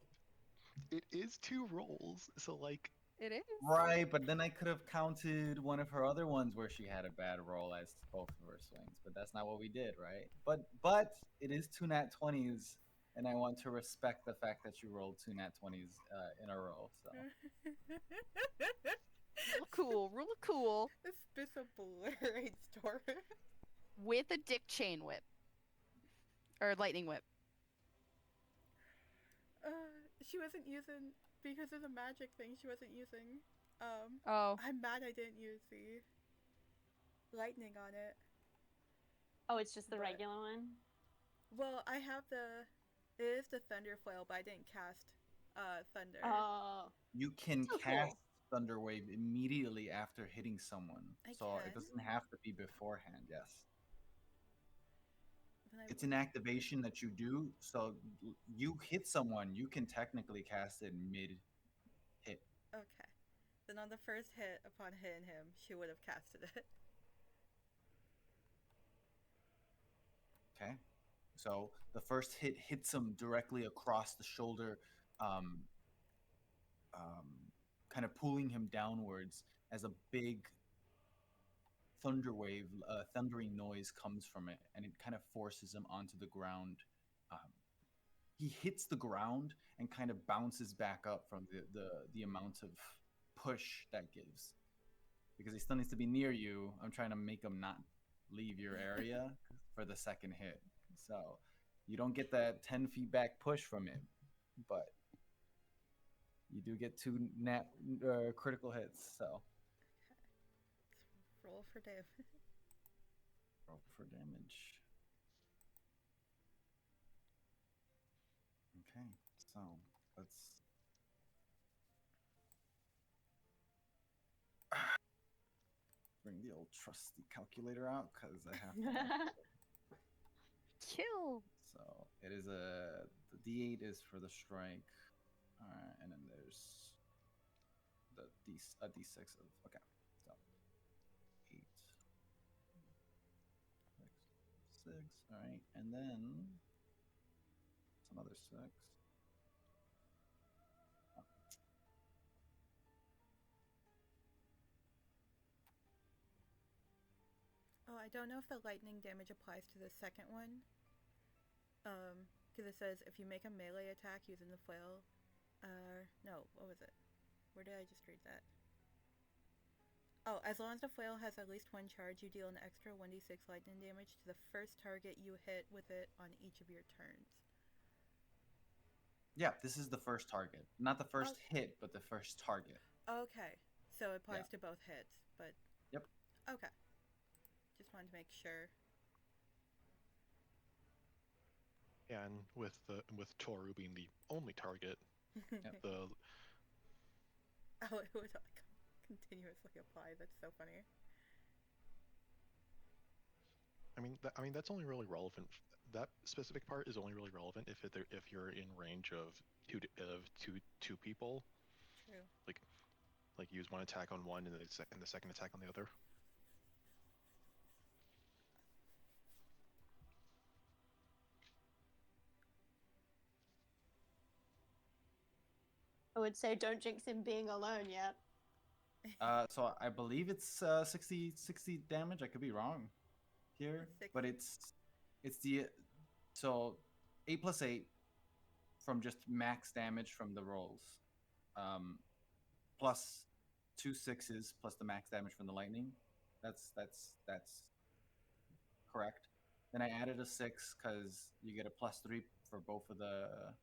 Speaker 3: It is 2 rolls, so like
Speaker 4: It is.
Speaker 1: Right, but then I could have counted one of her other ones where she had a bad roll as both of her swings, but that's not what we did, right? But it is 2 nat 20s, and I want to respect the fact that you rolled 2 nat 20s in a row. So
Speaker 4: Rule of cool.
Speaker 6: This obliterates Toru.
Speaker 4: With a dick chain whip. Or lightning whip.
Speaker 6: She wasn't using, because of the magic thing, she wasn't using,
Speaker 4: Oh.
Speaker 6: I'm mad I didn't use the lightning on it.
Speaker 5: Oh, it's just the
Speaker 6: But-
Speaker 5: regular one.
Speaker 6: Well, I have it is the thunder flail, but I didn't cast, thunder.
Speaker 5: Oh.
Speaker 1: you can
Speaker 5: So cool.
Speaker 1: cast Thunder Wave immediately after hitting someone,
Speaker 6: I
Speaker 1: so it
Speaker 6: can?
Speaker 1: doesn't have to be beforehand. Yes.
Speaker 6: Then I-
Speaker 1: It's an activation that you do, so you hit someone, you can technically cast it mid hit.
Speaker 6: Okay. Then on the first hit, upon hitting him, she would have casted it.
Speaker 1: Okay, so the first hit hits him directly across the shoulder, kind of pulling him downwards as a big thunder wave, thundering noise comes from it, and it kind of forces him onto the ground. He hits the ground and kind of bounces back up from the amount of push that gives, because he still needs to be near you. I'm trying to make him not leave your area for the second hit, so you don't get that 10 feet back push from him, but you do get 2 critical hits. So
Speaker 6: Roll for damage.
Speaker 1: roll for damage. Okay, so let's bring the old trusty calculator out because I have to.
Speaker 4: Kill.
Speaker 1: So it is the D8 is for the strike, and then there's a D6 of okay, so 8, 6, 6. All right, and then some other 6.
Speaker 6: Oh, I don't know if the lightning damage applies to the second one. Because it says if you make a melee attack using the flail, no, what was it? Where did I just read that? Oh, as long as the flail has at least 1 charge, you deal an extra 1d6 lightning damage to the first target you hit with it on each of your turns.
Speaker 1: Yeah, this is the first target. Not the first
Speaker 6: Oh.
Speaker 1: hit, but the first target.
Speaker 6: Okay. So it applies
Speaker 1: Yeah.
Speaker 6: to both hits, but
Speaker 1: Yep.
Speaker 6: okay. Just wanted to make sure.
Speaker 3: And with Toru being the only target,
Speaker 1: Yep.
Speaker 3: the
Speaker 6: Oh, it would like continuously apply. That's so funny.
Speaker 3: I mean that's only really relevant. That specific part is only really relevant if you're in range of two people.
Speaker 6: True.
Speaker 3: Like use one attack on one and the second attack on the other.
Speaker 5: I would say don't jinx him being alone yet.
Speaker 1: So I believe it's 60 damage. I could be wrong here, but
Speaker 6: 60.
Speaker 1: it's the so 8 plus 8 from just max damage from the rolls, plus 2 6s plus the max damage from the lightning. That's correct. Then I added a 6 because you get a +3 for both of the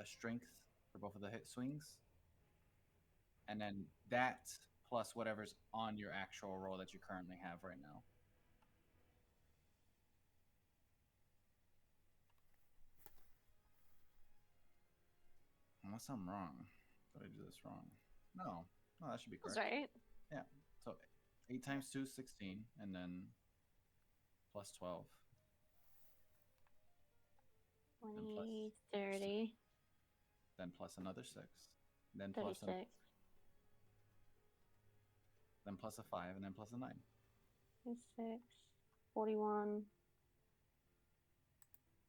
Speaker 1: strength for both of the hit swings, and then that plus whatever's on your actual roll that you currently have right now. Unless I'm wrong. Did I do this wrong? No. No, that should be
Speaker 5: That's
Speaker 1: correct.
Speaker 5: right.
Speaker 1: Yeah. So 8 times 2 is 16, and then plus 12.
Speaker 5: 20, 30,
Speaker 1: Then plus another 6. Then
Speaker 5: 36,
Speaker 1: then plus a 5, and then plus a 9.
Speaker 5: 36, 41,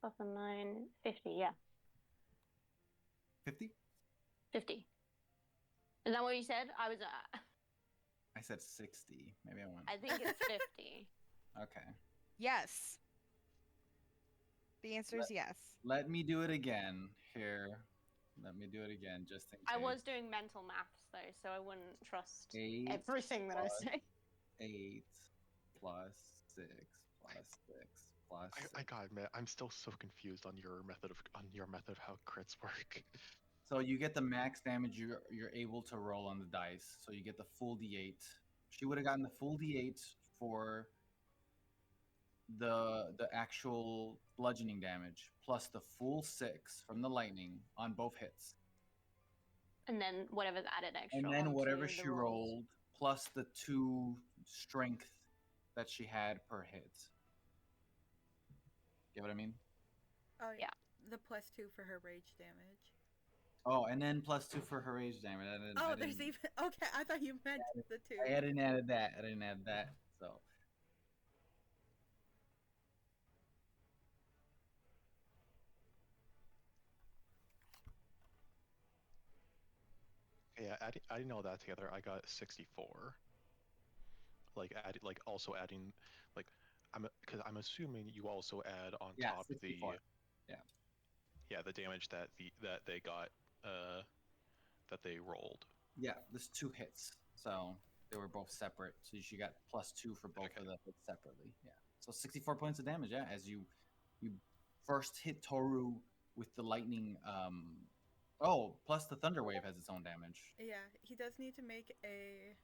Speaker 5: plus a 9, 50, yeah.
Speaker 1: 50?
Speaker 5: 50. Is that what you said?
Speaker 1: I said 60. Maybe I went.
Speaker 5: I think it's 50.
Speaker 1: Okay.
Speaker 4: Yes. The answer is yes.
Speaker 1: Let me do it again here. Let me do it again just in case.
Speaker 5: I was doing mental maths though, so I wouldn't trust
Speaker 1: 8
Speaker 5: everything that I say.
Speaker 1: 8 plus 6 plus 6 plus 6.
Speaker 3: I gotta admit, I'm still so confused on your method of how crits work.
Speaker 1: So you get the max damage you're able to roll on the dice. So you get the full D8. She would have gotten the full D8 for the actual bludgeoning damage plus the full 6 from the lightning on both hits.
Speaker 5: And then whatever's added extra.
Speaker 1: And then
Speaker 5: onto
Speaker 1: whatever
Speaker 5: the
Speaker 1: she
Speaker 5: rolls.
Speaker 1: rolled plus the 2 strength that she had per hit. Get what I mean?
Speaker 6: Oh
Speaker 5: Yeah.
Speaker 6: The +2 for her rage damage.
Speaker 1: Oh, and then +2 for her rage damage.
Speaker 6: There's even okay. I thought you meant the 2.
Speaker 1: I didn't add that. So
Speaker 3: Yeah, adding all that together, I got 64. Also adding, because I'm assuming you also add on
Speaker 1: yeah,
Speaker 3: top
Speaker 1: 64.
Speaker 3: the damage that they got, that they rolled.
Speaker 1: Yeah, there's 2 hits. So they were both separate. So she got +2 for both of the hits separately. Yeah. So 64 points of damage, yeah, as you first hit Toru with the lightning. Plus the thunder wave has its own damage.
Speaker 6: Yeah, he does need to make a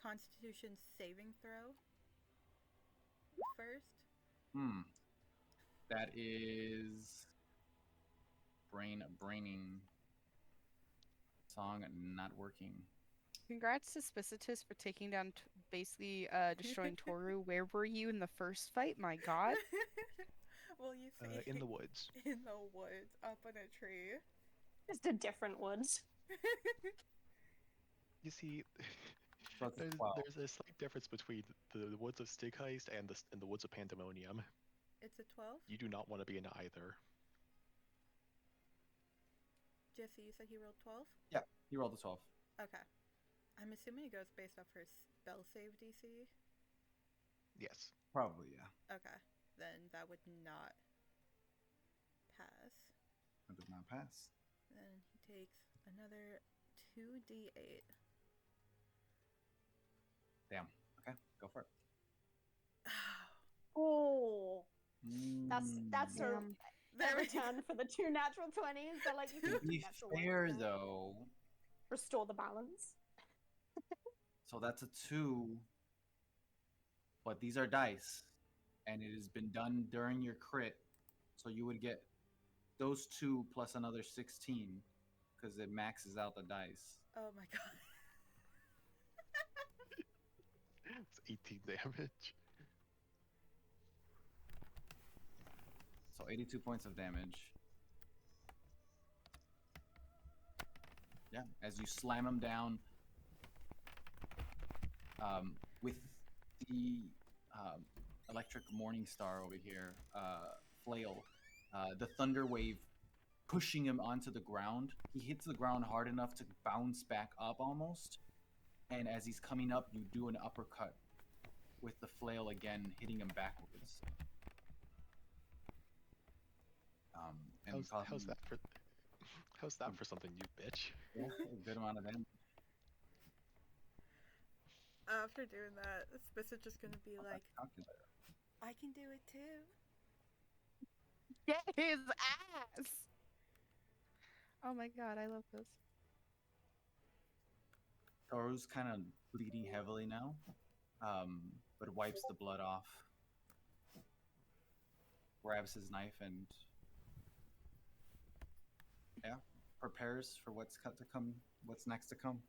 Speaker 6: Constitution saving throw first.
Speaker 1: That is braining song not working.
Speaker 4: Congrats to Spicitus for taking down, basically destroying Toru. Where were you in the first fight? My God.
Speaker 6: Well, you see,
Speaker 3: In the woods.
Speaker 6: in the woods, up in a tree.
Speaker 5: Just a different woods.
Speaker 3: You see,
Speaker 1: So it's a 12.
Speaker 3: there's a slight difference between the woods of Stigheist and the woods of Pandemonium.
Speaker 6: It's a 12.
Speaker 3: You do not want to be in either.
Speaker 6: Jesse, you said he rolled 12?
Speaker 1: Yeah, you rolled a 12.
Speaker 6: Okay. I'm assuming it goes based off her spell save DC.
Speaker 3: Yes.
Speaker 1: Probably, yeah.
Speaker 6: Okay. Then that would not pass.
Speaker 1: That did not pass.
Speaker 6: Then he takes another 2d8.
Speaker 1: Damn. Okay, go for it.
Speaker 5: Oh. That's a
Speaker 4: Damn.
Speaker 6: There
Speaker 5: ever
Speaker 6: we go.
Speaker 5: done for the 2 natural 20s. But like you
Speaker 1: To
Speaker 5: can
Speaker 1: be
Speaker 5: natural ones
Speaker 1: fair,
Speaker 5: now.
Speaker 1: though,
Speaker 5: Restore the balance.
Speaker 1: so that's a 2, but these are dice, and it has been done during your crit, so you would get those 2 plus another 16 because it maxes out the dice.
Speaker 6: Oh my god.
Speaker 3: It's 18 damage.
Speaker 1: So 82 points of damage. Yeah, as you slam him down with the electric morning star over here, flail, the thunder wave pushing him onto the ground. He hits the ground hard enough to bounce back up almost, and as he's coming up, you do an uppercut with the flail again, hitting him backwards. And
Speaker 3: How's that for? How's that for something, you bitch?
Speaker 1: Yeah, a good amount of damage.
Speaker 6: After doing that, Spiss is just gonna be like,
Speaker 1: Calculator.
Speaker 6: I can do it too.
Speaker 4: Get his ass! Oh my god, I love this.
Speaker 1: Toru's kind of bleeding heavily now, but wipes the blood off, grabs his knife, and yeah, prepares for what's to come. What's next to come?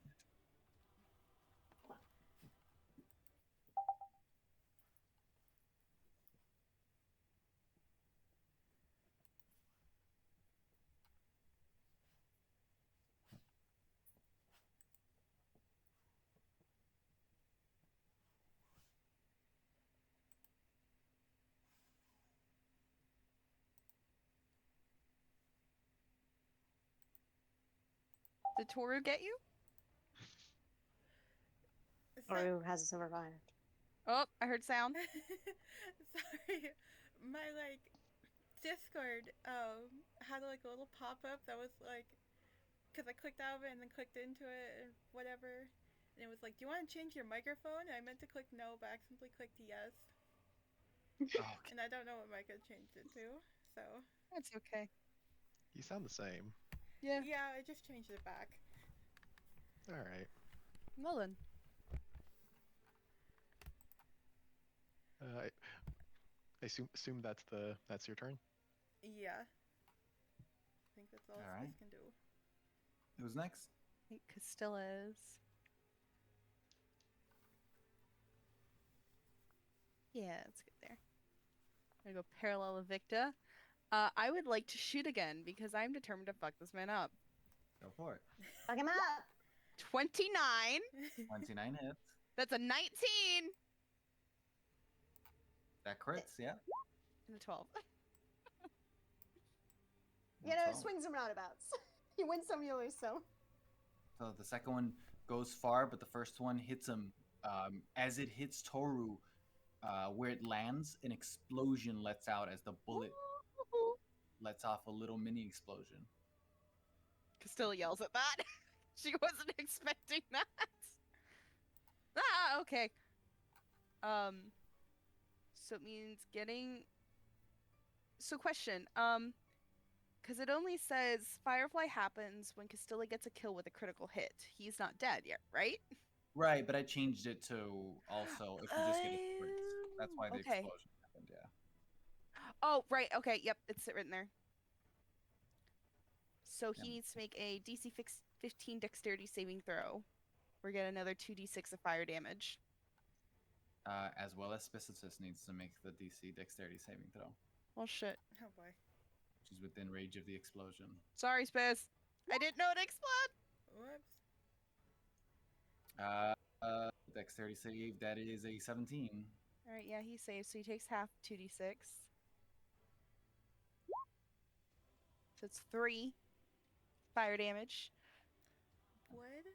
Speaker 4: Did Toru get you?
Speaker 5: Toru has survived.
Speaker 4: Oh, I heard sound.
Speaker 6: Sorry, my like Discord had like a little pop up that was like, because I clicked out of it and then clicked into it and whatever, and it was like, do you want to change your microphone? And I meant to click no, but I accidentally clicked yes,
Speaker 1: Okay.
Speaker 6: and I don't know what mic I changed it to. So
Speaker 4: That's okay.
Speaker 3: You sound the same.
Speaker 4: Yeah.
Speaker 6: yeah, I just changed it back.
Speaker 3: All right.
Speaker 4: Well then.
Speaker 3: I assume that's your turn.
Speaker 6: Yeah, I think that's all
Speaker 1: All right.
Speaker 6: Spiss can do.
Speaker 1: Who's next?
Speaker 4: I think Castilla's. Yeah, let's get there. I'm gonna go parallel with Vikda. I would like to shoot again because I'm determined to fuck this man up.
Speaker 1: Go for it.
Speaker 5: Fuck him up.
Speaker 4: 29.
Speaker 1: 29 hits.
Speaker 4: That's a 19
Speaker 1: That crits, yeah.
Speaker 4: and a 12.
Speaker 5: You know,
Speaker 1: That's all.
Speaker 5: swings and roundabouts. You win some, you lose some.
Speaker 1: So the second one goes far, but the first one hits him. As it hits Toru, where it lands, an explosion lets out as the bullet lets off a little mini explosion.
Speaker 4: Castilla yells at that. She wasn't expecting that. Ah, okay. So it means getting. So question, because it only says Firefly happens when Castilla gets a kill with a critical hit. He's not dead yet, right?
Speaker 1: Right, but I changed it to also if you just get a crit. That's why the
Speaker 4: Okay.
Speaker 1: explosion happened, yeah.
Speaker 4: Oh, right. Okay. Yep. It's written there. So he
Speaker 1: Yeah.
Speaker 4: needs to make a DC 15 dexterity saving throw. Or get another 2d6 of fire damage.
Speaker 1: As well as Specificist needs to make the DC dexterity saving throw.
Speaker 4: Well, shit.
Speaker 6: Oh boy.
Speaker 1: Which is within range of the explosion.
Speaker 4: Sorry, Spiz. I didn't know it explode.
Speaker 6: Whoops.
Speaker 1: Dexterity save, that is a 17.
Speaker 4: All right. Yeah, he saves. So he takes half 2d6. So it's 3 fire damage.
Speaker 6: Would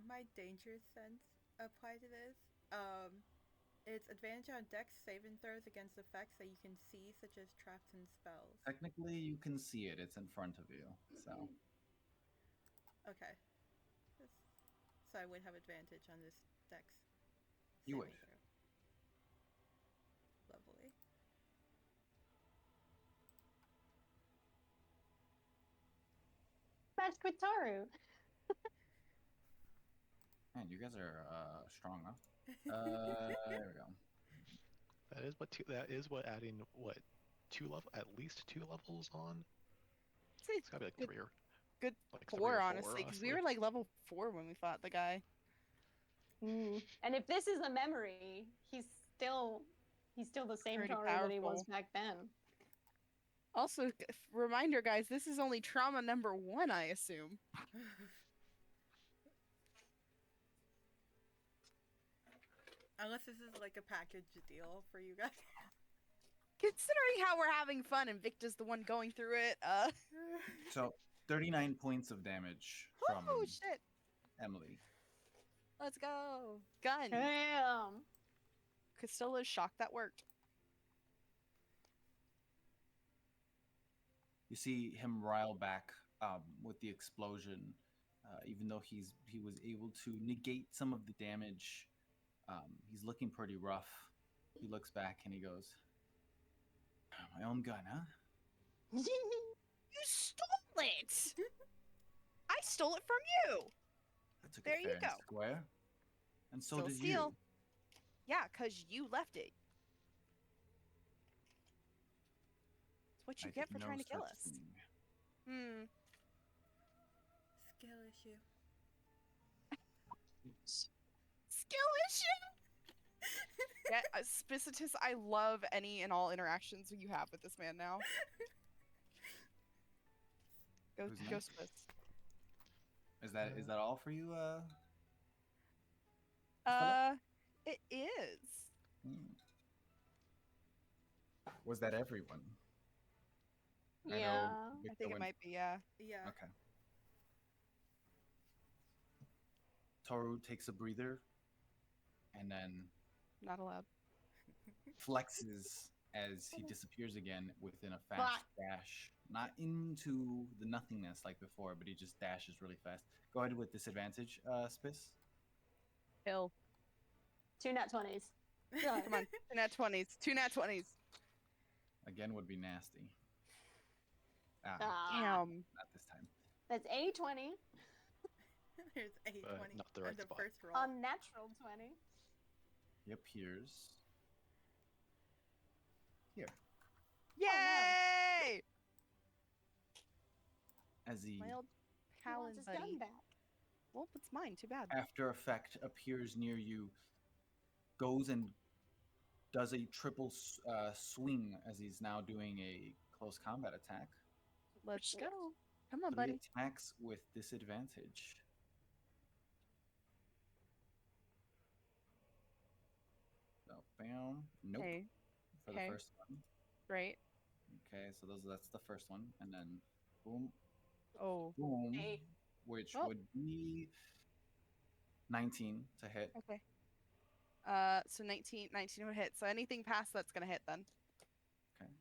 Speaker 6: my danger sense apply to this? It's advantage on dex saving throws against effects that you can see, such as traps and spells.
Speaker 1: Technically, you can see it. It's in front of you. So
Speaker 6: Okay. So I would have advantage on this dex.
Speaker 1: You
Speaker 6: saving
Speaker 1: would.
Speaker 6: throw. Lovely.
Speaker 5: matched with Toru.
Speaker 1: Man, you guys are strong, huh? There we go.
Speaker 3: That is what adding what at least 2 levels on.
Speaker 4: Say
Speaker 3: It's gotta be like
Speaker 4: good-
Speaker 3: 3 or
Speaker 4: good
Speaker 3: like 3
Speaker 4: four,
Speaker 3: or 4,
Speaker 4: honestly, because we were like level 4 when we fought the guy.
Speaker 5: And if this is a memory, he's still the same
Speaker 4: Pretty
Speaker 5: Toru that he was
Speaker 4: powerful.
Speaker 5: back then.
Speaker 4: Also, reminder, guys, this is only trauma number 1, I assume.
Speaker 6: Unless this is like a package deal for you guys.
Speaker 4: Considering how we're having fun and Vikda's the one going through it,
Speaker 1: So 39 points of damage from
Speaker 4: oh shit,
Speaker 1: Emily.
Speaker 4: let's go. Gun.
Speaker 5: Damn.
Speaker 4: Castilla's shocked that worked.
Speaker 1: You see him rile back with the explosion, even though he was able to negate some of the damage. He's looking pretty rough. He looks back and he goes, "My own gun, huh?
Speaker 4: You stole it! I stole it from you!
Speaker 1: That took
Speaker 4: There
Speaker 1: it
Speaker 4: you
Speaker 1: fair and
Speaker 4: go.
Speaker 1: square. And so
Speaker 4: Still
Speaker 1: did
Speaker 4: steal.
Speaker 1: you.
Speaker 4: Yeah, because you left it. It's what you
Speaker 1: I
Speaker 4: get
Speaker 1: did
Speaker 4: for
Speaker 1: no
Speaker 4: trying to kill
Speaker 1: such
Speaker 4: us.
Speaker 1: thing."
Speaker 6: Skill issue.
Speaker 4: Skill issue! Yeah, Spicitus, I love any and all interactions you have with this man now. Go
Speaker 1: Who's
Speaker 4: go
Speaker 1: next?
Speaker 4: Spic.
Speaker 1: Is that all for you?
Speaker 4: It is.
Speaker 1: Hmm. Was that everyone? I know
Speaker 5: Yeah.
Speaker 4: I
Speaker 1: Vikda
Speaker 4: think it
Speaker 1: went-
Speaker 4: might be, yeah.
Speaker 6: Yeah.
Speaker 1: Okay. Toru takes a breather and then
Speaker 4: Not allowed.
Speaker 1: flexes as he disappears again within a fast
Speaker 5: Blah.
Speaker 1: dash. Not into the nothingness like before, but he just dashes really fast. Go ahead with disadvantage, Spiss.
Speaker 4: Kill.
Speaker 5: 2 nat 20s.
Speaker 4: Come on. 2 nat 20s. 2 nat 20s.
Speaker 1: Again would be nasty. Ah,
Speaker 4: Damn.
Speaker 1: not this time.
Speaker 5: That's a 20,
Speaker 6: There's a 20
Speaker 3: not the right
Speaker 6: on the
Speaker 3: spot.
Speaker 6: first roll.
Speaker 5: unnatural 20.
Speaker 1: He appears here
Speaker 4: Yay!
Speaker 1: as he,
Speaker 4: My old
Speaker 5: He
Speaker 4: Palin
Speaker 5: wants his
Speaker 4: buddy.
Speaker 5: gun back.
Speaker 4: Well, it's mine. Too bad.
Speaker 1: after effect, appears near you, goes and does a triple swing as he's now doing a close combat attack.
Speaker 4: Let's go. Come on,
Speaker 1: 3
Speaker 4: buddy.
Speaker 1: attacks with disadvantage. So, bam. Nope.
Speaker 4: Okay.
Speaker 1: For
Speaker 4: okay.
Speaker 1: the first one.
Speaker 4: Great.
Speaker 1: Okay, so that's the first one. And then boom,
Speaker 4: Oh.
Speaker 1: boom,
Speaker 5: 8.
Speaker 1: which
Speaker 4: Oh.
Speaker 1: would be 19 to hit.
Speaker 4: Okay. So 19 would hit. So anything past that's gonna hit then.
Speaker 1: Okay.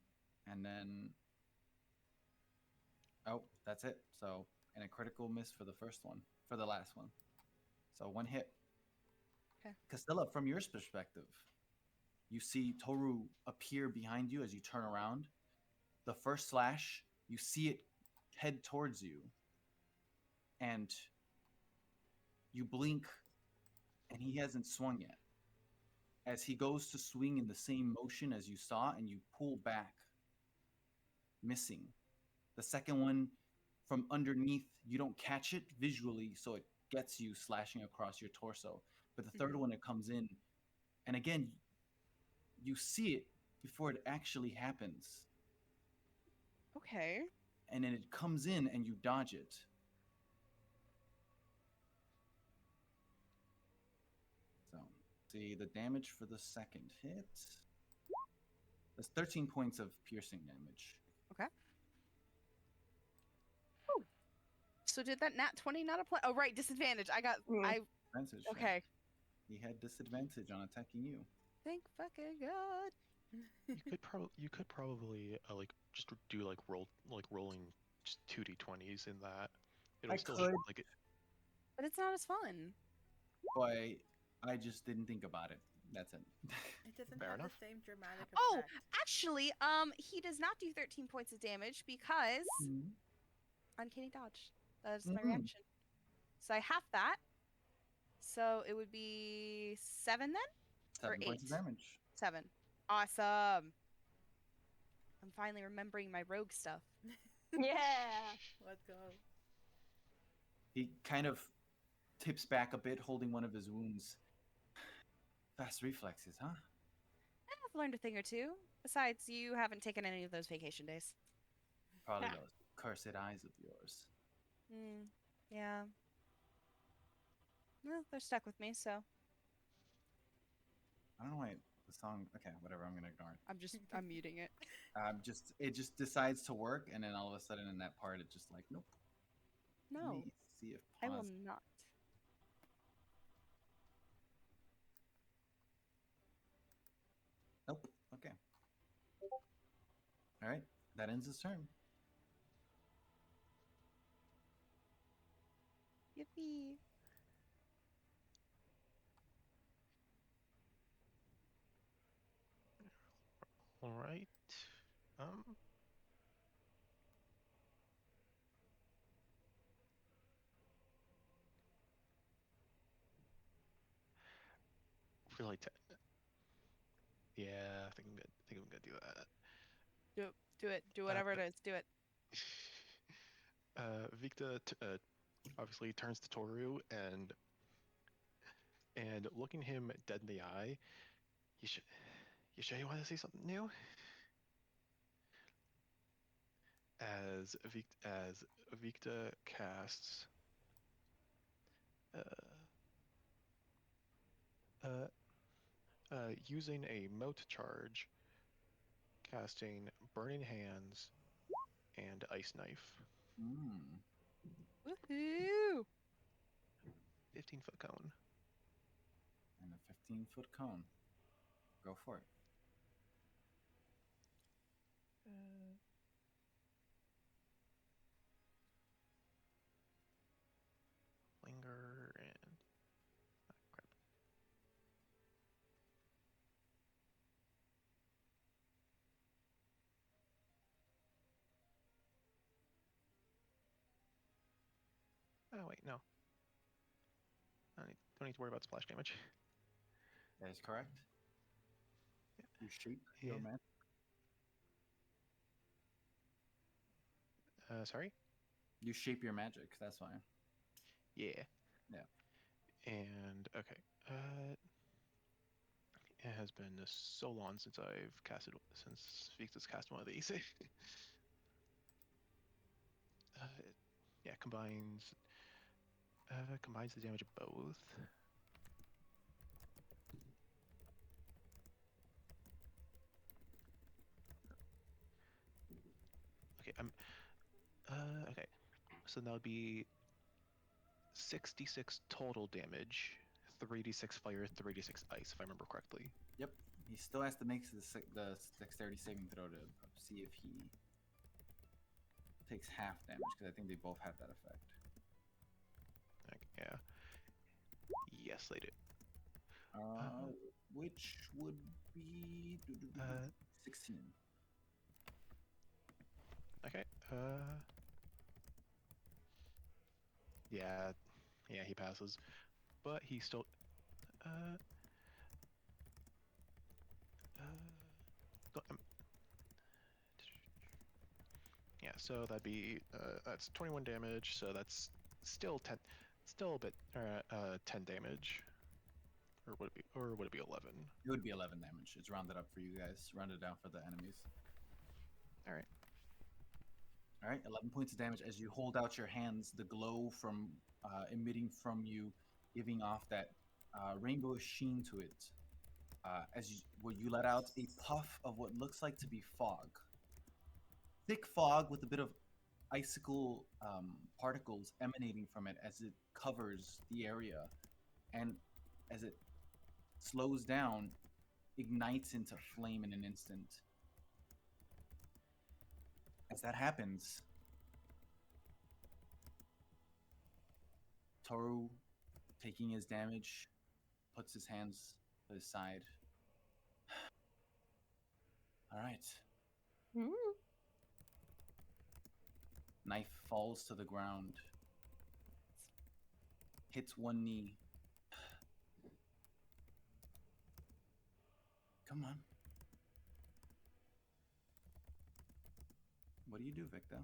Speaker 1: And then oh, that's it. So and a critical miss for the first one, for the last one. So 1 hit.
Speaker 4: Okay.
Speaker 1: Castella, from your perspective, you see Toru appear behind you as you turn around. The first slash, you see it head towards you. And you blink, and he hasn't swung yet. As he goes to swing in the same motion as you saw, and you pull back, missing. The second one, from underneath, you don't catch it visually, so it gets you slashing across your torso. But the third one, it comes in, and again, you see it before it actually happens.
Speaker 4: Okay.
Speaker 1: And then it comes in, and you dodge it. So, see the damage for the second hit. That's 13 points of piercing damage.
Speaker 4: Okay. Ooh. So did that nat 20 not apply? Oh, right. Disadvantage. I got. I.
Speaker 1: Advantage, yeah.
Speaker 4: Okay.
Speaker 1: He had disadvantage on attacking you.
Speaker 4: Thank fucking God.
Speaker 3: You could probably like just do like rolling just 2d20s in that. It'll
Speaker 1: I
Speaker 3: still
Speaker 1: could.
Speaker 3: like it.
Speaker 4: But it's not as fun.
Speaker 1: But I just didn't think about it. That's it.
Speaker 6: It doesn't
Speaker 3: Fair
Speaker 6: have
Speaker 3: enough.
Speaker 6: the same dramatic effect.
Speaker 4: Oh, actually, he does not do 13 points of damage because uncanny dodge. That is my
Speaker 1: Mhm.
Speaker 4: reaction. So I half that. So it would be 7 then?
Speaker 1: 7 points of
Speaker 4: 8?
Speaker 1: damage.
Speaker 4: 7. Awesome. I'm finally remembering my rogue stuff.
Speaker 5: Yeah.
Speaker 6: Let's go.
Speaker 1: He kind of tips back a bit, holding one of his wounds. Fast reflexes, huh?
Speaker 4: I've learned a thing or two. Besides, you haven't taken any of those vacation days.
Speaker 1: Probably those cursed eyes of yours.
Speaker 4: Yeah. Well, they're stuck with me, so
Speaker 1: I don't know why the song. Okay, whatever. I'm gonna ignore it.
Speaker 4: I'm muting it.
Speaker 1: It just decides to work, and then all of a sudden in that part, it just like nope. Let
Speaker 4: No,
Speaker 1: me see if
Speaker 4: I will
Speaker 1: pause.
Speaker 4: not.
Speaker 1: Nope. Okay. All right. That ends his turn.
Speaker 4: Yippee.
Speaker 3: All right. Feel like yeah, I think I'm gonna do that.
Speaker 4: Do it. Do whatever it is. Do it.
Speaker 3: Vikda obviously turns to Toru and looking him dead in the eye. You should. You sure you want to see something new? As Vikda casts uh, uh, using a moat charge, casting Burning Hands and Ice Knife.
Speaker 1: Mm.
Speaker 4: Woohoo!
Speaker 3: 15-foot cone.
Speaker 1: And a 15-foot cone. Go for it.
Speaker 3: Linger and crap. Oh wait, no. Don't need to worry about splash damage.
Speaker 1: That is correct. You shape your
Speaker 3: Yeah.
Speaker 1: magic.
Speaker 3: Sorry.
Speaker 1: You shape your magic. That's why.
Speaker 3: Yeah.
Speaker 1: Yeah.
Speaker 3: And okay. It has been so long since Vikta's cast one of these. Yeah, combines the damage of both. Okay, okay. So that would be 66 total damage, 3d6 fire, 3d6 ice, if I remember correctly.
Speaker 1: Yep. He still has to make the dexterity saving throw to see if he takes half damage, because I think they both have that effect.
Speaker 3: Yeah. Yes, they do.
Speaker 1: Which would be 16.
Speaker 3: Okay. Yeah, he passes, but he still. Yeah, so that'd be that's 21 damage. So that's still 10, still a bit 10 damage, or would it be 11?
Speaker 1: It would be 11 damage. It's rounded up for you guys. Rounded down for the enemies.
Speaker 3: All right.
Speaker 1: All right, 11 points of damage as you hold out your hands. The glow from emitting from you, giving off that rainbow sheen to it. Where you let out a puff of what looks like to be fog. Thick fog with a bit of icicle particles emanating from it as it covers the area, and as it slows down, ignites into flame in an instant. As that happens, Toru, taking his damage, puts his hands to his side. All right.
Speaker 5: Mm.
Speaker 1: Knife falls to the ground. hits one knee. Come on. What do you do, Vikda?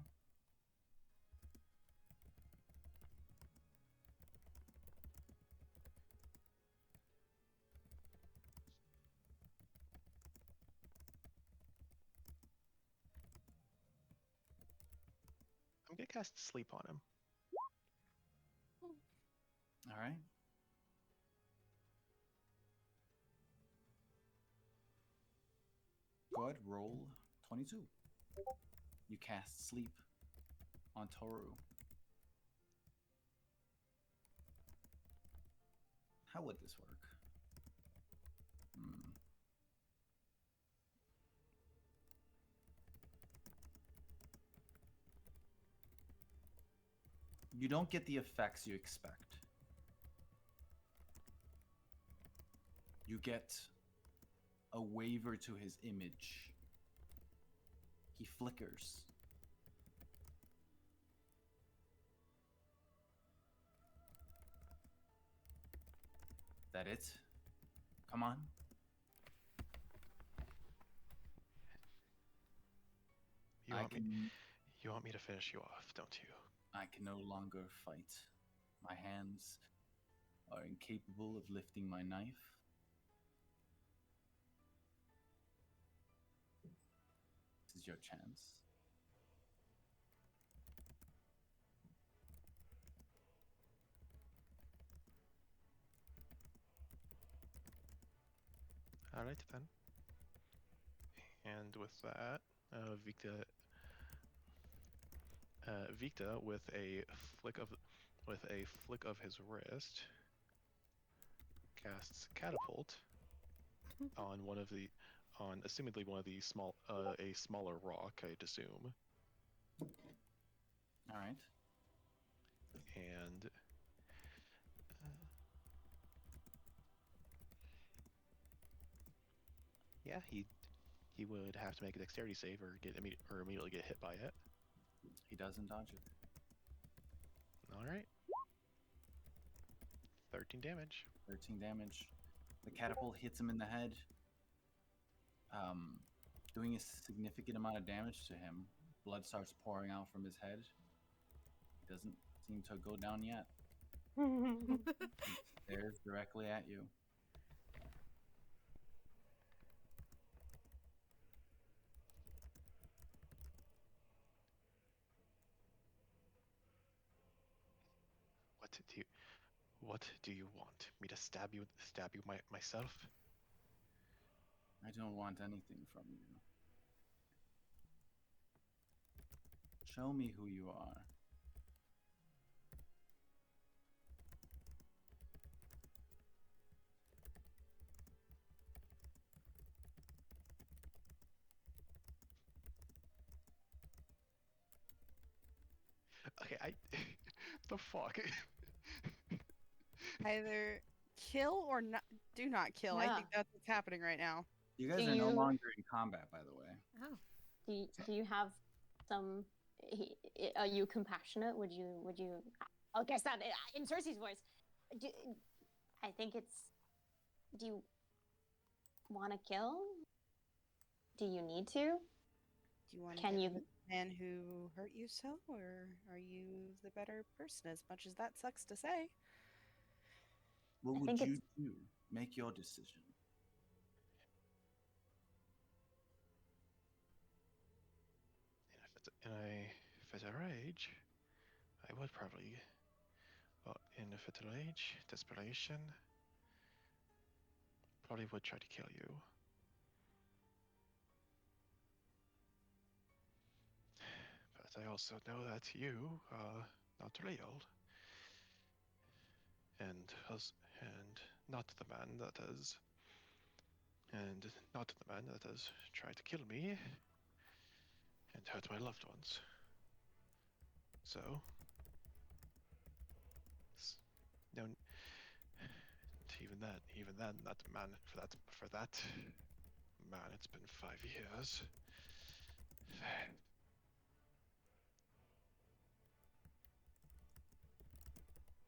Speaker 3: I'm gonna cast sleep on him.
Speaker 1: All right. Go ahead, roll 22. You cast sleep on Toru. How would this work? Hmm. You don't get the effects you expect. You get a waver to his image. He flickers. That it? Come on.
Speaker 3: You
Speaker 1: I
Speaker 3: want me?
Speaker 1: can
Speaker 3: You want me to finish you off, don't you?
Speaker 1: I can no longer fight. My hands are incapable of lifting my knife. This is your chance.
Speaker 3: All right then. And with that, Vikda with a flick of his wrist casts catapult on assumedly one of the a smaller rock, I'd assume.
Speaker 1: All right.
Speaker 3: And yeah, he would have to make a dexterity save or immediately get hit by it.
Speaker 1: He doesn't dodge it.
Speaker 3: All right. 13 damage.
Speaker 1: 13 damage. The catapult hits him in the head, doing a significant amount of damage to him. Blood starts pouring out from his head. He doesn't seem to go down yet. Stares directly at you.
Speaker 3: What do you want? Me to stab you myself?
Speaker 1: I don't want anything from you. Show me who you are.
Speaker 3: Okay, the fuck?
Speaker 4: Either kill or not. Do not kill. I
Speaker 5: Yeah.
Speaker 4: think that's what's happening right now.
Speaker 1: You guys
Speaker 5: Do
Speaker 1: are no
Speaker 5: you-
Speaker 1: longer in combat, by the way.
Speaker 6: Oh.
Speaker 5: Do you have some? Are you compassionate? Would you? I guess that in Cersei's voice. I think it's. Do you want to kill? Do you need to?
Speaker 4: Do you want to
Speaker 5: Can
Speaker 4: get
Speaker 5: you-
Speaker 4: rid of the man who hurt you so, or are you the better person? As much as that sucks to say.
Speaker 1: What
Speaker 5: I
Speaker 1: would
Speaker 5: think
Speaker 1: you do? Make your decision.
Speaker 3: If it's a rage, I would probably, in a fit of rage, desperation, probably would try to kill you. But I also know that you are not real, and not the man that has, tried to kill me and hurt my loved ones. So, no, even then, that man, for that man, it's been 5 years.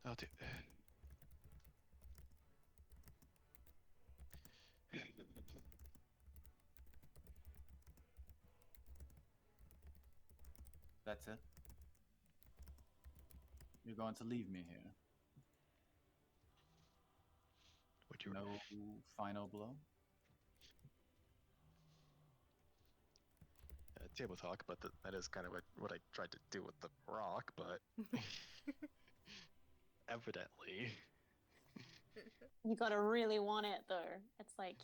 Speaker 3: I'll do.
Speaker 1: that's it? You're going to leave me here?
Speaker 3: Would you?
Speaker 1: No final blow?
Speaker 3: Table talk, but that is kind of what I tried to do with the rock, but evidently.
Speaker 5: You gotta really want it though. It's like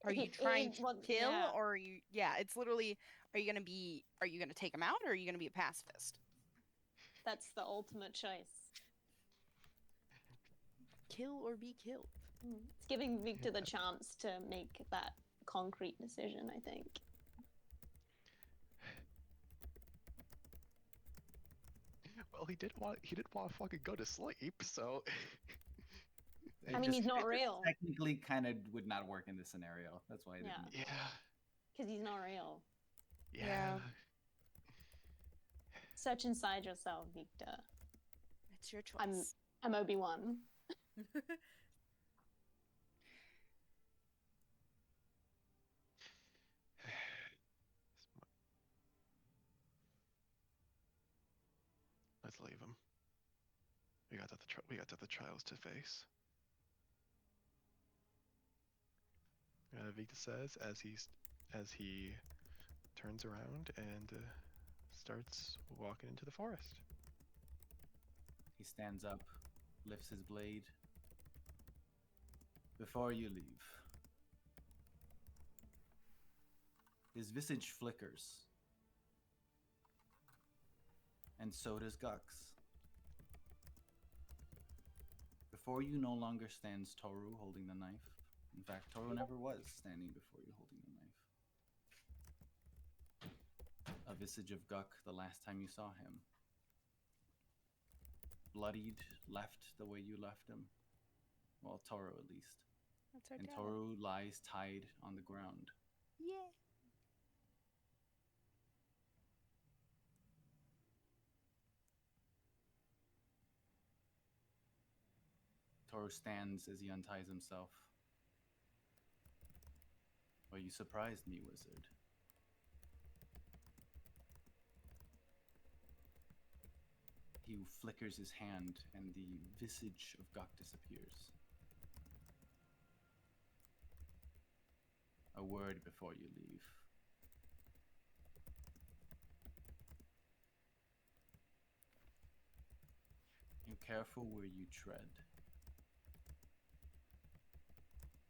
Speaker 4: Are you
Speaker 5: it-
Speaker 4: trying
Speaker 5: it-
Speaker 4: to
Speaker 5: well,
Speaker 4: kill,
Speaker 5: yeah.
Speaker 4: or are you? Yeah, it's literally. Are you gonna take him out, or are you gonna be a pacifist?
Speaker 5: That's the ultimate choice.
Speaker 4: Kill or be killed.
Speaker 5: It's giving Vikda the chance to make that concrete decision, I think.
Speaker 3: Well, he did want to fucking go to sleep, so.
Speaker 5: I mean, he's not
Speaker 1: it
Speaker 5: real.
Speaker 1: Technically, kind of would not work in this scenario. That's why I didn't.
Speaker 5: Yeah.
Speaker 3: Yeah.
Speaker 5: Because he's not real.
Speaker 3: Yeah.
Speaker 5: Search inside yourself, Vikda.
Speaker 4: It's your choice.
Speaker 5: I'm Obi-Wan.
Speaker 3: Let's leave him. We got other trials to face. Vikta says as he turns around and starts walking into the forest.
Speaker 1: He stands up, lifts his blade. Before you leave, his visage flickers, and so does Gux. Before you no longer stands Toru holding the knife. In fact, Toru never was standing before you holding the knife. A visage of Guk the last time you saw him. Bloodied, left the way you left him. Well, Toru at least.
Speaker 4: That's our
Speaker 1: And
Speaker 4: dad.
Speaker 1: Toru lies tied on the ground.
Speaker 4: Yeah.
Speaker 1: Toru stands as he unties himself. Well, you surprised me, wizard. He flickers his hand, and the visage of Gok disappears. A word before you leave. Be careful where you tread.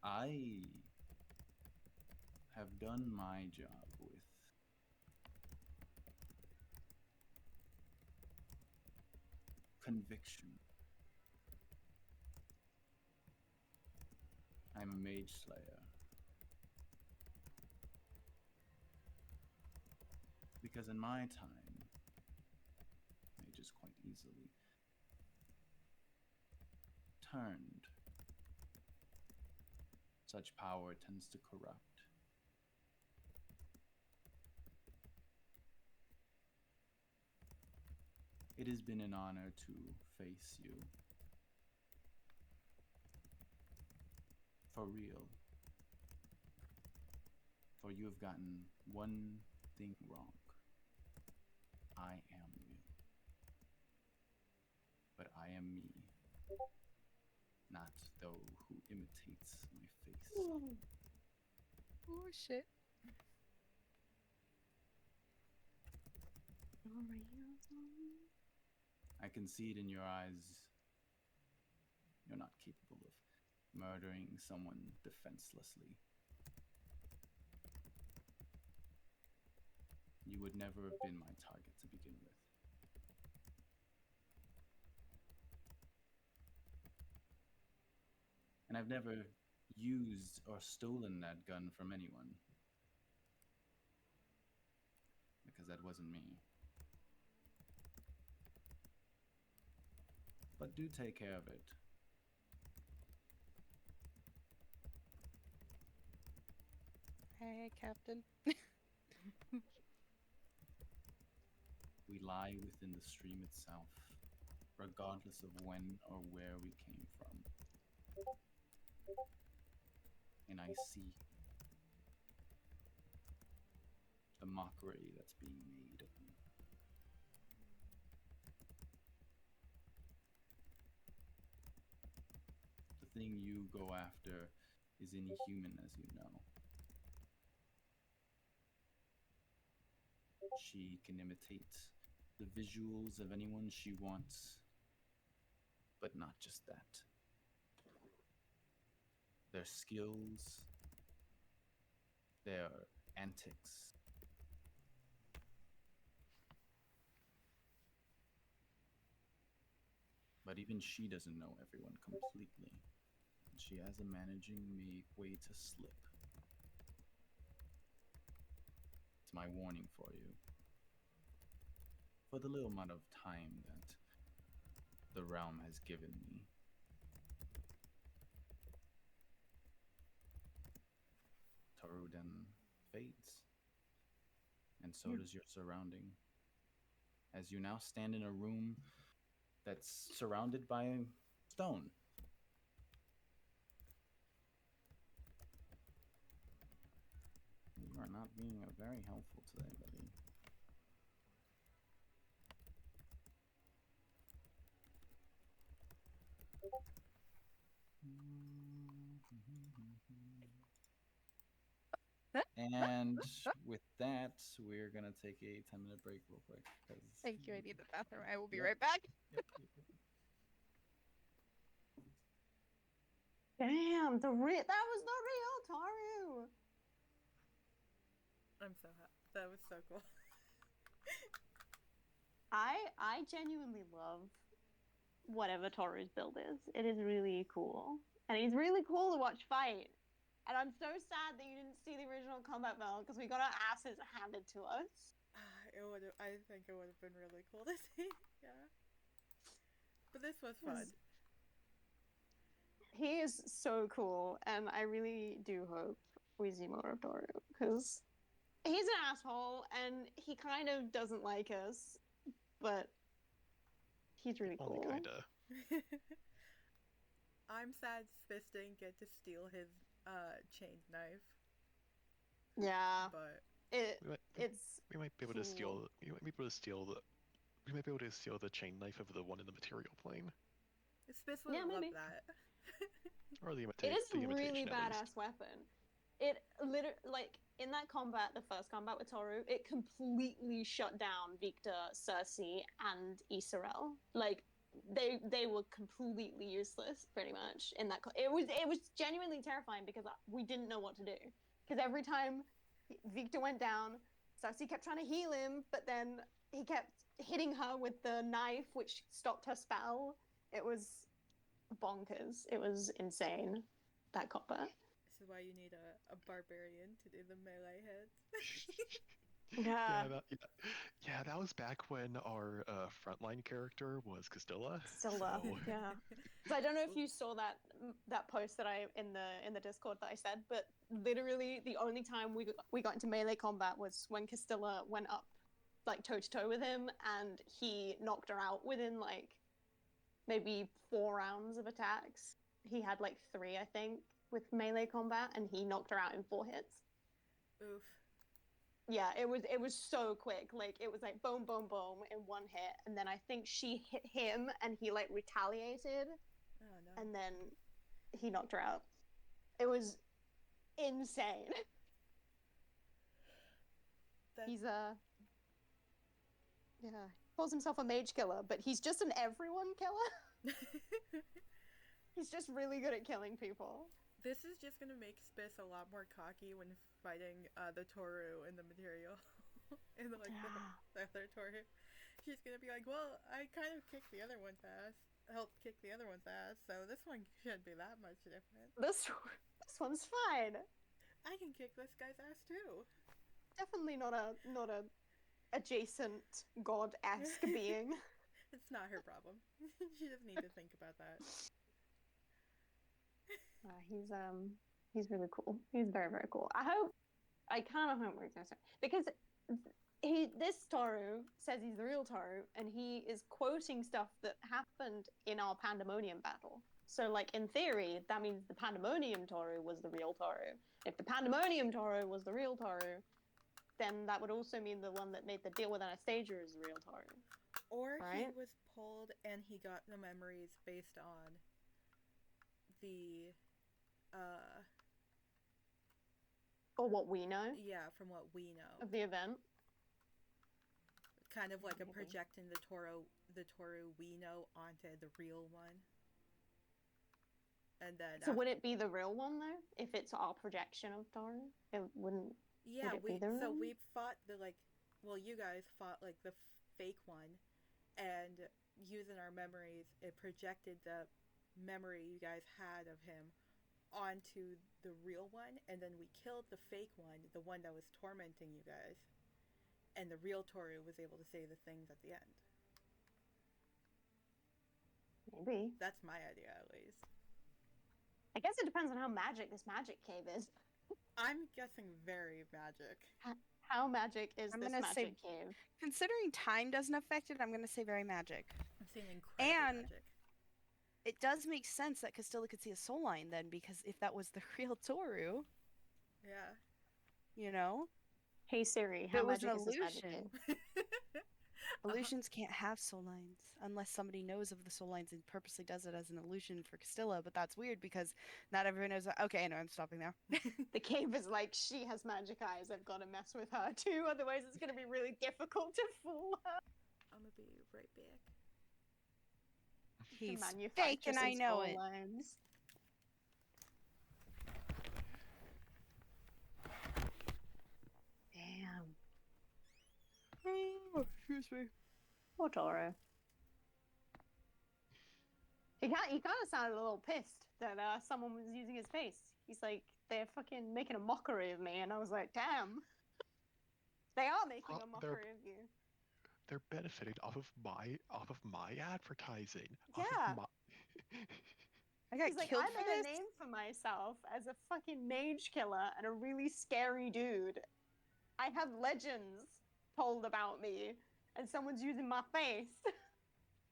Speaker 1: I have done my job with conviction. I'm a mage slayer. Because in my time, mages quite easily turned. Such power tends to corrupt. It has been an honor to face you. For real. For you have gotten one thing wrong. I am you. But I am me. Not though who imitates my face.
Speaker 4: Oh shit.
Speaker 1: I can see it in your eyes. You're not capable of murdering someone defenselessly. You would never have been my target to begin with. And I've never used or stolen that gun from anyone. Because that wasn't me. But do take care of it.
Speaker 4: Hey, Captain.
Speaker 1: We lie within the stream itself, regardless of when or where we came from. And I see the mockery that's being made of me. thing you go after is inhuman, as you know. She can imitate the visuals of anyone she wants, but not just that. Their skills, their antics. But even she doesn't know everyone completely. And she has a managing way to slip. It's my warning for you. For the little amount of time that the realm has given me. Toru then fades. And so does your surrounding. As you now stand in a room that's surrounded by stone. You are not being very helpful today, buddy. And with that, we're gonna take a 10-minute break real quick.
Speaker 4: Thank you. I need the bathroom. I will be
Speaker 1: Yep.
Speaker 4: right back.
Speaker 1: Yep.
Speaker 5: Damn, that was the real Toru.
Speaker 6: I'm so happy. That was so cool.
Speaker 5: I genuinely love whatever Toru's build is. It is really cool. And he's really cool to watch fight. And I'm so sad that you didn't see the original combat build because we got our asses handed to us.
Speaker 6: I think it would have been really cool to see. Yeah. But this was fun.
Speaker 5: He is so cool, and I really do hope we see more of Toru because he's an asshole and he kind of doesn't like us, but he's really cool.
Speaker 3: Only kinda.
Speaker 6: I'm sad Spiss didn't get to steal his chain knife.
Speaker 5: Yeah,
Speaker 6: But
Speaker 3: we might be able to steal. We might be able to steal the. We might be able to steal the chain knife of the one in the material plane,
Speaker 6: Spiss would
Speaker 5: Yeah,
Speaker 6: love
Speaker 5: maybe.
Speaker 6: that.
Speaker 3: or the
Speaker 5: it
Speaker 3: imitation.
Speaker 5: is
Speaker 3: the
Speaker 5: a really
Speaker 3: imitation, at least.
Speaker 5: badass weapon. It literally, like in that combat, the first combat with Toru, it completely shut down Vikda, Cersei, and Isarel. Like they were completely useless, pretty much in that. It was genuinely terrifying because we didn't know what to do. Because every time Vikda went down, Cersei kept trying to heal him, but then he kept hitting her with the knife, which stopped her spell. It was bonkers. It was insane, that combat.
Speaker 6: This is why you need a barbarian to do the melee hits.
Speaker 5: Yeah.
Speaker 3: That was back when our frontline character was Castilla.
Speaker 5: Still love,
Speaker 3: so...
Speaker 5: yeah. So I don't know if you saw that post that I in the Discord that I said, but literally the only time we got into melee combat was when Castilla went up like toe to toe with him, and he knocked her out within like maybe 4 rounds of attacks. He had like 3, I think, with melee combat, and he knocked her out in 4 hits.
Speaker 6: Oof.
Speaker 5: Yeah, it was so quick. Like it was like boom, boom, boom in 1 hit, and then I think she hit him, and he like retaliated,
Speaker 6: Oh no.
Speaker 5: and then he knocked her out. It was insane. He's calls himself a mage killer, but he's just an everyone killer. He's just really good at killing people.
Speaker 6: This is just gonna make Spiss a lot more cocky when fighting the Toru in the material. In the other Toru. She's gonna be like, well, I kind of kicked the other one's ass. Helped kick the other one's ass, so this one shouldn't be that much different.
Speaker 5: This one's fine.
Speaker 6: I can kick this guy's ass too.
Speaker 5: Definitely not a adjacent god-esque being.
Speaker 6: It's not her problem. She doesn't need to think about that.
Speaker 5: He's really cool. He's very, very cool. I kind of hope we're gonna start because this Toru says he's the real Toru, and he is quoting stuff that happened in our Pandemonium battle. So, like in theory, that means the Pandemonium Toru was the real Toru. If the Pandemonium Toru was the real Toru, then that would also mean the one that made the deal with Anastasia is the real Toru.
Speaker 6: Or
Speaker 5: right?
Speaker 6: he was pulled and he got the memories based on the
Speaker 5: Or what we know
Speaker 6: from what we know.
Speaker 5: of the event.
Speaker 6: Kind of like a
Speaker 5: Maybe.
Speaker 6: projecting the Toru we know onto the real one. And then
Speaker 5: So would it be the real one though? If it's our projection of Toru, it wouldn't.
Speaker 6: yeah,
Speaker 5: would it be the real one?
Speaker 6: we fought the you guys fought like the fake one, and using our memories, it projected the memory you guys had of him onto the real one, and then we killed the fake one, the one that was tormenting you guys, and the real Toru was able to say the things at the end.
Speaker 5: Maybe.
Speaker 6: That's my idea, at least.
Speaker 5: I guess it depends on how magic this magic cave is.
Speaker 6: I'm guessing very magic.
Speaker 5: How magic is
Speaker 4: I'm
Speaker 5: this
Speaker 4: gonna say-
Speaker 5: magic cave?
Speaker 4: Considering time doesn't affect it, I'm going to say very magic.
Speaker 6: I'm saying incredibly
Speaker 4: And-
Speaker 6: magic.
Speaker 4: It does make sense that Castilla could see a soul line then, because if that was the real Toru,
Speaker 6: Yeah.
Speaker 4: you know,
Speaker 5: Hey Siri,
Speaker 4: if
Speaker 5: how
Speaker 4: it was an
Speaker 5: magic is this magic
Speaker 4: illusion.
Speaker 5: cave?
Speaker 4: Illusions can't have soul lines unless somebody knows of the soul lines and purposely does it as an illusion for Castilla. But that's weird because not everyone knows that. Okay, I know, I'm stopping now.
Speaker 5: The cave is like, she has magic eyes, I've got to mess with her too, otherwise it's going to be really difficult to fool her.
Speaker 6: I'm gonna be right back.
Speaker 5: To
Speaker 4: He's
Speaker 5: manufacture
Speaker 4: fake and I
Speaker 5: some
Speaker 4: know
Speaker 5: soul
Speaker 4: it.
Speaker 5: lines. Damn.
Speaker 4: Oh, excuse me.
Speaker 5: Poor Toru. He kind of sounded a little pissed that someone was using his face. He's like, they're fucking making a mockery of me, and I was like, damn. They are making a
Speaker 3: They're-
Speaker 5: mockery of you.
Speaker 3: They're benefiting off of my advertising.
Speaker 5: Yeah.
Speaker 3: Off of my...
Speaker 4: I got
Speaker 5: He's like,
Speaker 4: killed
Speaker 5: I
Speaker 4: for
Speaker 5: made a
Speaker 4: this.
Speaker 5: name for myself as a fucking mage killer and a really scary dude. I have legends told about me, and someone's using my face.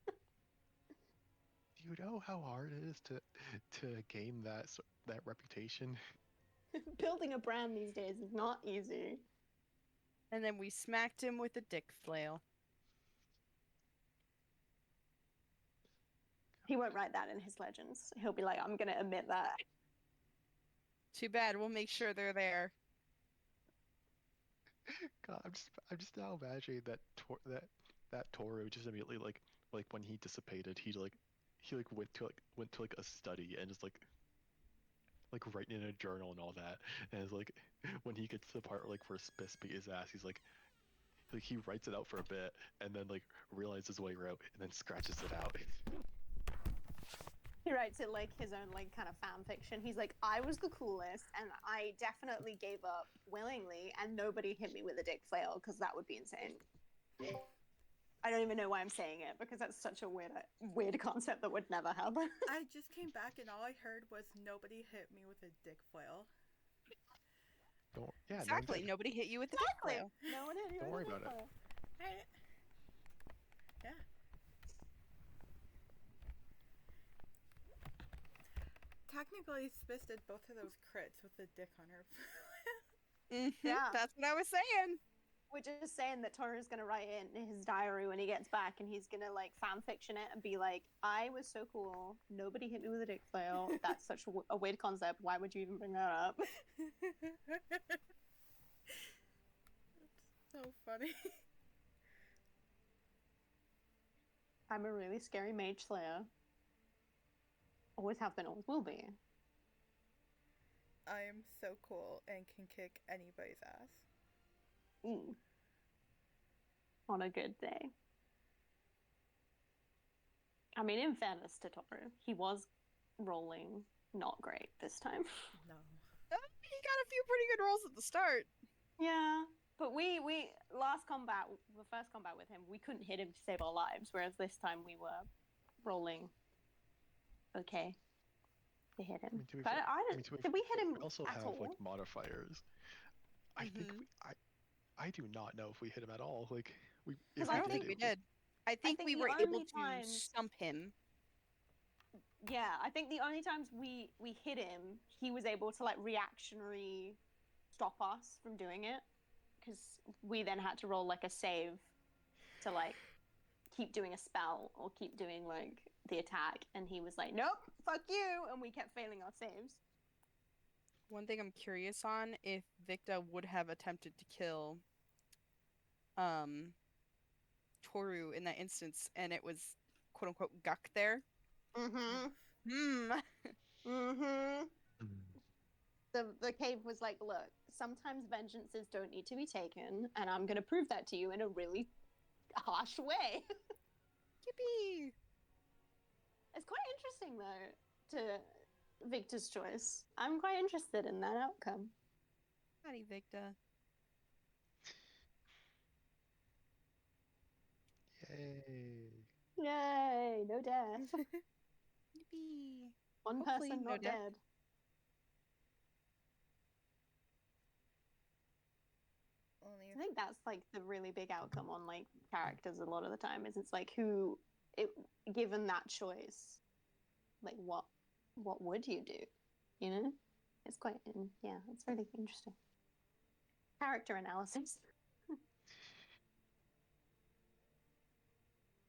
Speaker 3: Do you know how hard it is to gain that reputation?
Speaker 5: Building a brand these days is not easy.
Speaker 4: And then we smacked him with a dick flail.
Speaker 5: He won't write that in his legends. He'll be like, I'm gonna admit that.
Speaker 4: Too bad. We'll make sure they're there.
Speaker 3: God, I'm just now imagining that Toru just immediately like when he dissipated, he went to a study and just like writing in a journal and all that, and it's like when he gets to the part like where Spiss beat his ass, he's like he writes it out for a bit and then like realizes what he wrote and then scratches it out.
Speaker 5: He writes it like his own like kind of fan fiction. He's like, I was the coolest, and I definitely gave up willingly, and nobody hit me with a dick flail because that would be insane. I don't even know why I'm saying it because that's such a weird concept that would never happen.
Speaker 6: I just came back and all I heard was nobody hit me with a dick flail.
Speaker 4: Exactly. Nobody hit you with the dick flail.
Speaker 5: No one hit you
Speaker 3: Don't
Speaker 5: with
Speaker 3: worry
Speaker 5: a
Speaker 3: about
Speaker 5: dick
Speaker 3: it.
Speaker 5: flail.
Speaker 6: Yeah. Technically, Spiss did both of those crits with the dick on her.
Speaker 5: Yeah.
Speaker 4: That's what I was saying.
Speaker 5: We're just saying that Toru's gonna write it in his diary when he gets back, and he's gonna like fan fiction it and be like, "I was so cool. Nobody hit me with a dick flail. That's such a weird concept. Why would you even bring that up?"
Speaker 6: That's so funny.
Speaker 5: I'm a really scary mage slayer. Always have been, always will be.
Speaker 6: I am so cool and can kick anybody's ass.
Speaker 5: On a good day. I mean, in fairness to Toru, he was rolling not great this time.
Speaker 6: No.
Speaker 4: He got a few pretty good rolls at the start.
Speaker 5: Yeah, but we last combat, the first combat with him, we couldn't hit him to save our lives, whereas this time we were rolling okay to hit him.
Speaker 3: I mean, to be
Speaker 5: But
Speaker 3: fair-
Speaker 5: I
Speaker 3: I
Speaker 5: don't.
Speaker 3: mean, to be
Speaker 5: Did we hit him
Speaker 3: We also
Speaker 5: at
Speaker 3: have
Speaker 5: all?
Speaker 3: like modifiers. I think
Speaker 4: Mhm.
Speaker 3: I do not know if we hit him at all. Like we.
Speaker 5: 'Cause
Speaker 3: If
Speaker 4: I
Speaker 3: we
Speaker 4: don't think
Speaker 3: did,
Speaker 4: we
Speaker 3: it-
Speaker 4: did. I think
Speaker 5: think
Speaker 4: we
Speaker 5: the
Speaker 4: were able
Speaker 5: only
Speaker 4: to
Speaker 5: times-
Speaker 4: stump him.
Speaker 5: Yeah, I think the only times we hit him, he was able to like reactionary stop us from doing it, because we then had to roll like a save to like keep doing a spell or keep doing like the attack, and he was like, "Nope, fuck you, and we kept failing our saves.
Speaker 4: One thing I'm curious on, if Vikda would have attempted to kill um Toru in that instance and it was quote unquote Guck there.
Speaker 5: Mm-hmm.
Speaker 4: Hmm.
Speaker 5: Mm-hmm.
Speaker 3: Mm.
Speaker 5: The cave was like, look, sometimes vengeances don't need to be taken, and I'm gonna prove that to you in a really harsh way.
Speaker 4: Yippee!
Speaker 5: It's quite interesting though, to Victor's choice. I'm quite interested in that outcome.
Speaker 4: Howdy, Vikda.
Speaker 3: Yay.
Speaker 5: Yay, no death.
Speaker 4: Yippee!
Speaker 5: One
Speaker 4: Hopefully
Speaker 5: person
Speaker 4: no
Speaker 5: not
Speaker 4: death.
Speaker 5: dead.
Speaker 6: Only
Speaker 5: I
Speaker 6: if
Speaker 5: think that's like the really big outcome on like characters a lot of the time is it's like who it given that choice, like what would you do? You know? It's quite yeah, it's really interesting. Character analysis.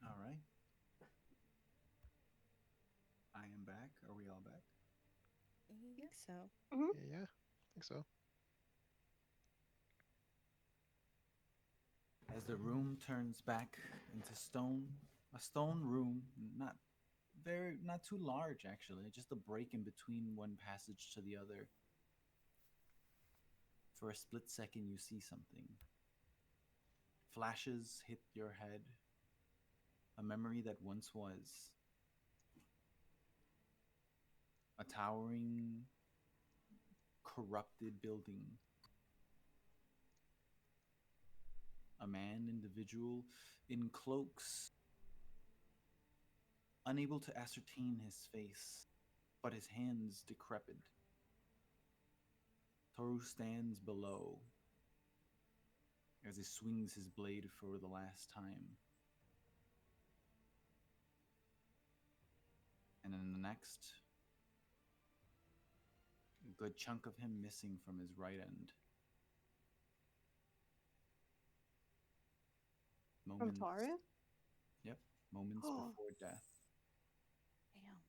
Speaker 1: All right. I am back. Are we all back?
Speaker 4: I think so.
Speaker 3: Yeah, I think so.
Speaker 1: As the room turns back into stone, a stone room, not too large actually, just a break in between one passage to the other. For a split second, you see something. Flashes hit your head. A memory that once was. A towering, corrupted building. A man, individual, in cloaks, unable to ascertain his face, but his hands decrepit. Toru stands below as he swings his blade for the last time. And in the next, a good chunk of him missing from his right end.
Speaker 5: From Toru?
Speaker 1: Yep, moments before death.
Speaker 4: Damn.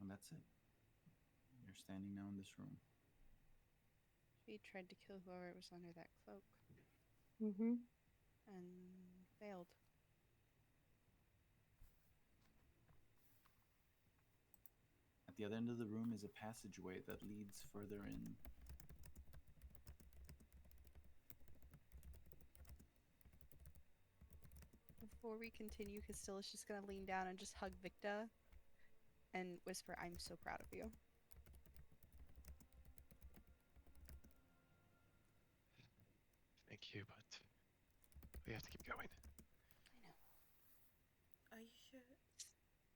Speaker 1: And that's it. You're standing now in this room.
Speaker 4: She tried to kill whoever was under that cloak
Speaker 5: Mm-hmm.
Speaker 4: and failed.
Speaker 1: At the other end of the room is a passageway that leads further in.
Speaker 4: Before we continue, Castilla's just gonna lean down and just hug Vikda and whisper, "I'm so proud of you."
Speaker 3: Thank you, but we have to keep going.
Speaker 4: I know.
Speaker 6: are you sure?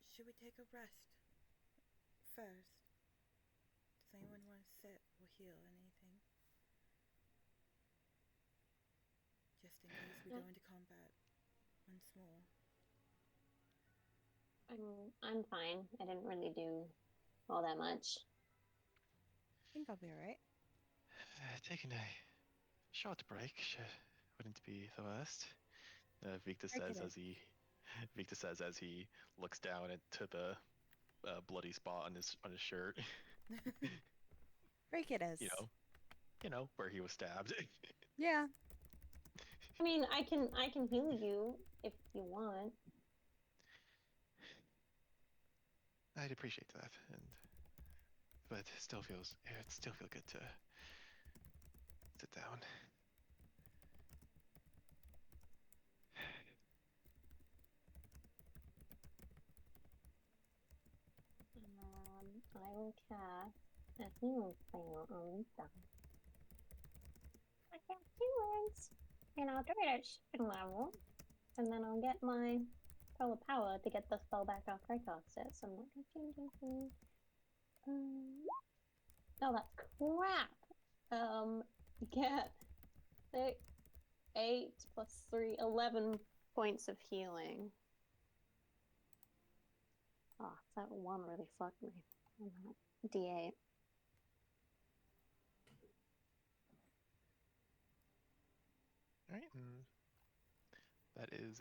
Speaker 6: Should we take a rest first? Does anyone want to sit or heal anything? Just in case we go into combat once more.
Speaker 5: I'm fine. I didn't really do all that much.
Speaker 4: I think I'll be alright.
Speaker 3: Taking a short break wouldn't be the worst. Vikta
Speaker 4: Break
Speaker 3: says
Speaker 4: it
Speaker 3: as he Vikta says as he looks down into the bloody spot on his shirt.
Speaker 4: Break it as.
Speaker 3: You know where he was stabbed.
Speaker 4: Yeah.
Speaker 5: I mean, I can heal you if you want.
Speaker 3: I'd appreciate that, but it still feel good to sit down.
Speaker 5: I will cast a healing spell on Lisa. I cast 2 words, and I'll do it at shipping level, and then I'll get my spell of power to get the spell back after I cast it. So I'm not gonna change anything. Oh, that's crap. Get 6, 8 plus 3, 11 points of healing. Oh, that one really fucked me. D8.
Speaker 3: All right, and that is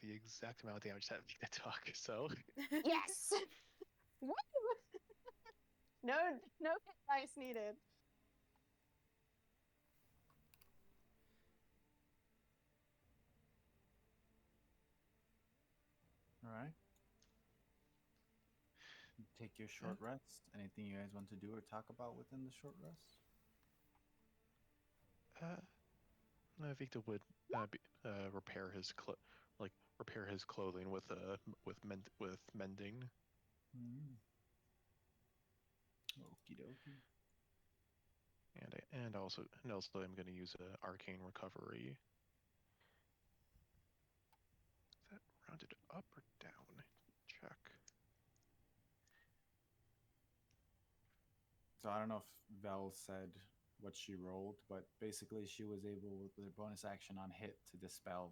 Speaker 3: the exact amount of damage that Vikta took. So
Speaker 5: Yes! What? No, no hit dice needed.
Speaker 1: All right. Take your short rest. Anything you guys want to do or talk about within the short rest?
Speaker 3: No, Vikda would repair his repair his clothing with mending.
Speaker 1: Mm. Okie dokie.
Speaker 3: And also I'm going to use arcane recovery. Is that rounded up or down? Check.
Speaker 1: So I don't know if Vel said what she rolled, but basically she was able with her bonus action on hit to dispel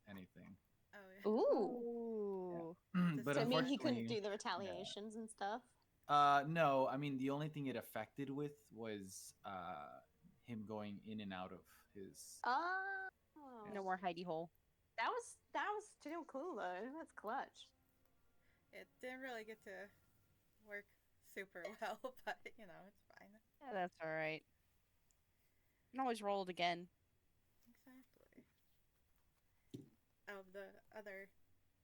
Speaker 1: anything.
Speaker 6: Oh, yeah.
Speaker 5: Ooh.
Speaker 4: Ooh.
Speaker 1: But
Speaker 5: So I mean, he couldn't
Speaker 1: unfortunately,
Speaker 5: do the retaliations and stuff.
Speaker 1: no. I mean, the only thing it affected with was him going in and out of his.
Speaker 5: Oh.
Speaker 4: No more hidey hole.
Speaker 5: That was still cool though. That's clutch.
Speaker 6: It didn't really get to work super well, but you know, it's fine.
Speaker 4: Yeah, that's all right. You can always roll it again.
Speaker 6: Exactly. Of the other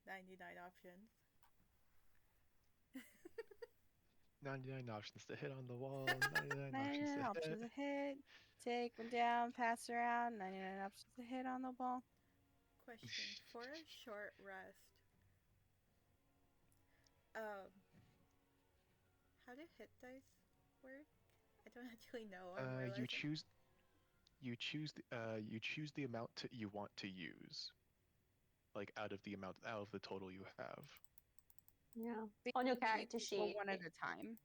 Speaker 6: 99 options.
Speaker 3: 99 options to hit on the wall. 99 options
Speaker 4: 99
Speaker 3: to
Speaker 4: options
Speaker 3: hit.
Speaker 4: to hit. Take one down, pass around. 99 options to hit on the ball.
Speaker 6: Question for a short rest. Um, how do hit dice work? I don't actually know. I'm realizing.
Speaker 3: You choose the amount you want to use, like out of the total you have.
Speaker 5: Yeah. On your character
Speaker 4: Roll
Speaker 5: sheet.
Speaker 4: one at a time.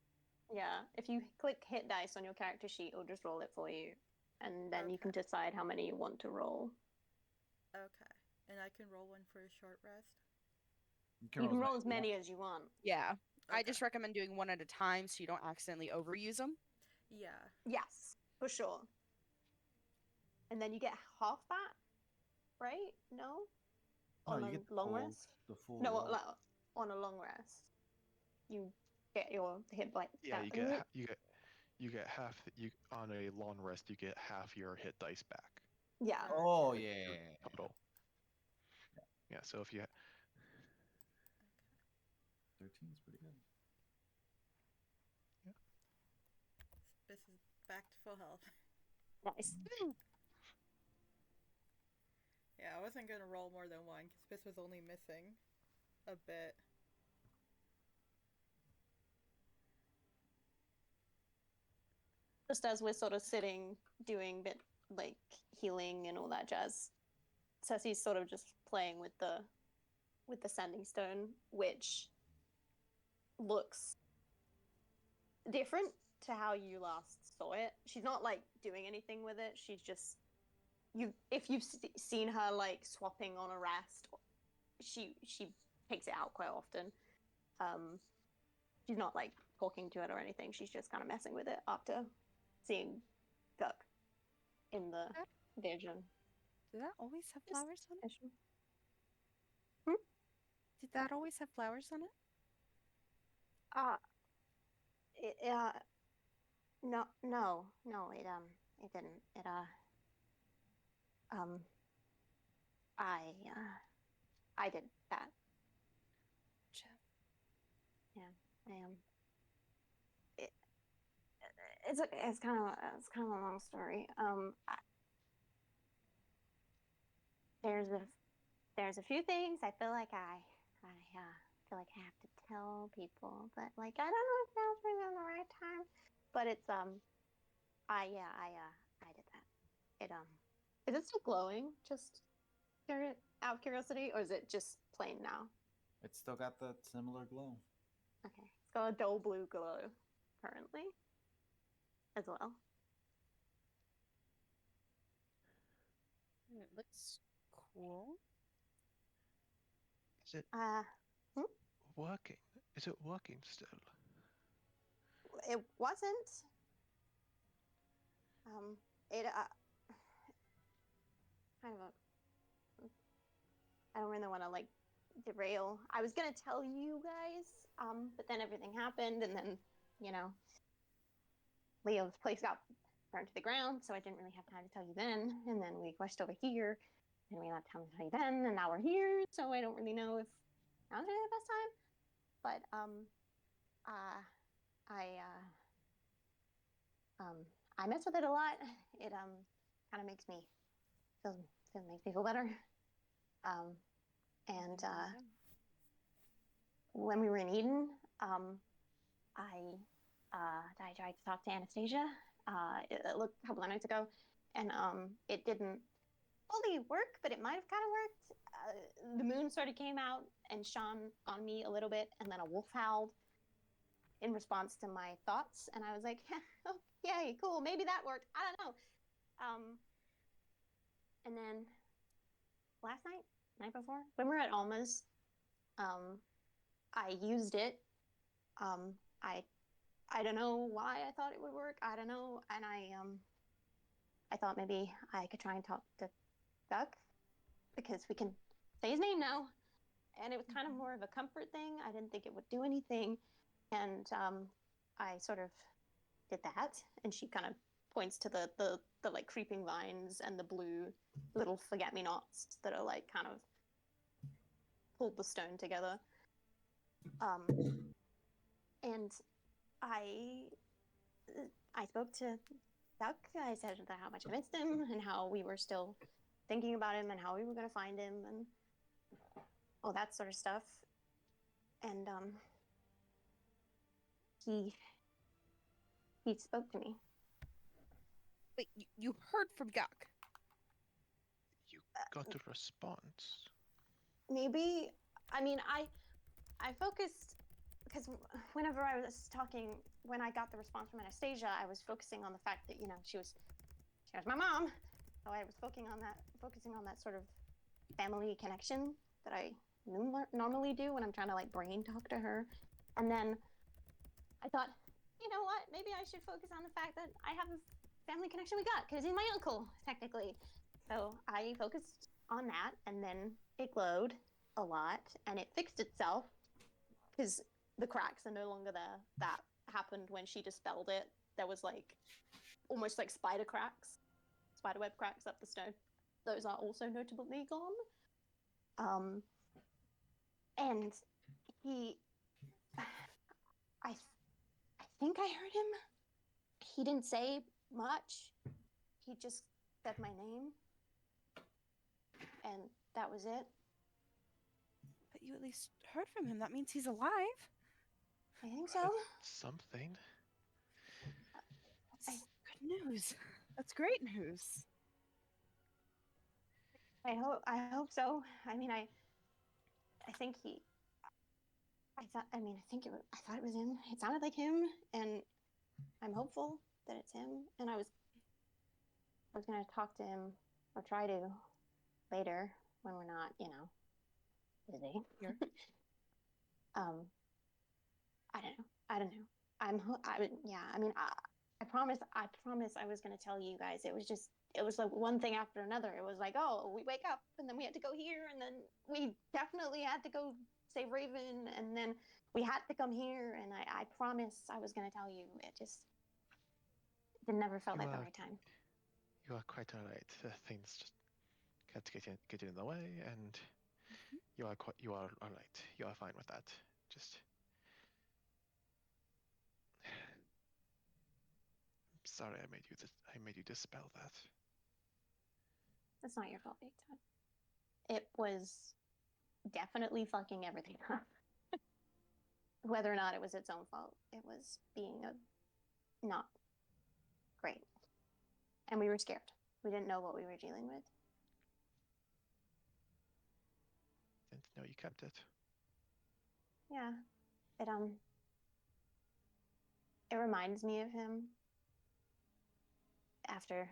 Speaker 5: Yeah. If you click hit dice on your character sheet, it'll just roll it for you, and then you can
Speaker 6: Okay.
Speaker 5: decide how many you want to roll.
Speaker 6: Okay. And I can roll one for a short rest.
Speaker 5: You can
Speaker 1: roll
Speaker 5: roll
Speaker 1: as
Speaker 5: as
Speaker 1: many
Speaker 5: many as you want.
Speaker 4: Yeah. I
Speaker 6: Okay.
Speaker 4: just recommend doing one at a time so you don't accidentally overuse them.
Speaker 6: Yeah.
Speaker 5: Yes, for sure. And then you get half that, right? No?
Speaker 1: No,
Speaker 5: On
Speaker 1: you
Speaker 5: a
Speaker 1: get
Speaker 5: long rest?
Speaker 1: the full
Speaker 5: No,
Speaker 1: roll.
Speaker 5: like, on a long rest. You get your hit by
Speaker 3: Yeah,
Speaker 5: that.
Speaker 3: you get half you on a long rest. You get half your hit dice back.
Speaker 5: Yeah.
Speaker 1: Oh
Speaker 3: Like,
Speaker 1: yeah.
Speaker 3: your total. Yeah. So if you
Speaker 1: 13 is pretty good.
Speaker 6: This is back to full health.
Speaker 5: Nice.
Speaker 6: Yeah, I wasn't gonna roll more than one because this was only missing a bit.
Speaker 5: Just as we're sort of sitting, doing bit like healing and all that jazz, Ceci's sort of just playing with the sanding stone, which looks different to how you last saw it. She's not like doing anything with it. She's just if you've seen her like swapping on a rest, she takes it out quite often. She's not like talking to it or anything. She's just kind of messing with it after seeing Guk in the vision.
Speaker 4: Did that always have
Speaker 5: Just
Speaker 4: flowers on it?
Speaker 5: vision.
Speaker 4: Did that always have flowers on it?
Speaker 5: No, no, no. It didn't. Um, I did that.
Speaker 4: Gotcha.
Speaker 5: Yeah, I It, it's kind of a long story. There's a few things I feel like feel like I have to tell people, but like I don't know if now's really on the right time. But it's I did that. Is it still glowing? Just out of curiosity, or is it just plain now?
Speaker 1: It's still got that similar glow.
Speaker 5: Okay, it's got a dull blue glow currently, as well.
Speaker 4: It looks cool.
Speaker 3: is it
Speaker 5: Hmm?
Speaker 3: working? Is it working still?
Speaker 5: It wasn't. It kind of a. I don't really want to like derail. I was gonna tell you guys, but then everything happened, and then, Leo's place got burned to the ground, so I didn't really have time to tell you then. And then we rushed over here, and we had time to tell you then, and now we're here, so I don't really know if now's really the best time. But I mess with it a lot. It kind of makes me feel better. And when we were in Eden, I tried to talk to Anastasia. It looked a couple of nights ago, and it didn't fully work, but it might have kind of worked. The moon sort of came out and shone on me a little bit, and then a wolf howled in response to my thoughts, and I was like, oh, yay, cool, maybe that worked. I don't know. And then last night before, when we were at Alma's, I used it. I don't know why I thought it would work. I don't know, and I thought maybe I could try and talk to Duck because we can say his name now, and it was kind of more of a comfort thing. I didn't think it would do anything, and I sort of did that, and she kind of points to the like creeping vines and the blue little forget-me-nots that are like kind of pulled the stone together. And I spoke to Duck. I said how much I missed him and how we were still thinking about him and how we were going to find him and all that sort of stuff. And he spoke to me.
Speaker 4: Wait, you heard from Guk?
Speaker 3: You got a response.
Speaker 5: Maybe, I mean, I focused, because whenever I was talking, when I got the response from Anastasia, I was focusing on the fact that, she was my mom. So I was focusing on that sort of family connection that I normally do when I'm trying to like brain talk to her. And then I thought, you know what, maybe I should focus on the fact that I have a family connection with God, because he's my uncle, technically. So I focused on that, and then it glowed a lot, and it fixed itself, because the cracks are no longer there. That happened when she dispelled it. There was like, almost like spiderweb cracks up the stone. Those are also notably gone. And he, I think I heard him. He didn't say much. He just said my name, and that was it.
Speaker 4: But you at least heard from him. That means he's alive.
Speaker 5: I think so.
Speaker 3: Something.
Speaker 4: That's good news. That's great news.
Speaker 5: I hope so. I mean, I think I thought it was him. It sounded like him, and I'm hopeful that it's him. And I was gonna talk to him, or try to, later when we're not, busy.
Speaker 4: Sure.
Speaker 5: I don't know. I promise I was gonna tell you guys. It was like one thing after another. It was like, oh, we wake up, and then we had to go here, and then we definitely had to go save Raven, and then we had to come here, and I promised I was gonna tell you. It never felt like the right time.
Speaker 3: You are quite alright. Things just had to get in the way, and you are alright. You are fine with that. Just sorry I made you dispel that.
Speaker 5: It's not your fault, big time. It was definitely fucking everything up. Whether or not it was its own fault, it was being not great. And we were scared. We didn't know what we were dealing with.
Speaker 3: Didn't know you kept it.
Speaker 5: Yeah. It reminds me of him after,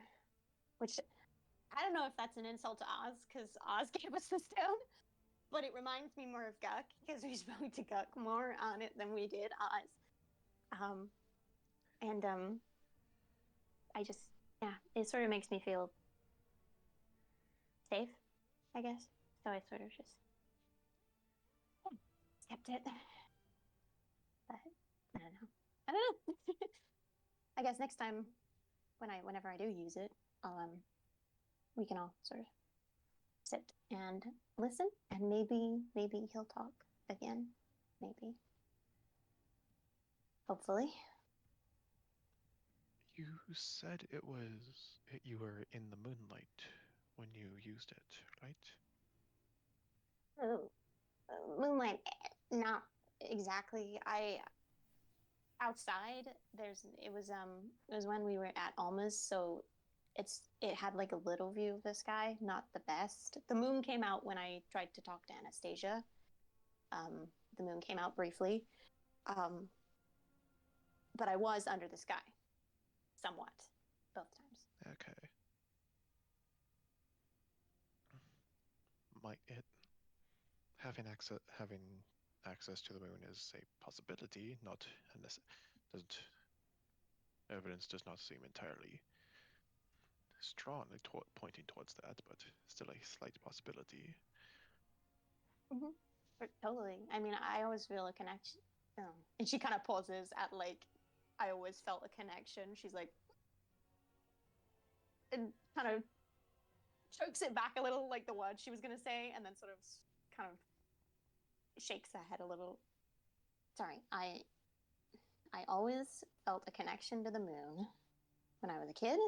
Speaker 5: which I don't know if that's an insult to Oz, because Oz gave us the stone, but it reminds me more of Guk, because we spoke to Guk more on it than we did Oz. I just, yeah, it sort of makes me feel safe, I guess. So I sort of just Kept it. But I don't know. I don't know. I guess next time, whenever I do use it, we can all sort of sit and listen, and maybe he'll talk again. Maybe. Hopefully.
Speaker 3: You said you were in the moonlight when you used it, right?
Speaker 5: Oh, moonlight, not exactly. I outside. It was when we were at Alma's, so it had like a little view of the sky, not the best. The moon came out when I tried to talk to Anastasia. Um, the moon came out briefly, um, but I was under the sky, somewhat, both times.
Speaker 3: Okay. Might it having access to the moon is a possibility, not doesn't evidence does not seem entirely strongly pointing towards that, but still a slight possibility.
Speaker 5: Mm-hmm. Totally. I mean, I always feel a connection. And she kind of pauses at like, I always felt a connection. She's like, and kind of chokes it back a little, like the word she was gonna say, and then sort of kind of shakes her head a little. Sorry, I always felt a connection to the moon when I was a kid.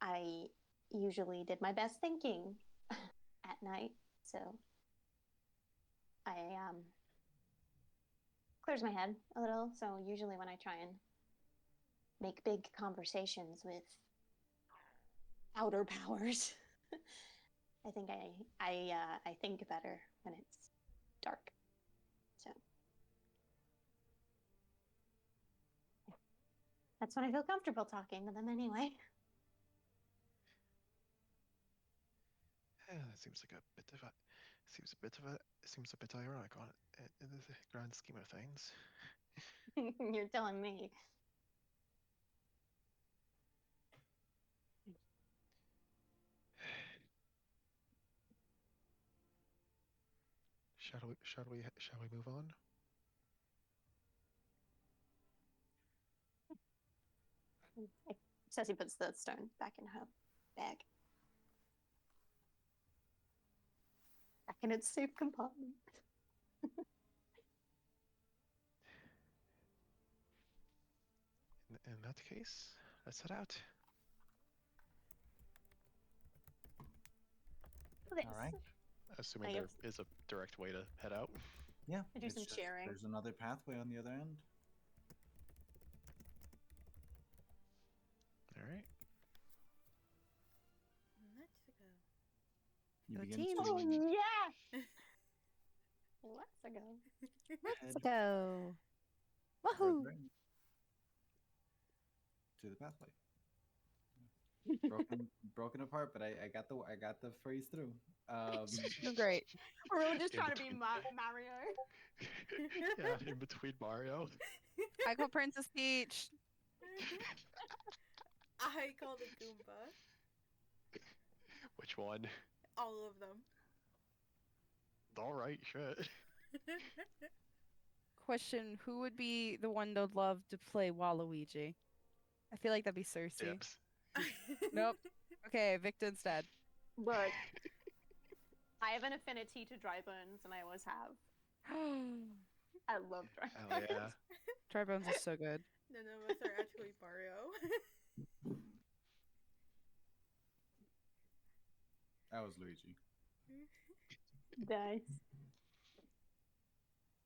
Speaker 5: I usually did my best thinking at night, so I clears my head a little. So usually when I try and make big conversations with outer powers, I think I think better when it's dark. So that's when I feel comfortable talking to them anyway.
Speaker 3: That seems like seems a bit ironic in the grand scheme of things.
Speaker 5: You're telling me.
Speaker 3: Shall we move on?
Speaker 5: Says he puts the stone back in her bag. Back in its safe compartment.
Speaker 3: In that case, let's head out.
Speaker 1: All right.
Speaker 3: Assuming there is a direct way to head out.
Speaker 1: Yeah.
Speaker 5: I do some cheering.
Speaker 1: There's another pathway on the other end.
Speaker 3: All right.
Speaker 6: Let's go.
Speaker 1: You
Speaker 4: Go
Speaker 1: begin
Speaker 4: team.
Speaker 1: to
Speaker 5: Oh yeah. Let's go.
Speaker 1: head
Speaker 4: Go. Woohoo!
Speaker 1: further to the pathway. Broken apart, but I got the phrase through.
Speaker 4: Doing great.
Speaker 5: We're really just
Speaker 3: In
Speaker 5: trying to be
Speaker 3: between.
Speaker 5: Mario.
Speaker 3: Yeah, in between Mario.
Speaker 4: I call Princess Peach.
Speaker 6: I call the Goomba.
Speaker 3: Which one?
Speaker 6: All of them.
Speaker 3: All right, shit.
Speaker 4: Question: who would be the one to love to play Waluigi? I feel like that'd be Cersei.
Speaker 3: Dibs.
Speaker 4: Nope. Okay, Vikda instead.
Speaker 5: Look, I have an affinity to dry bones, and I always have. I love dry
Speaker 3: Hell
Speaker 5: bones.
Speaker 3: yeah.
Speaker 4: Dry Bones is so good.
Speaker 6: None of us are actually Mario.
Speaker 1: That was Luigi.
Speaker 5: Nice.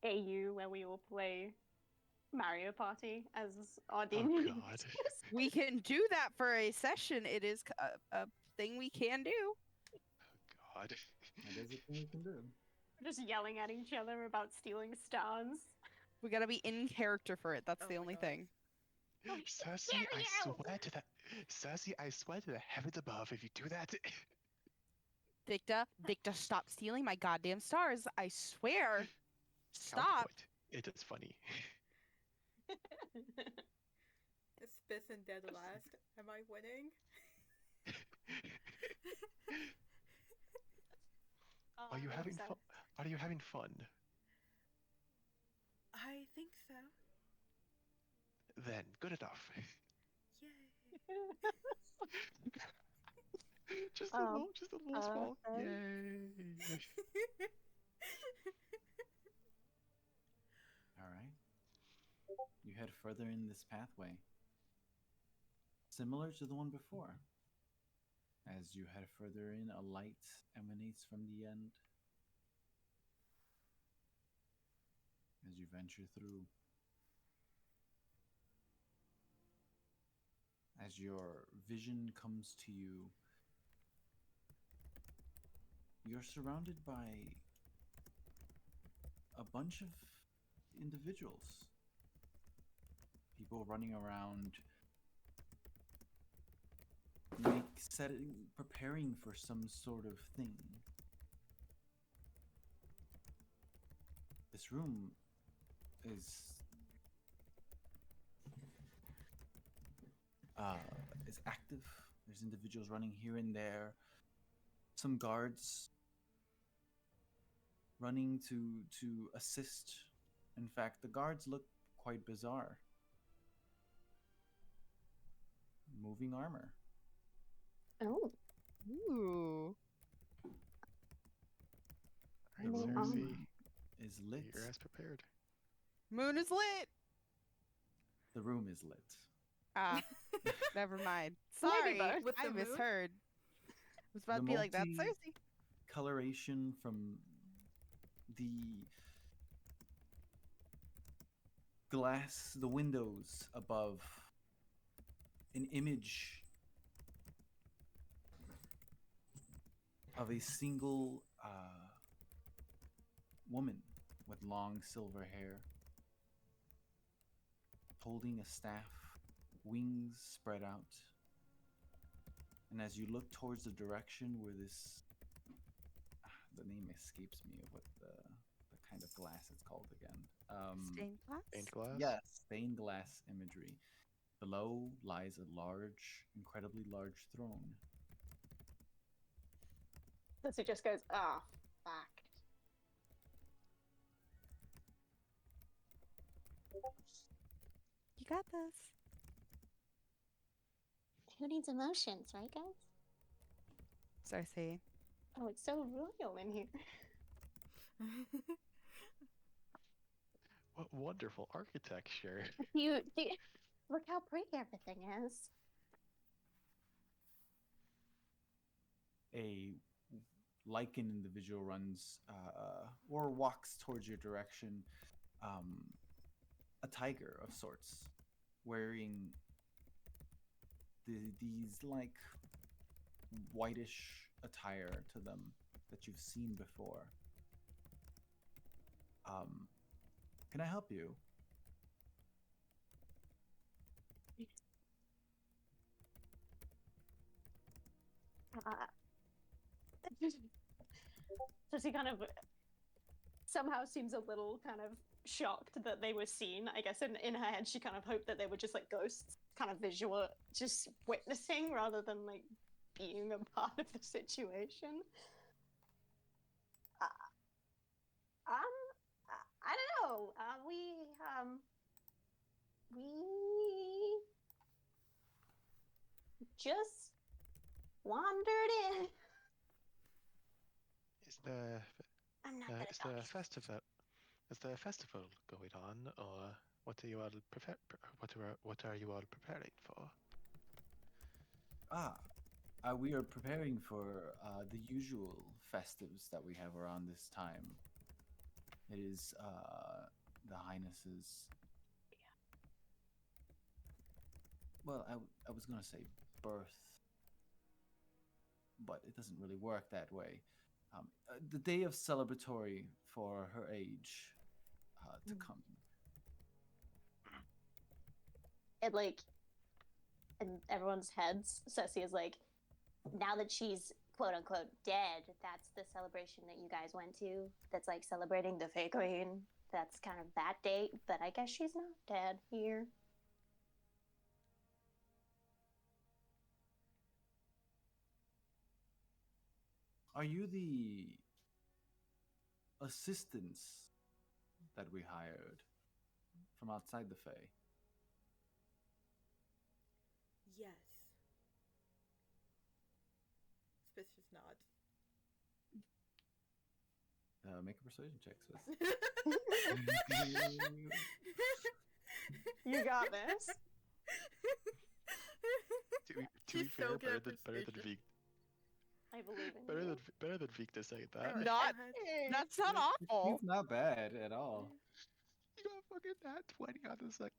Speaker 5: AU, where we all play Mario Party as our
Speaker 3: Oh
Speaker 5: D&D.
Speaker 3: god.
Speaker 4: We can do that for a session. It is a thing we can do.
Speaker 3: Oh god.
Speaker 1: That is a thing we can do.
Speaker 5: We're just yelling at each other about stealing stars.
Speaker 4: We gotta be in character for it. That's
Speaker 6: Oh
Speaker 4: the
Speaker 6: my
Speaker 4: only
Speaker 6: gosh.
Speaker 4: thing.
Speaker 3: Cersei,
Speaker 5: dare
Speaker 3: I
Speaker 5: you!
Speaker 3: swear to that. Cersei, I swear to the heavens above, if you do that.
Speaker 4: Vikda, stop stealing my goddamn stars. I swear. Stop.
Speaker 3: Counterpoint. It is funny.
Speaker 6: Spits and dead last. Am I winning?
Speaker 3: having
Speaker 5: so.
Speaker 3: fun? Are you having fun?
Speaker 6: I think so.
Speaker 3: Then good enough.
Speaker 6: Yay.
Speaker 3: Just a little small.
Speaker 5: Okay.
Speaker 3: Yay!
Speaker 1: All right. You head further in this pathway, similar to the one before. As you head further in, a light emanates from the end. As you venture through, as your vision comes to you, you're surrounded by a bunch of individuals. People running around, preparing for some sort of thing. This room is active. There's individuals running here and there. Some guards running to assist. In fact, the guards look quite bizarre. Moving armor.
Speaker 5: Oh,
Speaker 4: Ooh.
Speaker 1: The
Speaker 5: Moving
Speaker 1: room
Speaker 5: armor.
Speaker 1: is lit.
Speaker 3: You're as prepared.
Speaker 4: Moon is lit.
Speaker 1: The room is lit.
Speaker 4: Ah, never mind.
Speaker 5: Maybe
Speaker 4: Sorry,
Speaker 5: both.
Speaker 6: With
Speaker 4: I
Speaker 6: the moon?
Speaker 4: misheard. I was about
Speaker 1: The
Speaker 4: to be like, that's Cersei.
Speaker 1: Coloration from the glass, the windows above, an image of a single woman with long silver hair, holding a staff, wings spread out. And as you look towards the direction where this, the name escapes me of what the kind of glass it's called again.
Speaker 4: Stained glass?
Speaker 3: Stained glass.
Speaker 1: Yes, stained glass imagery. Below lies a large, incredibly large throne.
Speaker 5: So it just goes, oh, fuck.
Speaker 4: You got this.
Speaker 5: Who needs emotions, right, guys?
Speaker 4: Cersei.
Speaker 5: Oh, it's so royal in here.
Speaker 3: What wonderful architecture.
Speaker 5: Look how pretty everything is.
Speaker 1: A lichen individual runs or walks towards your direction. A tiger of sorts, wearing these like whitish attire to them that you've seen before. Can I help you?
Speaker 5: So she kind of somehow seems a little kind of shocked that they were seen. I guess in her head, she kind of hoped that they were just like ghosts, kind of visual, just witnessing rather than like being a part of the situation. I don't know. We just wandered in.
Speaker 3: Is there
Speaker 5: I'm not gonna
Speaker 3: is
Speaker 5: tell
Speaker 3: there a
Speaker 5: you.
Speaker 3: festival? Is there a festival going on, or what are you all what are you all preparing for?
Speaker 1: We are preparing for the usual festives that we have around this time. It is the Highness's. Well, I was gonna say birth, but it doesn't really work that way. The day of celebratory for her age to come.
Speaker 5: It like in everyone's heads, Cersei is like, now that she's quote unquote dead, that's the celebration that you guys went to. That's like celebrating the fake queen. That's kind of that date, but I guess she's not dead here.
Speaker 1: Are you the assistants that we hired from outside the Fae?
Speaker 6: Yes. Suspicious nod.
Speaker 1: Make a persuasion check, Swiss.
Speaker 5: You got this.
Speaker 3: To be
Speaker 6: She's so
Speaker 3: fair,
Speaker 6: good at
Speaker 3: better than
Speaker 6: persuasion.
Speaker 5: I believe in you.
Speaker 3: better than Vikda saying that.
Speaker 6: Oh,
Speaker 4: Not-
Speaker 6: God.
Speaker 4: That's not awful.
Speaker 1: It's not bad at all.
Speaker 3: You got fucking that 20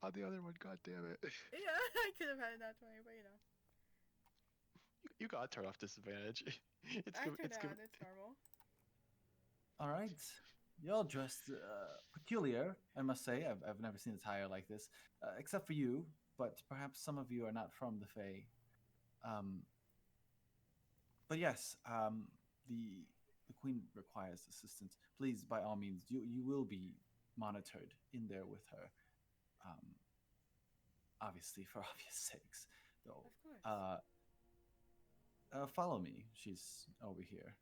Speaker 3: on the other one. God damn it.
Speaker 6: Yeah, I could have had a nat 20, but you know.
Speaker 3: You got turn off disadvantage. It's
Speaker 6: I
Speaker 3: good.
Speaker 6: turned
Speaker 3: It's
Speaker 6: it
Speaker 3: good.
Speaker 6: on, it's normal.
Speaker 1: All right. Y'all dressed peculiar, I must say. I've never seen attire like this, except for you, but perhaps some of you are not from the Fae. But yes, the Queen requires assistance. Please, by all means, you will be monitored in there with her. Obviously, for obvious sakes, though.
Speaker 6: Of course.
Speaker 1: Follow me. She's over here.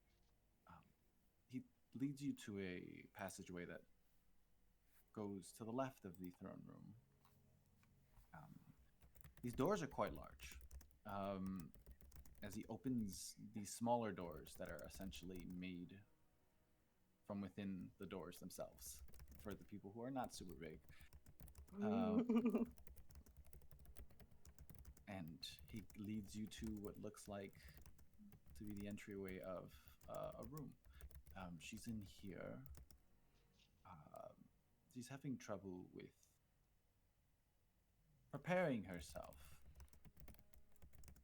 Speaker 1: He leads you to a passageway that goes to the left of the throne room. These doors are quite large. As he opens these smaller doors that are essentially made from within the doors themselves for the people who are not super big. And he leads you to what looks like to be the entryway of a room. She's in here. She's having trouble with preparing herself,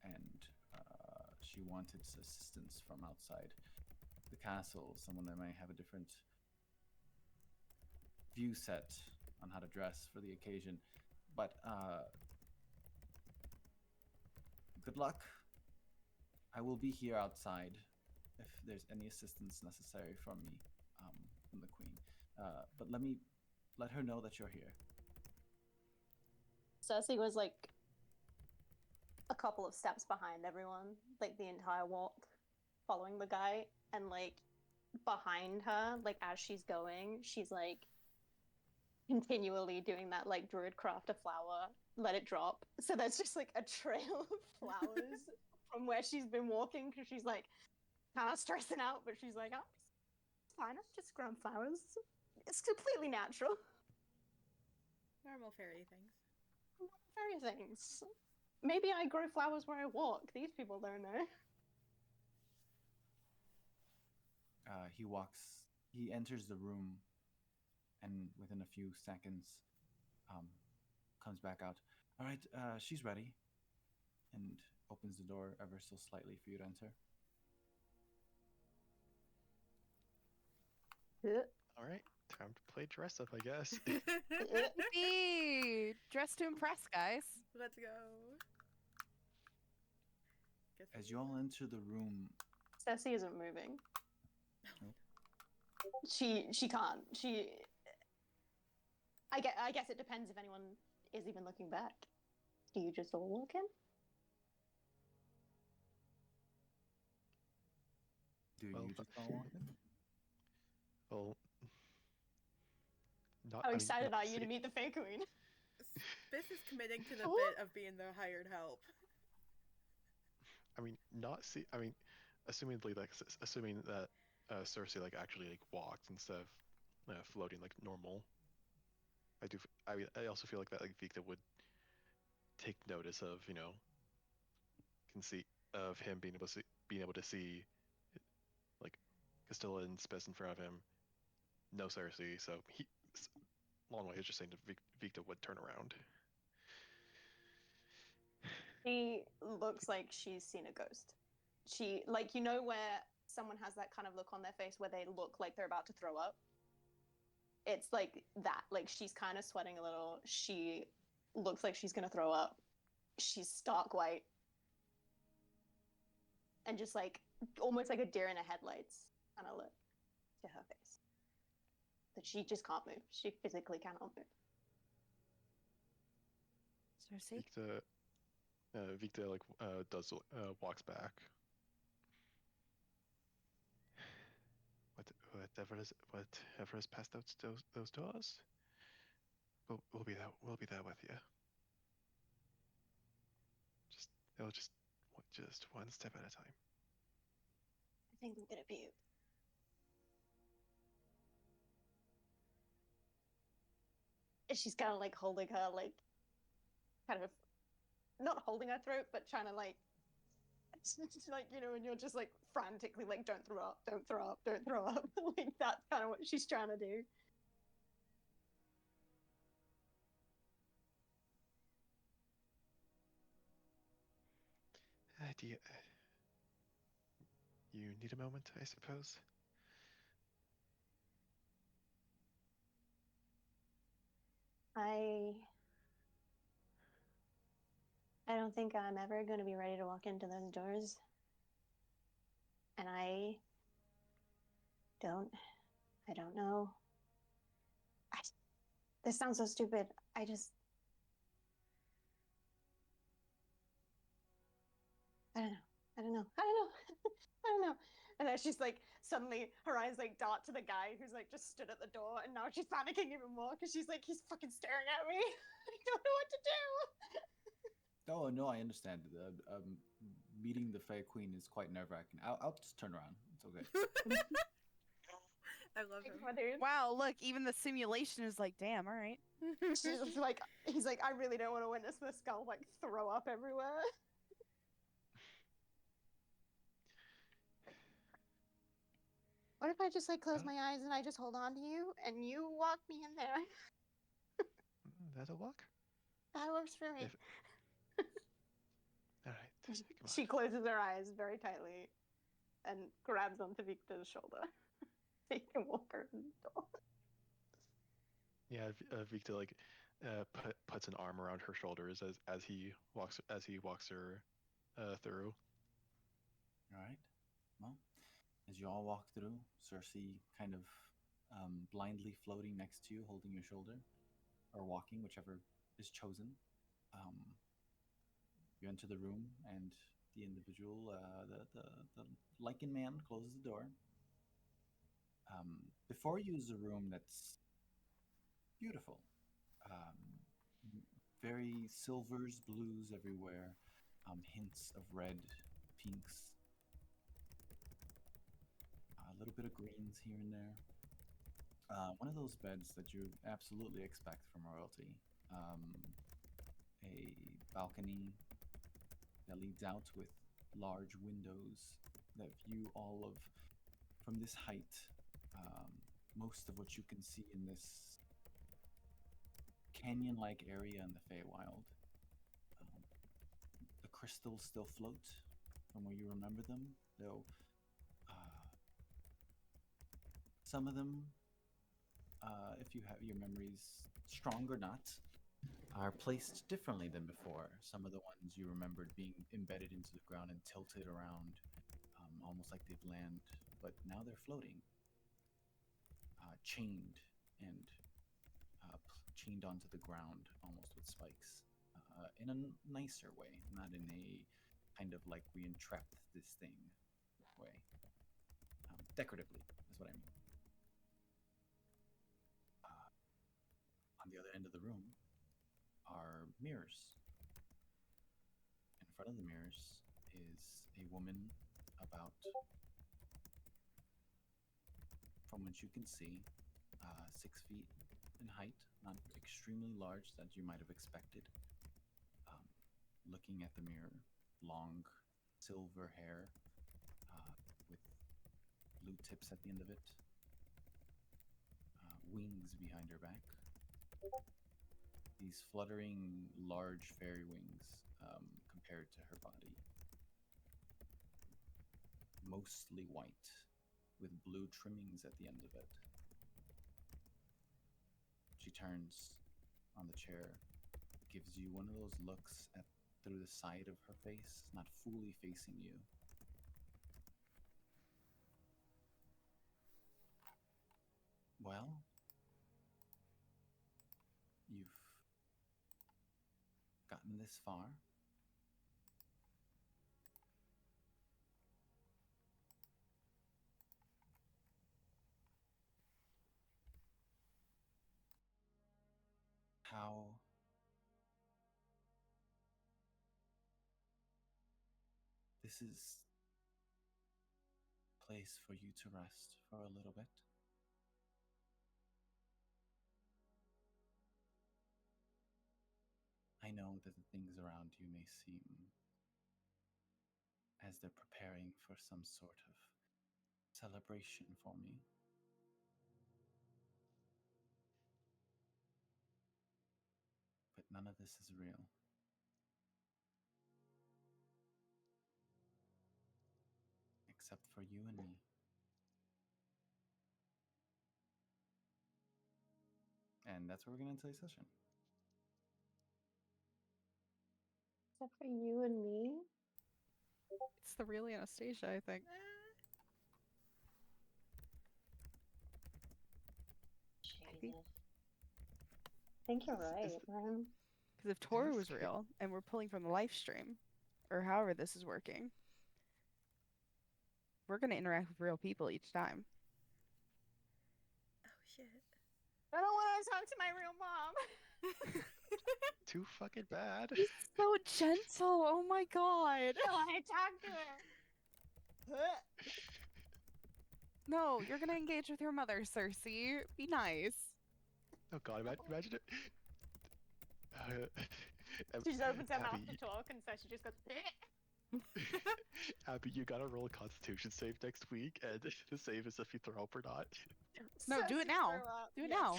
Speaker 1: and she wanted assistance from outside the castle, someone that might have a different view set on how to dress for the occasion. But good luck. I will be here outside if there's any assistance necessary from me, from the Queen. But let her know that you're here.
Speaker 5: Cersei was like a couple of steps behind everyone, like the entire walk, following the guy, and like behind her, like as she's going, she's like continually doing that like druid craft a flower, let it drop. So there's just like a trail of flowers from where she's been walking because she's like kind of stressing out, but she's like, oh, it's fine, I'm just growing flowers. It's completely natural.
Speaker 6: Normal fairy things.
Speaker 5: Fairy things. Maybe I grow flowers where I walk. These people don't know.
Speaker 1: He enters the room, and within a few seconds, comes back out. All right, she's ready, and opens the door ever so slightly for you to enter.
Speaker 3: All right, time to play dress up, I guess.
Speaker 4: Be dressed to impress, guys.
Speaker 6: Let's go. Guess
Speaker 1: As
Speaker 6: we
Speaker 1: you all
Speaker 6: do
Speaker 1: enter the room,
Speaker 5: Cersei isn't moving.
Speaker 1: Nope.
Speaker 5: She can't. I guess it depends if anyone is even looking back. Do you just all walk in?
Speaker 1: do
Speaker 3: Well,
Speaker 1: you just all walk in?
Speaker 3: Well, not.
Speaker 5: How
Speaker 3: I mean,
Speaker 5: excited
Speaker 3: not
Speaker 5: are you to
Speaker 3: see-
Speaker 5: meet the Fae Queen?
Speaker 6: This is committing to the
Speaker 5: Oh.
Speaker 6: bit of being the hired help.
Speaker 3: I mean, not see. I mean, assuming that Cersei like actually like walked instead of floating like normal. I mean, I also feel like that like Vikda would take notice of can see of him being able to see like Castilla and Spez in front of him. No Cersei, so long way is just saying that Vikda would turn around.
Speaker 5: She looks like she's seen a ghost. She, like, you know where someone has that kind of look on their face where they look like they're about to throw up? It's like that. Like, she's kind of sweating a little. She looks like she's going to throw up. She's stark white. And just like, almost like a deer in the headlights kind of look to her face. But she just can't move. She physically cannot move.
Speaker 4: Cersei?
Speaker 3: Vikda like does walks back. What whatever is past those doors, we'll be there. We'll be there with you. It'll just one step at a time.
Speaker 5: I think I'm gonna be. She's kind of like holding her, like, kind of not holding her throat, but trying to like, like, you know, and you're just like frantically like, don't throw up, don't throw up, don't throw up. Like that's kind of what she's trying to do.
Speaker 3: Do you need a moment, I suppose?
Speaker 5: I don't think I'm ever going to be ready to walk into those doors. And I don't know. This sounds so stupid. I don't know. I don't know. I don't know. I don't know. And then she's like, suddenly her eyes like dart to the guy who's like just stood at the door, and now she's panicking even more because she's like, he's fucking staring at me. I don't know what to do.
Speaker 1: Oh no, I understand. Meeting the Fae Queen is quite nerve-wracking. I'll just turn around. It's okay.
Speaker 6: I love him.
Speaker 4: Wow, look, even the simulation is like, damn, all right.
Speaker 5: She's like, he's like, I really don't want to witness this skull like throw up everywhere. What if I just like close my eyes and I just hold on to you and you walk me in there?
Speaker 3: That'll work.
Speaker 5: That works for me.
Speaker 3: All right.
Speaker 5: She closes her eyes very tightly and grabs onto Vikda's shoulder. So you can walk her in the door.
Speaker 3: Yeah, Vikta like puts an arm around her shoulders as he walks her through.
Speaker 1: All right. Well, as you all walk through, Cersei kind of blindly floating next to you, holding your shoulder, or walking, whichever is chosen. You enter the room, and the individual, the lichen man, closes the door. Before you is a room that's beautiful. Very silvers, blues everywhere, hints of red, pinks, a little bit of greens here and there. One of those beds that you absolutely expect from royalty. A balcony that leads out with large windows that view all of, from this height, most of what you can see in this canyon-like area in the Feywild. The crystals still float from where you remember them, though some of them, if you have your memories strong or not, are placed differently than before. Some of the ones you remembered being embedded into the ground and tilted around, almost like they'd land, but now they're floating, chained and chained onto the ground, almost with spikes, in a nicer way, not in a kind of like we entrapped this thing way. Decoratively is what I mean. On the other end of the room are mirrors. In front of the mirrors is a woman about, from what you can see, 6 feet in height, not extremely large that you might have expected. Looking at the mirror, long silver hair with blue tips at the end of it, wings behind her back. These fluttering large fairy wings compared to her body. Mostly white, with blue trimmings at the end of it. She turns on the chair, gives you one of those looks through the side of her face, not fully facing you. Well, you've gotten this far. how this is a place for you to rest for a little bit. I know that the things around you may seem as they're preparing for some sort of celebration for me. But none of this is real. Except for you and me. And that's where we're going to end today's session.
Speaker 5: Except for you and me.
Speaker 4: It's the real Anastasia, I think.
Speaker 5: Jesus. I think you're right, man.
Speaker 4: Because if Toru was real, and we're pulling from the live stream, or however this is working, we're going to interact with real people each time.
Speaker 6: Oh shit.
Speaker 5: I don't want to talk to my real mom.
Speaker 3: Too fucking bad.
Speaker 4: He's so gentle. Oh my god.
Speaker 5: I want to talk to her.
Speaker 4: No, you're going to engage with your mother, Cersei. Be nice.
Speaker 3: Oh god, imagine it.
Speaker 5: She just opens her
Speaker 3: Abby,
Speaker 5: mouth to talk, and so she just goes.
Speaker 3: Abby, you gotta roll a Constitution save next week, and the save is if you throw up or not.
Speaker 4: No, do it now. Do it now.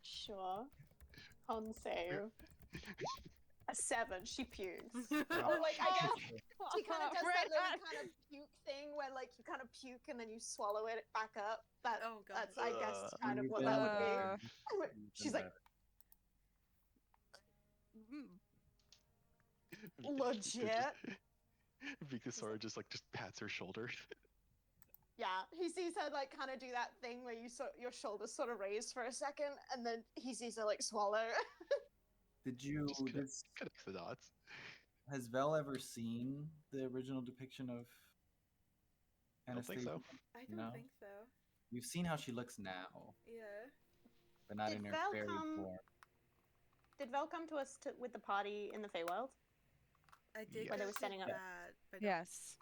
Speaker 5: Sure. Con save. A 7. She pukes.
Speaker 1: Oh,
Speaker 5: Or like I guess she kind of does
Speaker 4: Right
Speaker 5: that little
Speaker 4: on.
Speaker 5: kind of puke thing where like you kind of puke and then you swallow it back up.
Speaker 6: Oh, God.
Speaker 5: That's I guess kind of
Speaker 1: You've
Speaker 5: what
Speaker 1: been
Speaker 5: that would
Speaker 1: better.
Speaker 5: be.
Speaker 1: You've
Speaker 5: She's
Speaker 1: been
Speaker 5: like
Speaker 4: Mm.
Speaker 5: legit.
Speaker 3: Vikda sort of just pats her shoulder.
Speaker 5: Yeah, he sees her like kind of do that thing where your shoulders sort of raise for a second, and then he sees her like swallow.
Speaker 1: Did you?
Speaker 3: Just connects the dots.
Speaker 1: Has Vel ever seen the original depiction of
Speaker 3: I don't think
Speaker 1: Anastasia?
Speaker 3: so.
Speaker 6: I don't
Speaker 1: No?
Speaker 6: think so.
Speaker 1: You've seen how she looks now,
Speaker 6: Yeah.
Speaker 1: but not
Speaker 5: Did
Speaker 1: in her
Speaker 5: Vel
Speaker 1: fairy
Speaker 5: come-
Speaker 1: form.
Speaker 5: Did Vel come to us with the party in the Feywild?
Speaker 6: I did
Speaker 3: Where
Speaker 5: they
Speaker 6: go
Speaker 5: were
Speaker 6: to
Speaker 5: setting up-
Speaker 6: that, but
Speaker 4: Yes.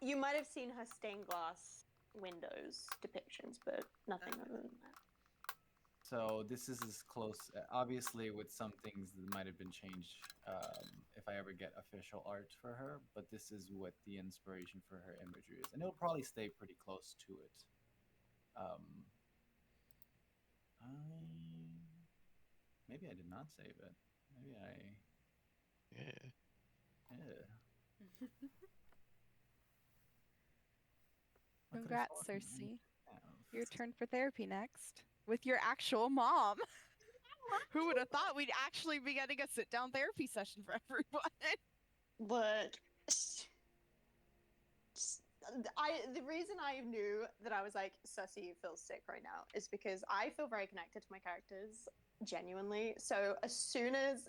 Speaker 5: You might have seen her stained glass windows depictions, but nothing
Speaker 6: Okay.
Speaker 5: other than that.
Speaker 1: So this is as close. Obviously, with some things that might have been changed if I ever get official art for her. But this is what the inspiration for her imagery is, and it'll probably stay pretty close to it. Maybe I did not save it. Maybe I.
Speaker 3: Yeah.
Speaker 1: Yeah. What could I
Speaker 4: Congrats,
Speaker 1: follow from
Speaker 4: Cersei.
Speaker 1: have?
Speaker 4: Your turn for therapy next. With your actual mom. Who would have thought we'd actually be getting a sit-down therapy session for everyone?
Speaker 5: But the reason I knew that I was like, Sussy feels sick right now is because I feel very connected to my characters, genuinely. So as soon as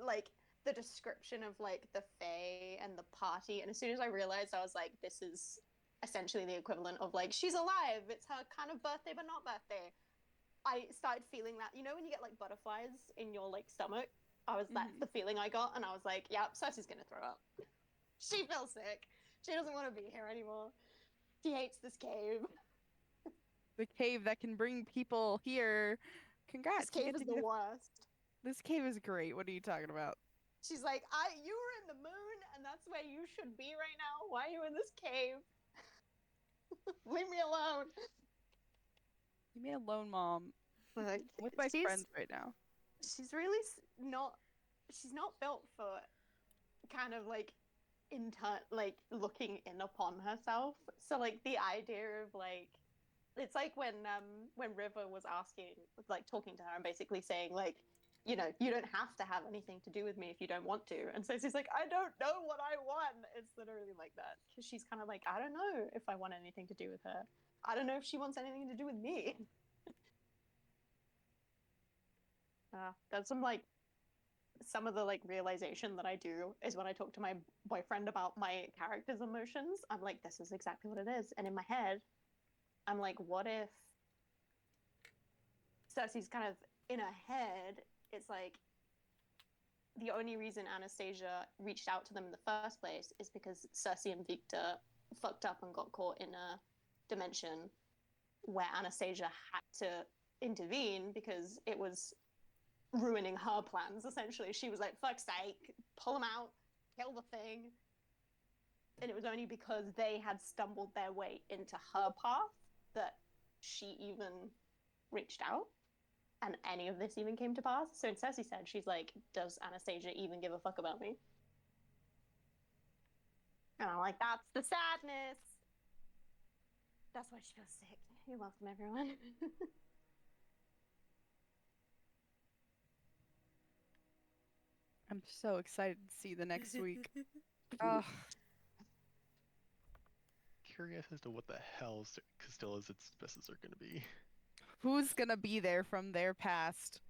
Speaker 5: like the description of like the Fae and the party, and as soon as I realized, I was like, this is essentially the equivalent of like, she's alive, it's her kind of birthday but not birthday. I started feeling that, you know, when you get like butterflies in your like stomach, that's the feeling I got, and I was like, yep, Sussy's gonna throw up. She feels sick. She doesn't want to be here anymore. She hates this cave.
Speaker 4: The cave that can bring people here. Congrats.
Speaker 5: This
Speaker 4: you
Speaker 5: cave
Speaker 4: get
Speaker 5: is
Speaker 4: to be
Speaker 5: the worst.
Speaker 4: This cave is great. What are you talking about?
Speaker 5: She's like, you were in the moon, and that's where you should be right now. Why are you in this cave? Leave me alone.
Speaker 4: Leave me alone, Mom.
Speaker 5: Like,
Speaker 4: I'm with my
Speaker 5: she's-
Speaker 4: friends right now.
Speaker 5: She's really not. She's not built for kind of like looking in upon herself. So like the idea of like, it's like when River was asking, like talking to her and basically saying like, you know, you don't have to have anything to do with me if you don't want to. And so she's like, I don't know what I want. It's literally like that, because she's kind of like, I don't know if I want anything to do with her. I don't know if she wants anything to do with me. That's some of the like realization that I do is when I talk to my boyfriend about my character's emotions. I'm like, this is exactly what it is. And in my head, I'm like, what if Cersei's kind of in her head it's like the only reason Anastasia reached out to them in the first place is because Cersei and Vikda fucked up and got caught in a dimension where Anastasia had to intervene because it was ruining her plans, essentially. She was like, fuck's sake, pull them out, kill the thing. And it was only because they had stumbled their way into her path that she even reached out and any of this even came to pass. So Cersei said, she's like, does Anastasia even give a fuck about me? And I'm like, that's the sadness. That's why she feels sick. You're welcome, everyone.
Speaker 4: I'm so excited to see the next week. Oh,
Speaker 3: Curious as to what the hell Castilla's successors are going to be.
Speaker 4: who's gonna be there from their past?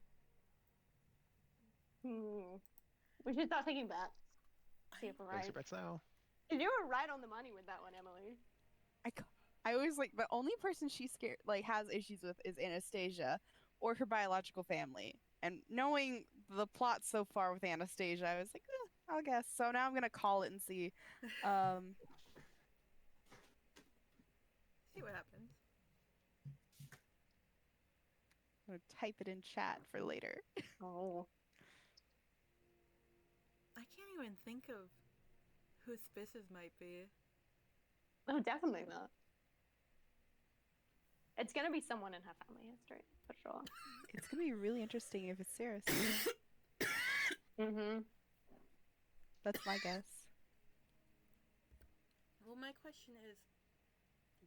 Speaker 5: We should start taking bets. See if we're
Speaker 3: Place
Speaker 5: right.
Speaker 3: your bets now.
Speaker 5: You were right on the money with that one, Emily.
Speaker 4: I always like the only person she has issues with is Anastasia or her biological family. And knowing the plot so far with Anastasia, I was like, I'll guess. So now I'm gonna call it and see.
Speaker 6: See what happens.
Speaker 4: I'm gonna type it in chat for later.
Speaker 5: Oh.
Speaker 6: I can't even think of who Spisses might be.
Speaker 5: Oh, definitely not. It's gonna be someone in her family history, for sure.
Speaker 4: It's gonna be really interesting if it's Sarah.
Speaker 5: Mm-hmm.
Speaker 4: That's my guess.
Speaker 6: Well, my question is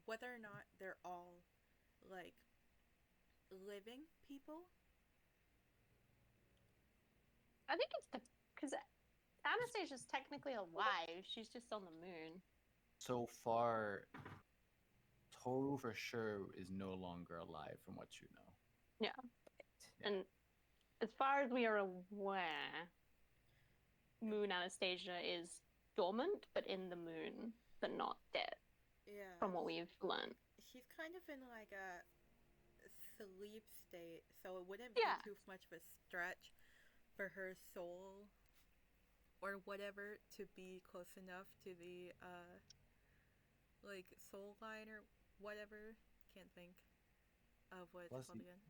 Speaker 6: whether or not they're all, like, living people?
Speaker 5: I think it's because Anastasia's technically alive. She's just on the moon.
Speaker 1: So far, Toru for sure is no longer alive, from what you know.
Speaker 5: Yeah.
Speaker 1: Yeah.
Speaker 5: And as far as we are aware, Moon Anastasia is dormant, but in the moon, but not dead,
Speaker 6: Yeah.
Speaker 5: from what we've learned.
Speaker 6: She's kind of in, like, a sleep state, so it wouldn't
Speaker 5: Yeah.
Speaker 6: be too much of a stretch for her soul or whatever to be close enough to the, like, soul line or whatever. Can't think of what it's
Speaker 1: Plus,
Speaker 6: called again.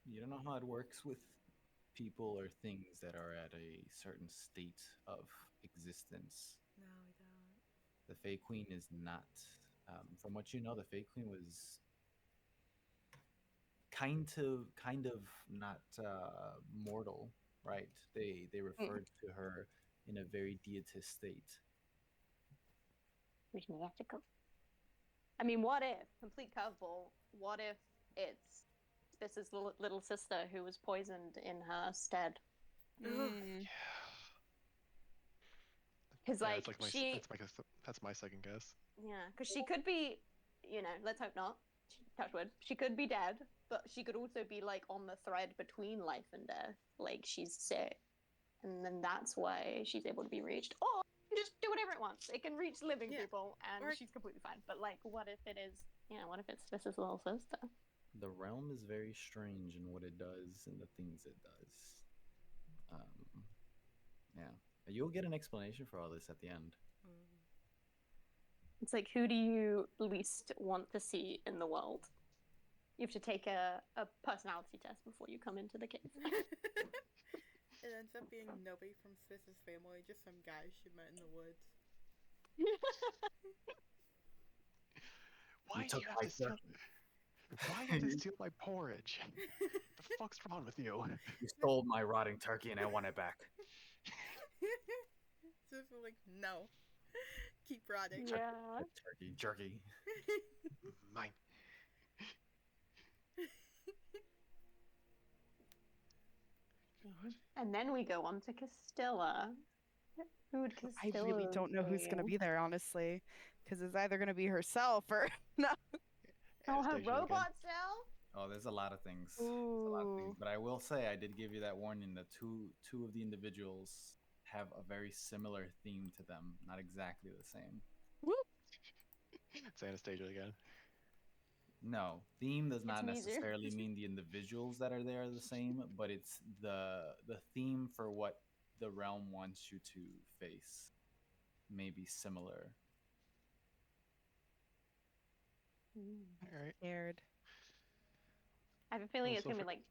Speaker 1: You don't know how it works with people or things that are at a certain state of existence.
Speaker 6: No, we don't.
Speaker 1: The Fae Queen is not. From what you know, the Fae Queen was kind of not mortal, right? They referred to her in a very deitist state.
Speaker 5: Which may have to go. I mean, what if, complete curveball, what if it's Spiss's little sister who was poisoned in her stead?
Speaker 4: Mm.
Speaker 5: Because,
Speaker 3: Yeah,
Speaker 5: like,
Speaker 3: it's like my,
Speaker 5: she...
Speaker 3: that's my second guess.
Speaker 5: Yeah, because she could be, you know, let's hope not, touch wood, she could be dead, but she could also be, like, on the thread between life and death. Like, she's sick. And then that's why she's able to be reached. Or just do whatever it wants. It can reach living people, and
Speaker 6: Or-
Speaker 5: she's completely fine. But, like, what if it is, what if it's Spiss's little sister?
Speaker 1: The realm is very strange in what it does and the things it does. Yeah. You'll get an explanation for all this at the end.
Speaker 5: It's like, who do you least want to see in the world? You have to take a personality test before you come into the cave.
Speaker 6: It ends up being nobody from Spiss's family, just some guy she met in the woods.
Speaker 3: Why do
Speaker 1: took
Speaker 3: you have
Speaker 1: my
Speaker 3: to steal?
Speaker 1: turkey.
Speaker 3: Why do you have to steal my porridge? The fuck's wrong with you?
Speaker 1: You stole my rotting turkey and I want it back.
Speaker 6: Just like, no. Keep rotting.
Speaker 5: Yeah.
Speaker 1: Turkey, jerky.
Speaker 3: Mine.
Speaker 5: And then we go on to Castilla. Who would
Speaker 4: I
Speaker 5: Castilla
Speaker 4: really don't know who's gonna be there, honestly, because it's either gonna be herself or no.
Speaker 5: Oh, her
Speaker 3: Anastasia
Speaker 5: robot cell?
Speaker 1: Oh, there's a lot of things. There's a lot of things.
Speaker 4: Ooh.
Speaker 1: But I will say, I did give you that warning that two of the individuals have a very similar theme to them, not exactly the same.
Speaker 4: Whoop.
Speaker 3: It's Anastasia again.
Speaker 1: No, theme does not
Speaker 5: It's easier.
Speaker 1: necessarily mean the individuals that are there are the same, but it's the theme for what the realm wants you to face may be similar.
Speaker 3: All right.
Speaker 4: Scared.
Speaker 5: I have a feeling
Speaker 3: Well,
Speaker 5: it's
Speaker 3: so
Speaker 5: gonna be
Speaker 3: for-
Speaker 5: like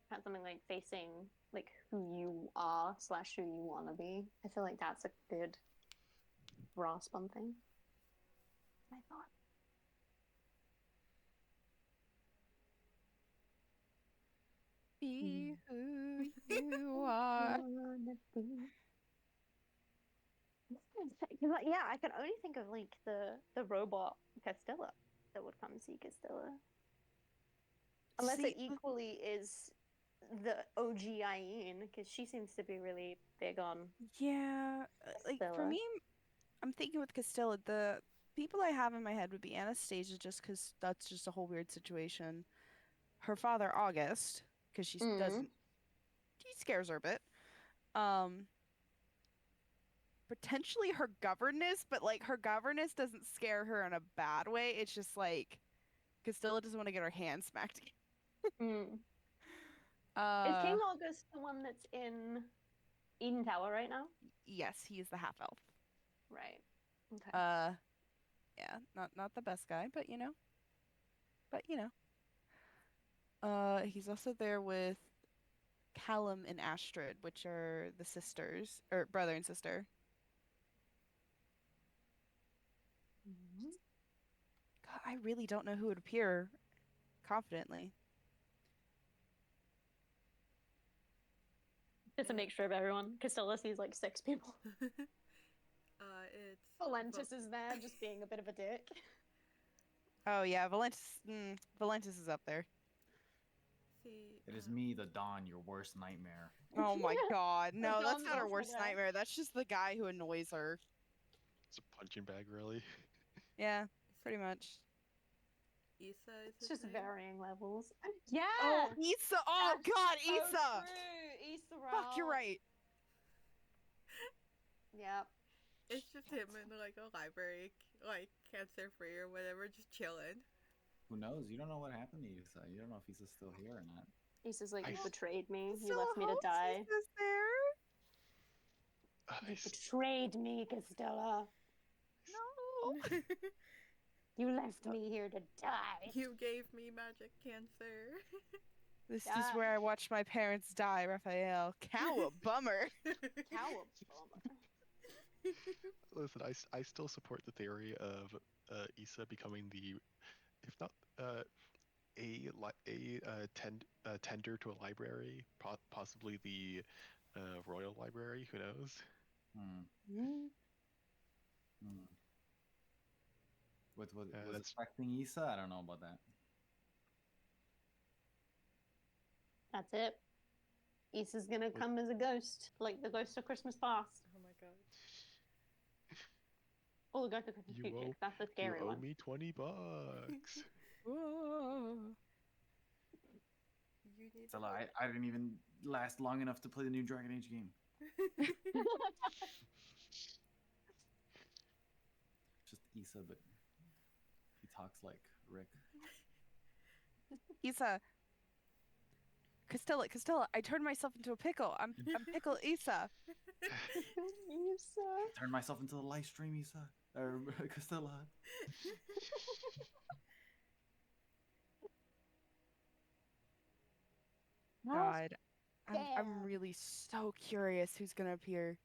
Speaker 5: kind of something like facing like who you are / who you want to be. I feel like that's a good grasp on things. I thought.
Speaker 4: Be who you are.
Speaker 5: Because yeah, I can only think of like the robot Castilla that would come see Castilla, unless it
Speaker 4: See,
Speaker 5: equally is the OG Ayin, because she seems to be really big on
Speaker 4: yeah, like for
Speaker 5: Castilla.
Speaker 4: me, I'm thinking with Castilla, the people I have in my head would be Anastasia, just because that's just a whole weird situation. Her father, August, because she doesn't, he scares her a bit. Um, Potentially her governess, but like her governess doesn't scare her in a bad way. It's just like Castilla doesn't want to get her hand smacked.
Speaker 5: Mm. Is
Speaker 4: Uh,
Speaker 5: King August the one that's in Eden Tower right now?
Speaker 4: yes, he is the half elf.
Speaker 5: Right. Okay.
Speaker 4: Yeah, not the best guy, but he's also there with Callum and Astrid, which are the sisters or brother and sister. God, I really don't know who would appear confidently.
Speaker 5: Just a mixture of everyone. Castilla sees like 6 people.
Speaker 6: It's
Speaker 5: Valentis is there, just being a bit of a dick.
Speaker 4: Oh yeah, Valentis is up there.
Speaker 6: see.
Speaker 1: It is me, the Dawn, your worst nightmare.
Speaker 4: Oh my God, no, that's
Speaker 5: Dawn's
Speaker 4: not her
Speaker 5: also
Speaker 4: worst
Speaker 5: there.
Speaker 4: nightmare. That's just the guy who annoys her.
Speaker 3: It's a punching bag, really.
Speaker 4: Yeah, pretty much.
Speaker 6: Issa is
Speaker 5: It's
Speaker 6: his
Speaker 5: just
Speaker 6: name.
Speaker 5: varying levels. Yeah.
Speaker 4: Oh, Issa! Oh
Speaker 5: That's
Speaker 4: God,
Speaker 5: so
Speaker 4: Issa!
Speaker 5: true. Issa
Speaker 4: Fuck, you're right.
Speaker 5: Yep.
Speaker 6: It's just him in like a library, like cancer free or whatever, just chilling.
Speaker 1: Who knows? You don't know what happened to Issa. You don't know if Issa's still here or not.
Speaker 5: Issa's like,
Speaker 3: I
Speaker 5: you
Speaker 3: s-
Speaker 5: betrayed me. You
Speaker 4: Still
Speaker 5: left me to
Speaker 4: hopes
Speaker 5: die.
Speaker 4: Issa's there.
Speaker 5: You betrayed me, Castella.
Speaker 4: No.
Speaker 5: You left me here to die.
Speaker 6: You gave me magic cancer.
Speaker 4: This is
Speaker 5: Yeah.
Speaker 4: where I watched my parents die, Raphael. Cow a bummer.
Speaker 5: Cowabunga.
Speaker 3: Listen, I still support the theory of Issa becoming the, if not tender to a library, possibly the royal library. Who knows?
Speaker 1: Hmm.
Speaker 4: Mm.
Speaker 1: Hmm. What was
Speaker 3: That's
Speaker 1: affecting Issa? I don't know about that.
Speaker 5: That's it. Issa's gonna come as a ghost, like the ghost of Christmas past.
Speaker 6: Oh my god.
Speaker 5: Oh, the ghost of Christmas
Speaker 3: you
Speaker 5: future.
Speaker 3: owe
Speaker 5: 'Cause that's the
Speaker 3: you
Speaker 5: scary
Speaker 3: owe
Speaker 5: one.
Speaker 3: me $20.
Speaker 4: Whoa.
Speaker 6: You need
Speaker 1: It's a lie. I didn't even last long enough to play the new Dragon Age game. Just Issa, but he talks like Rick.
Speaker 4: Issa. Castella, I turned myself into a pickle. I'm pickle Issa.
Speaker 5: Issa.
Speaker 1: Turn myself into the live stream, Issa. Or Castella.
Speaker 4: God. I'm
Speaker 5: Damn.
Speaker 4: really so curious who's gonna appear.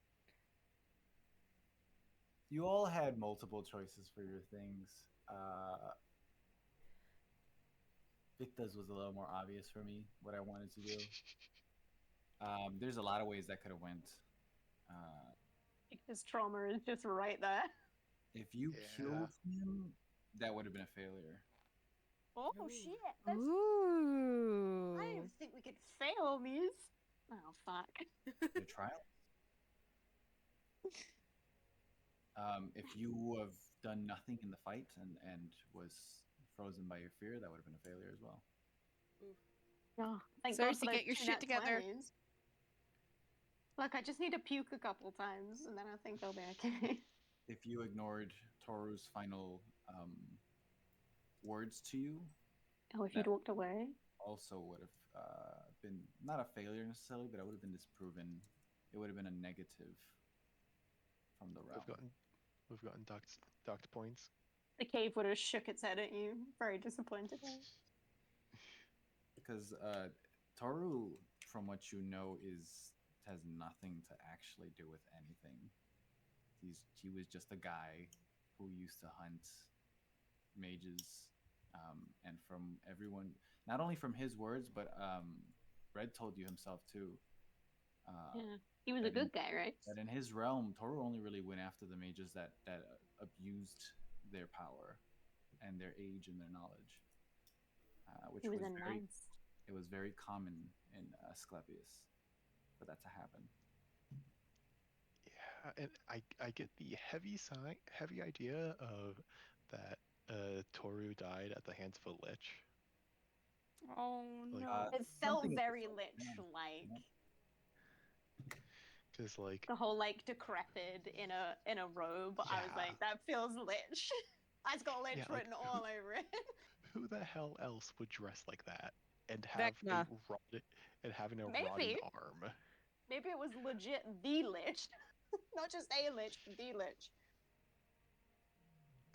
Speaker 1: You all had multiple choices for your things. Vikda's was a little more obvious for me, what I wanted to do. There's a lot of ways that could have went.
Speaker 5: His trauma is just right there.
Speaker 1: If you
Speaker 3: Yeah.
Speaker 1: killed him, that would have been a failure.
Speaker 5: Oh
Speaker 6: Ooh.
Speaker 5: shit. That's...
Speaker 4: Ooh.
Speaker 5: I didn't even think we could fail these. Oh fuck.
Speaker 1: The trial. If you have done nothing in the fight and was frozen by your fear, that would have been a failure as well.
Speaker 5: Oh, thank
Speaker 4: Cersei,
Speaker 5: God for those
Speaker 4: get your
Speaker 5: 2
Speaker 4: shit
Speaker 5: nat
Speaker 4: together.
Speaker 5: 20s. Look, I just need to puke a couple times, and then I think I'll be okay.
Speaker 1: If you ignored Toru's final words to you,
Speaker 5: Oh, if
Speaker 1: That
Speaker 5: you'd walked away.
Speaker 1: also would have been not a failure necessarily, but I would have been disproven. It would have been a negative from the realm.
Speaker 3: We've gotten docked points.
Speaker 5: The cave would have shook its head at you, very disappointed.
Speaker 1: Because Toru, from what you know, has nothing to actually do with anything. He was just a guy who used to hunt mages, and from everyone, not only from his words, but Red told you himself too.
Speaker 5: Yeah, he was a
Speaker 1: that in,
Speaker 5: good guy, right?
Speaker 1: that in his realm, Toru only really went after the mages that abused their power and their age and their knowledge, which
Speaker 5: He was
Speaker 1: was
Speaker 5: a
Speaker 1: very
Speaker 5: nice.
Speaker 1: it was very common in Asclepius for that to happen.
Speaker 3: Yeah, and I get the heavy idea of that Toru died at the hands of a lich.
Speaker 4: Oh
Speaker 3: Like,
Speaker 4: no.
Speaker 5: It felt
Speaker 1: Something of the
Speaker 5: very
Speaker 1: sort,
Speaker 5: lich-like.
Speaker 1: yeah.
Speaker 3: because like
Speaker 5: The whole like decrepit in a robe. I was
Speaker 3: Yeah.
Speaker 5: like, that feels lich. It's got lich
Speaker 3: Yeah, like,
Speaker 5: written all over it.
Speaker 3: who the hell else would dress like that and have
Speaker 4: Vecna.
Speaker 3: having a rotting
Speaker 5: Maybe.
Speaker 3: arm?
Speaker 5: Maybe it was legit the lich. Not just a lich, but the lich.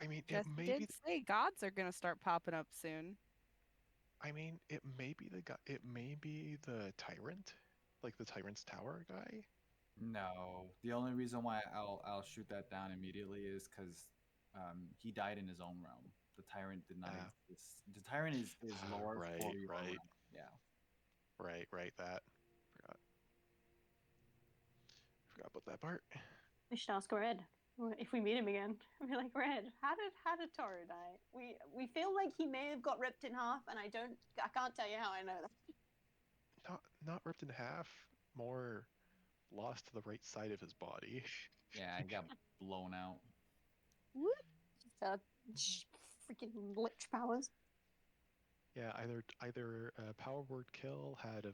Speaker 3: I mean, it
Speaker 4: Jesse
Speaker 3: may
Speaker 4: did
Speaker 3: be.
Speaker 4: say gods are gonna start popping up soon.
Speaker 3: I mean, it may be the guy. It may be the tyrant, like the tyrant's tower guy.
Speaker 1: No, the only reason why I'll shoot that down immediately is because he died in his own realm. The tyrant did not
Speaker 3: Ah.
Speaker 1: exist. The tyrant is lore for
Speaker 3: Right,
Speaker 1: your
Speaker 3: right.
Speaker 1: realm. Yeah.
Speaker 3: Right. That forgot about that part.
Speaker 5: We should ask Red if we meet him again. We're like, Red, how did Toru die? We feel like he may have got ripped in half, and I can't tell you how I know that.
Speaker 3: Not ripped in half. More lost to the right side of his body.
Speaker 1: Yeah, he got blown out.
Speaker 4: What?
Speaker 5: Freaking lich powers.
Speaker 3: Yeah, either power word kill had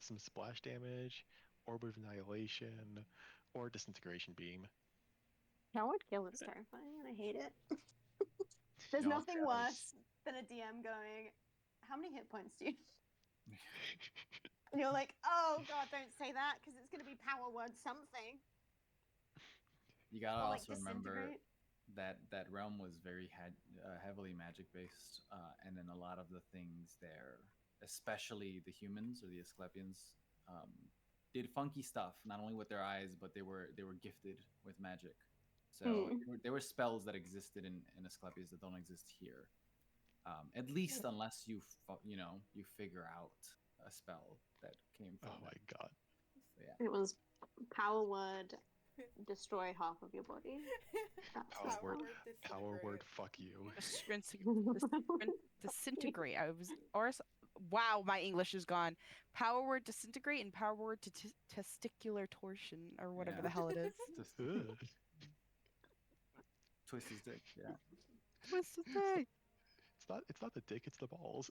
Speaker 3: some splash damage, orb of annihilation, or disintegration beam.
Speaker 5: Coward kill is terrifying, and I hate it. There's
Speaker 1: You also
Speaker 5: nothing
Speaker 1: have-
Speaker 5: worse than a DM going, "How many hit points do you?" And you're like, "Oh God, don't say that because it's gonna be power word something."
Speaker 1: You gotta
Speaker 5: Or like
Speaker 1: also remember
Speaker 5: disintegrate.
Speaker 1: that realm was very heavily magic based, and then a lot of the things there, especially the humans or the Asclepians, did funky stuff. Not only with their eyes, but they were gifted with magic. So there were spells that existed in Asclepius that don't exist here. At least unless you figure out a spell that came from
Speaker 3: Oh my
Speaker 1: them.
Speaker 3: god.
Speaker 1: So, yeah.
Speaker 5: It was power word, destroy half of your body. That's
Speaker 3: Power word, fuck you.
Speaker 4: Disintegrate. Wow, my English is gone. Power word disintegrate and power word to testicular torsion or whatever
Speaker 1: Yeah.
Speaker 4: the hell it is.
Speaker 1: Just
Speaker 3: Ugh.
Speaker 1: twist his dick. Yeah.
Speaker 4: Twisted thing.
Speaker 3: It's not the dick, it's the balls.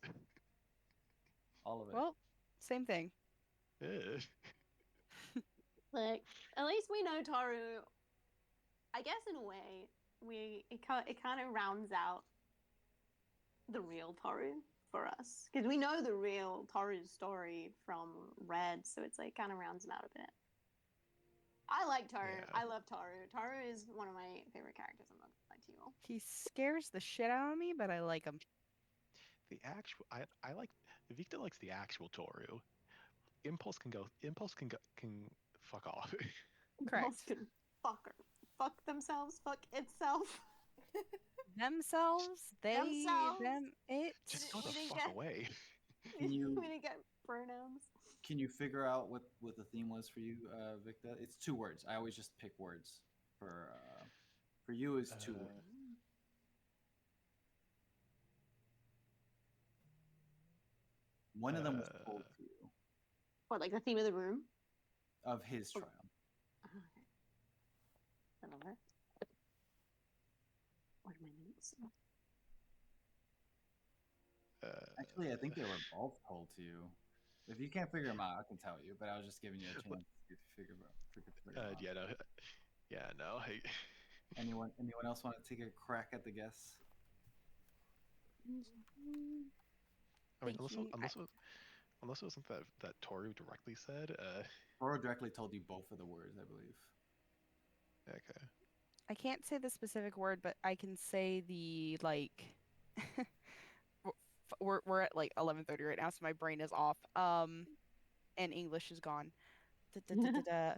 Speaker 1: All of it.
Speaker 4: Well, same thing.
Speaker 3: Ugh.
Speaker 5: Like, at least we know Toru. I guess in a way, it kind of rounds out the real Toru for us because we know the real Toru's story from Red, so it's like kind of rounds him out a bit. I like Toru.
Speaker 3: Yeah.
Speaker 5: I love Toru. Toru is one of my favorite characters. I'm not gonna lie to you all.
Speaker 4: He scares the shit out of me, but I like him.
Speaker 3: The actual I like Vikda likes the actual Toru. Impulse can fuck off.
Speaker 5: Impulse
Speaker 4: Correct.
Speaker 5: can fuck themselves, fuck itself.
Speaker 4: Themselves, they,
Speaker 5: Themselves.
Speaker 4: them, it.
Speaker 3: Just go
Speaker 5: We
Speaker 3: the
Speaker 5: didn't
Speaker 3: fuck
Speaker 5: get-
Speaker 3: away.
Speaker 1: Can you-
Speaker 5: We didn't get pronouns.
Speaker 1: Can you figure out what the theme was for you, Victa? It's 2 words. I always just pick words for you is 2 words. One of them was told to you
Speaker 5: What, like the theme of the room?
Speaker 1: of his trial.
Speaker 5: I love it. What are my notes?
Speaker 1: Actually, I think they were both told to you. If you can't figure them out, I can tell you. But I was just giving you a chance to figure them out.
Speaker 3: No.
Speaker 1: Anyone else want to take a crack at the guess?
Speaker 3: I mean,
Speaker 4: thinking.
Speaker 3: unless it was something that Toru directly said.
Speaker 1: Toru directly told you both of the words, I believe.
Speaker 3: Okay.
Speaker 4: I can't say the specific word, but I can say the like. we're at like 11:30 right now, so my brain is off. And English is gone. Da-da-da-da-da.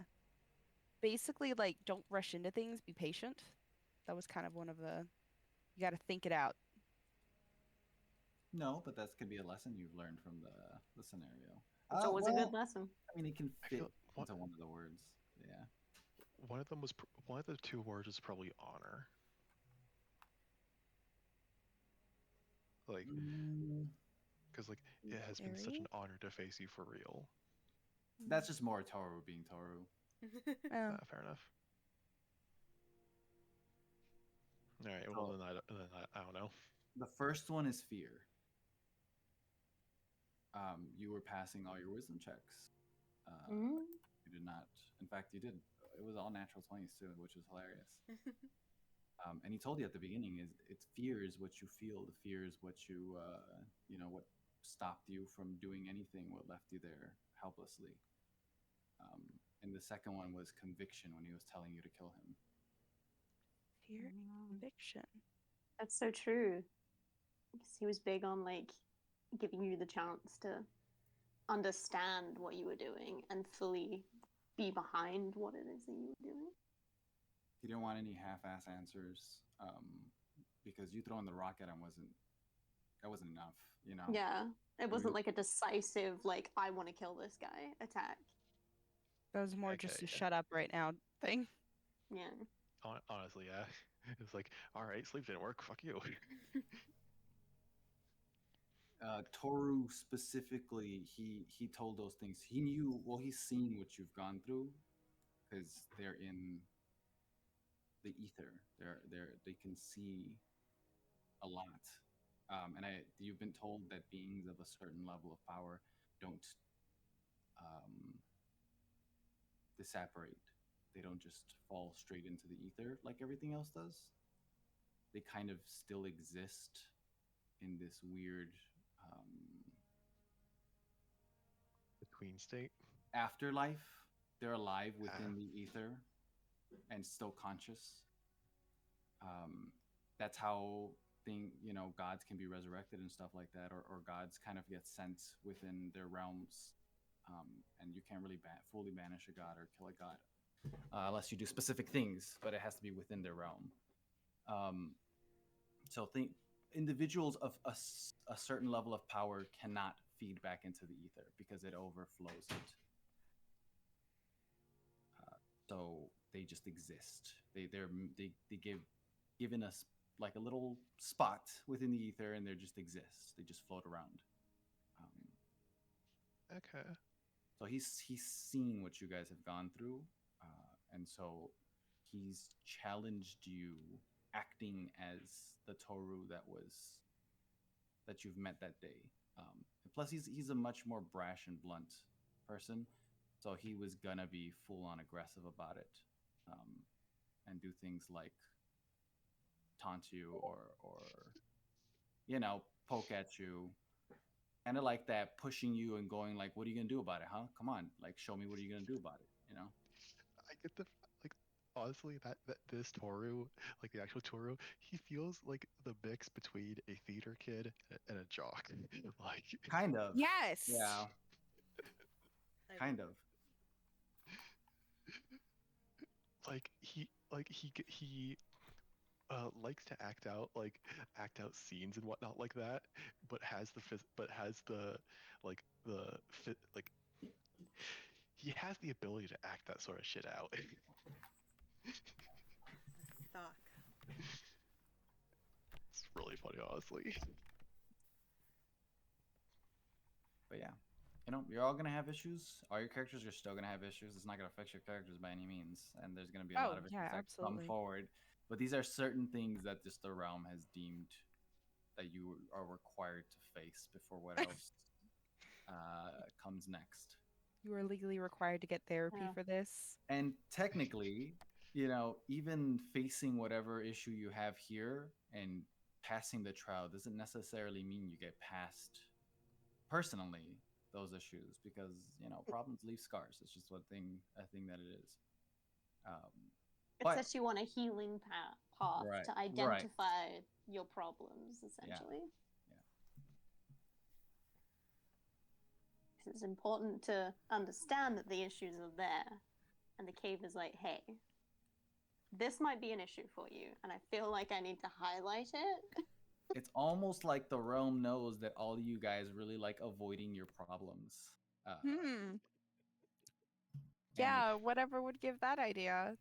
Speaker 4: Basically, like, don't rush into things. Be patient. That was kind of one of the. You got to think it out.
Speaker 1: No, but that could be a lesson you've learned from the scenario.
Speaker 5: It's always a
Speaker 1: Well,
Speaker 5: good lesson.
Speaker 1: I mean, it can
Speaker 3: I
Speaker 1: fit
Speaker 3: feel
Speaker 1: into one of the words. Yeah.
Speaker 3: one of the two words is probably honor. Like,
Speaker 1: Mm,
Speaker 3: because like it has been such an
Speaker 4: Harry?
Speaker 3: honor to face you for real.
Speaker 1: that's just more Toru being Toru.
Speaker 4: Oh,
Speaker 3: Fair enough. All right. Well,
Speaker 1: So
Speaker 3: I don't know.
Speaker 1: the first one is fear. You were passing all your wisdom checks.
Speaker 5: Mhm.
Speaker 1: You did not. In fact, you did. It was all natural 20s too, which was hilarious. And he told you at the beginning is it's fear is what you feel. The fear is what you what stopped you from doing anything, what left you there helplessly. And the second one was conviction when he was telling you to kill him.
Speaker 4: fear and conviction.
Speaker 5: That's so true. Because he was big on like giving you the chance to understand what you were doing and fully be behind what it is that you were doing.
Speaker 1: He didn't want any half-ass answers because you throwing the rock at him wasn't enough. You know.
Speaker 5: Yeah. It
Speaker 1: And
Speaker 5: wasn't like a decisive, like, I want to kill this guy attack.
Speaker 4: That was more
Speaker 3: Okay,
Speaker 4: just a
Speaker 3: yeah.
Speaker 4: shut up right now thing.
Speaker 5: Yeah.
Speaker 3: Honestly, yeah. It's like, all right, sleep didn't work. Fuck you.
Speaker 1: Toru specifically, he told those things. He knew. Well, he's seen what you've gone through because they're in the ether. They can see a lot. You've been told that beings of a certain level of power don't um, disapparate. They don't just fall straight into the ether like everything else does. They kind of still exist in this weird
Speaker 3: Between state.
Speaker 1: afterlife. They're alive within
Speaker 3: Ah,
Speaker 1: the ether and still conscious. That's how gods can be resurrected and stuff like that, or gods kind of get sent within their realms, and you can't really fully banish a god or kill a god unless you do specific things, but it has to be within their realm. Um, so think individuals of a certain level of power cannot feed back into the ether because it overflows it. So they just exist. They give given us like a little spot within the ether, and they just exist. They just float around.
Speaker 3: okay.
Speaker 1: So he's seen what you guys have gone through, and so he's challenged you acting as the Toru that you've met that day. Plus, he's a much more brash and blunt person, so he was gonna be full on aggressive about it, and do things like taunt you or poke at you, kind of like that, pushing you and going like, "What are you gonna do about it, huh? Come on, like, show me what are you gonna do about it."
Speaker 3: I get the like. Honestly, that this Toru, like the actual Toru, he feels like the mix between a theater kid and a jock. Like,
Speaker 1: Kind of.
Speaker 4: Yes.
Speaker 1: Yeah, kind of.
Speaker 3: he likes to act out scenes and whatnot like that, but has the like like he has the ability to act that sort of shit out.
Speaker 6: Sock.
Speaker 3: It's really funny, honestly.
Speaker 1: But yeah, you're all gonna have issues. All your characters are still gonna have issues. It's not gonna fix your characters by any means, and there's gonna be a
Speaker 4: Oh,
Speaker 1: lot of
Speaker 4: yeah,
Speaker 1: issues that come
Speaker 4: absolutely.
Speaker 1: forward. But these are certain things that just the realm has deemed that you are required to face before what else comes next.
Speaker 4: You are legally required to get therapy
Speaker 5: Yeah.
Speaker 4: for this.
Speaker 1: And technically, even facing whatever issue you have here and passing the trial doesn't necessarily mean you get past personally those issues because problems leave scars. It's just a thing that it is.
Speaker 5: It
Speaker 1: But
Speaker 5: sets you on a healing path
Speaker 1: right,
Speaker 5: to
Speaker 1: right,
Speaker 5: identify your problems,
Speaker 1: yeah,
Speaker 5: essentially.
Speaker 1: yeah.
Speaker 5: It's important to understand that the issues are there, and the cave is like, hey, this might be an issue for you, and I feel like I need to highlight it.
Speaker 1: It's almost like the realm knows that all you guys really like avoiding your problems.
Speaker 4: Hmm.
Speaker 1: And
Speaker 4: Yeah, whatever would give that idea.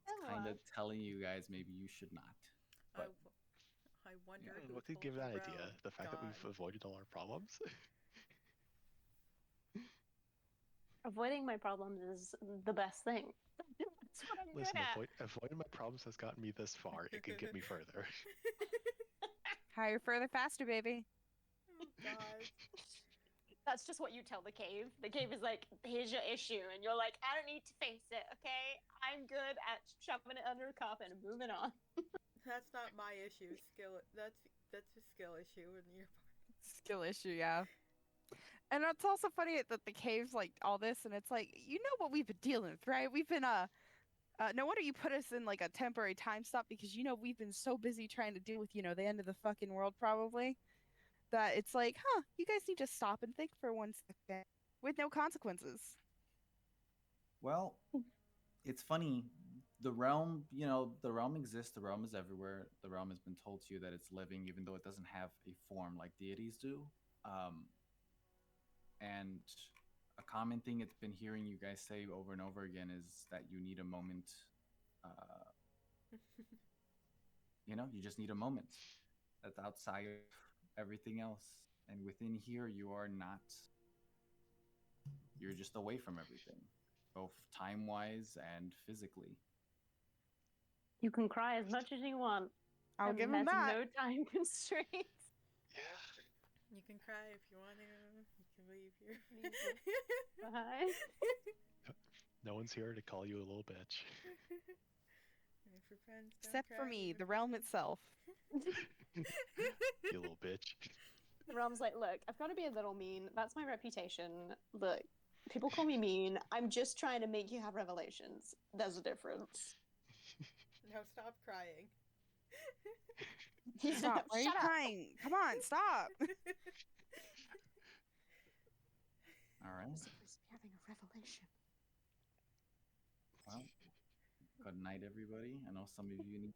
Speaker 1: it's kind of telling you guys maybe you should not. But
Speaker 6: I wonder
Speaker 3: And
Speaker 6: who
Speaker 3: what did
Speaker 6: told
Speaker 3: give
Speaker 6: you
Speaker 3: that
Speaker 6: Realm
Speaker 3: idea? The fact that we've
Speaker 6: gone.
Speaker 3: avoided all our problems?
Speaker 5: Avoiding my problems is the best thing. That's what I'm
Speaker 3: Listen,
Speaker 5: good at.
Speaker 3: avoiding my problems has gotten me this far. It can get me further.
Speaker 4: Higher, further, faster, baby.
Speaker 6: Oh God.
Speaker 5: That's just what you tell the cave. The cave is like, here's your issue, and you're like, I don't need to face it, okay? I'm good at shoving it under a carpet and moving on.
Speaker 6: That's not my issue. That's a skill issue in your part.
Speaker 4: Skill issue, yeah. And it's also funny that the cave's like all this, and it's like, you know what we've been dealing with, right? We've been no wonder you put us in like a temporary time stop because we've been so busy trying to deal with the end of the fucking world probably that it's like, huh, you guys need to stop and think for 1 second with no consequences.
Speaker 1: well, it's funny. The realm exists. The realm is everywhere. The realm has been told to you that it's living, even though it doesn't have a form like deities do. And a common thing it's been hearing you guys say over and over again is that you need a moment. Uh, you just need a moment that's outside of everything else. And within here, you are not. You're just away from everything, both time wise and physically.
Speaker 5: You can cry as much as you want.
Speaker 4: I'll give him
Speaker 5: There's
Speaker 4: that.
Speaker 5: no time constraints.
Speaker 3: Yeah.
Speaker 6: You can cry if you want to. You can leave here.
Speaker 5: Bye.
Speaker 3: No one's here to call you a little bitch.
Speaker 6: And if your friends don't
Speaker 4: Except for
Speaker 6: cry,
Speaker 4: me,
Speaker 6: even
Speaker 4: the realm
Speaker 6: better.
Speaker 4: itself.
Speaker 3: You little bitch.
Speaker 5: The realm's like, look, I've got to be a little mean. That's my reputation. Look, people call me mean. I'm just trying to make you have revelations. There's a difference.
Speaker 6: Now stop crying.
Speaker 4: Stop. Why are you
Speaker 5: Shut up.
Speaker 4: crying? Come on, stop.
Speaker 1: All right.
Speaker 5: I'm supposed to be having a revelation.
Speaker 1: Well, good night, everybody. I know some of you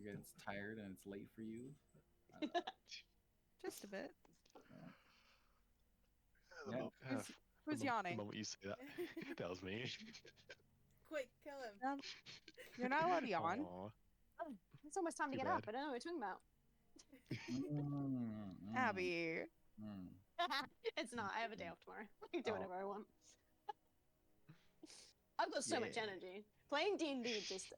Speaker 1: guys tired and it's late for you.
Speaker 4: Just a bit.
Speaker 1: Yeah.
Speaker 4: Who's
Speaker 3: The
Speaker 4: yawning?
Speaker 3: moment you say that, that was me.
Speaker 6: Quick, kill him.
Speaker 4: No, you're not allowed to yawn.
Speaker 3: Aw.
Speaker 5: Oh, it's almost time to
Speaker 3: Too
Speaker 5: get up.
Speaker 3: bad.
Speaker 5: I don't know what you're talking about.
Speaker 4: Abby.
Speaker 5: It's not. I have a day off tomorrow. I can do
Speaker 1: Oh.
Speaker 5: whatever I want. I've got so much
Speaker 1: Yeah.
Speaker 5: energy. Playing D&D just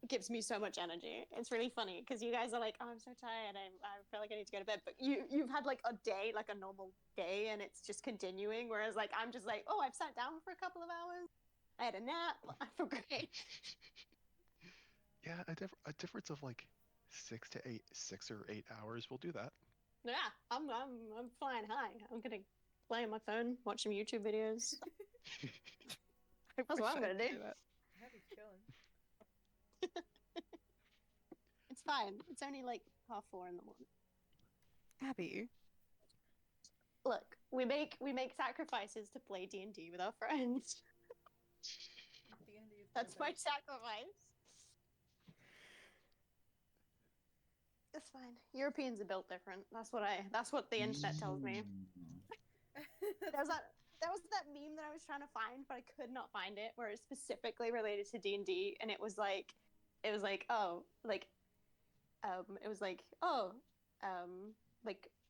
Speaker 5: gives me so much energy. It's really funny because you guys are like, oh, I'm so tired. I feel like I need to go to bed. But you've had like a day, like a normal day, and it's just continuing. Whereas like I'm just like, oh, I've sat down for a couple of hours. I had a nap. I feel great.
Speaker 3: Yeah, a difference of like 6 or 8 hours will do that.
Speaker 5: Yeah, I'm flying high. I'm gonna play on my phone, watch some YouTube videos.
Speaker 4: I
Speaker 5: That's what
Speaker 4: wish
Speaker 5: I'm
Speaker 4: I
Speaker 5: gonna
Speaker 4: could
Speaker 5: do.
Speaker 4: that.
Speaker 6: Abby's chilling.
Speaker 5: It's fine. It's only like 4:30 in the morning.
Speaker 4: Abby.
Speaker 5: Look, we make sacrifices to play D&D with our friends.
Speaker 6: D&D is
Speaker 5: That's
Speaker 6: the
Speaker 5: my
Speaker 6: best.
Speaker 5: sacrifice. It's fine. Europeans are built different. That's what the internet tells me. There was that meme that I was trying to find, but I could not find it, where it's specifically related to D&D, and it was like like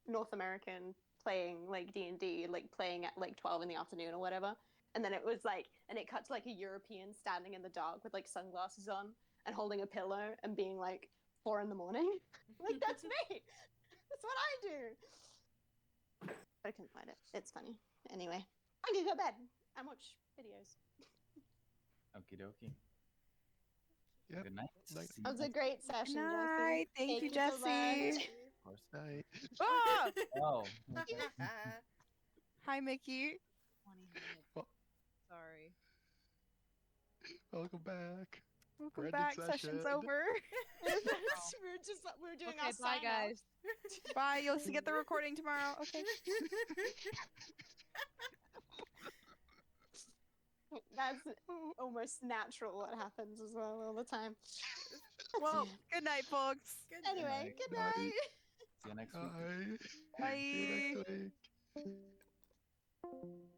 Speaker 5: North American playing like D&D, like playing at like 12 in the afternoon or whatever. And then it was like, and it cut to like a European standing in the dark with like sunglasses on and holding a pillow and being like 4 in the morning. Like, that's me. That's what I do. I couldn't find it. It's funny. Anyway, I can go to bed and watch videos.
Speaker 1: Okie dokie.
Speaker 3: Yep.
Speaker 1: Good night.
Speaker 3: Night.
Speaker 1: See you
Speaker 5: That was a
Speaker 1: next-
Speaker 5: great session, Jesse.
Speaker 4: Night. Thank you,
Speaker 5: so
Speaker 4: Jesse.
Speaker 5: much.
Speaker 3: Of course. Night.
Speaker 4: Ah!
Speaker 1: Oh.
Speaker 4: Hi, Mickey.
Speaker 2: 20 minutes.
Speaker 3: Well,
Speaker 2: Sorry.
Speaker 3: welcome back.
Speaker 4: Welcome
Speaker 3: We're ending
Speaker 4: back. Session's
Speaker 3: session.
Speaker 4: over.
Speaker 5: we're doing
Speaker 2: Okay,
Speaker 5: our
Speaker 2: bye,
Speaker 5: sign-off.
Speaker 2: guys.
Speaker 4: Bye. You'll get the recording tomorrow. Okay.
Speaker 5: That's almost natural what happens as well all the time.
Speaker 4: Well, good night, folks.
Speaker 6: Good
Speaker 5: Anyway,
Speaker 1: night.
Speaker 5: good
Speaker 3: Night.
Speaker 5: night.
Speaker 1: See you next week.
Speaker 3: Bye.
Speaker 4: Bye.
Speaker 3: See you next week.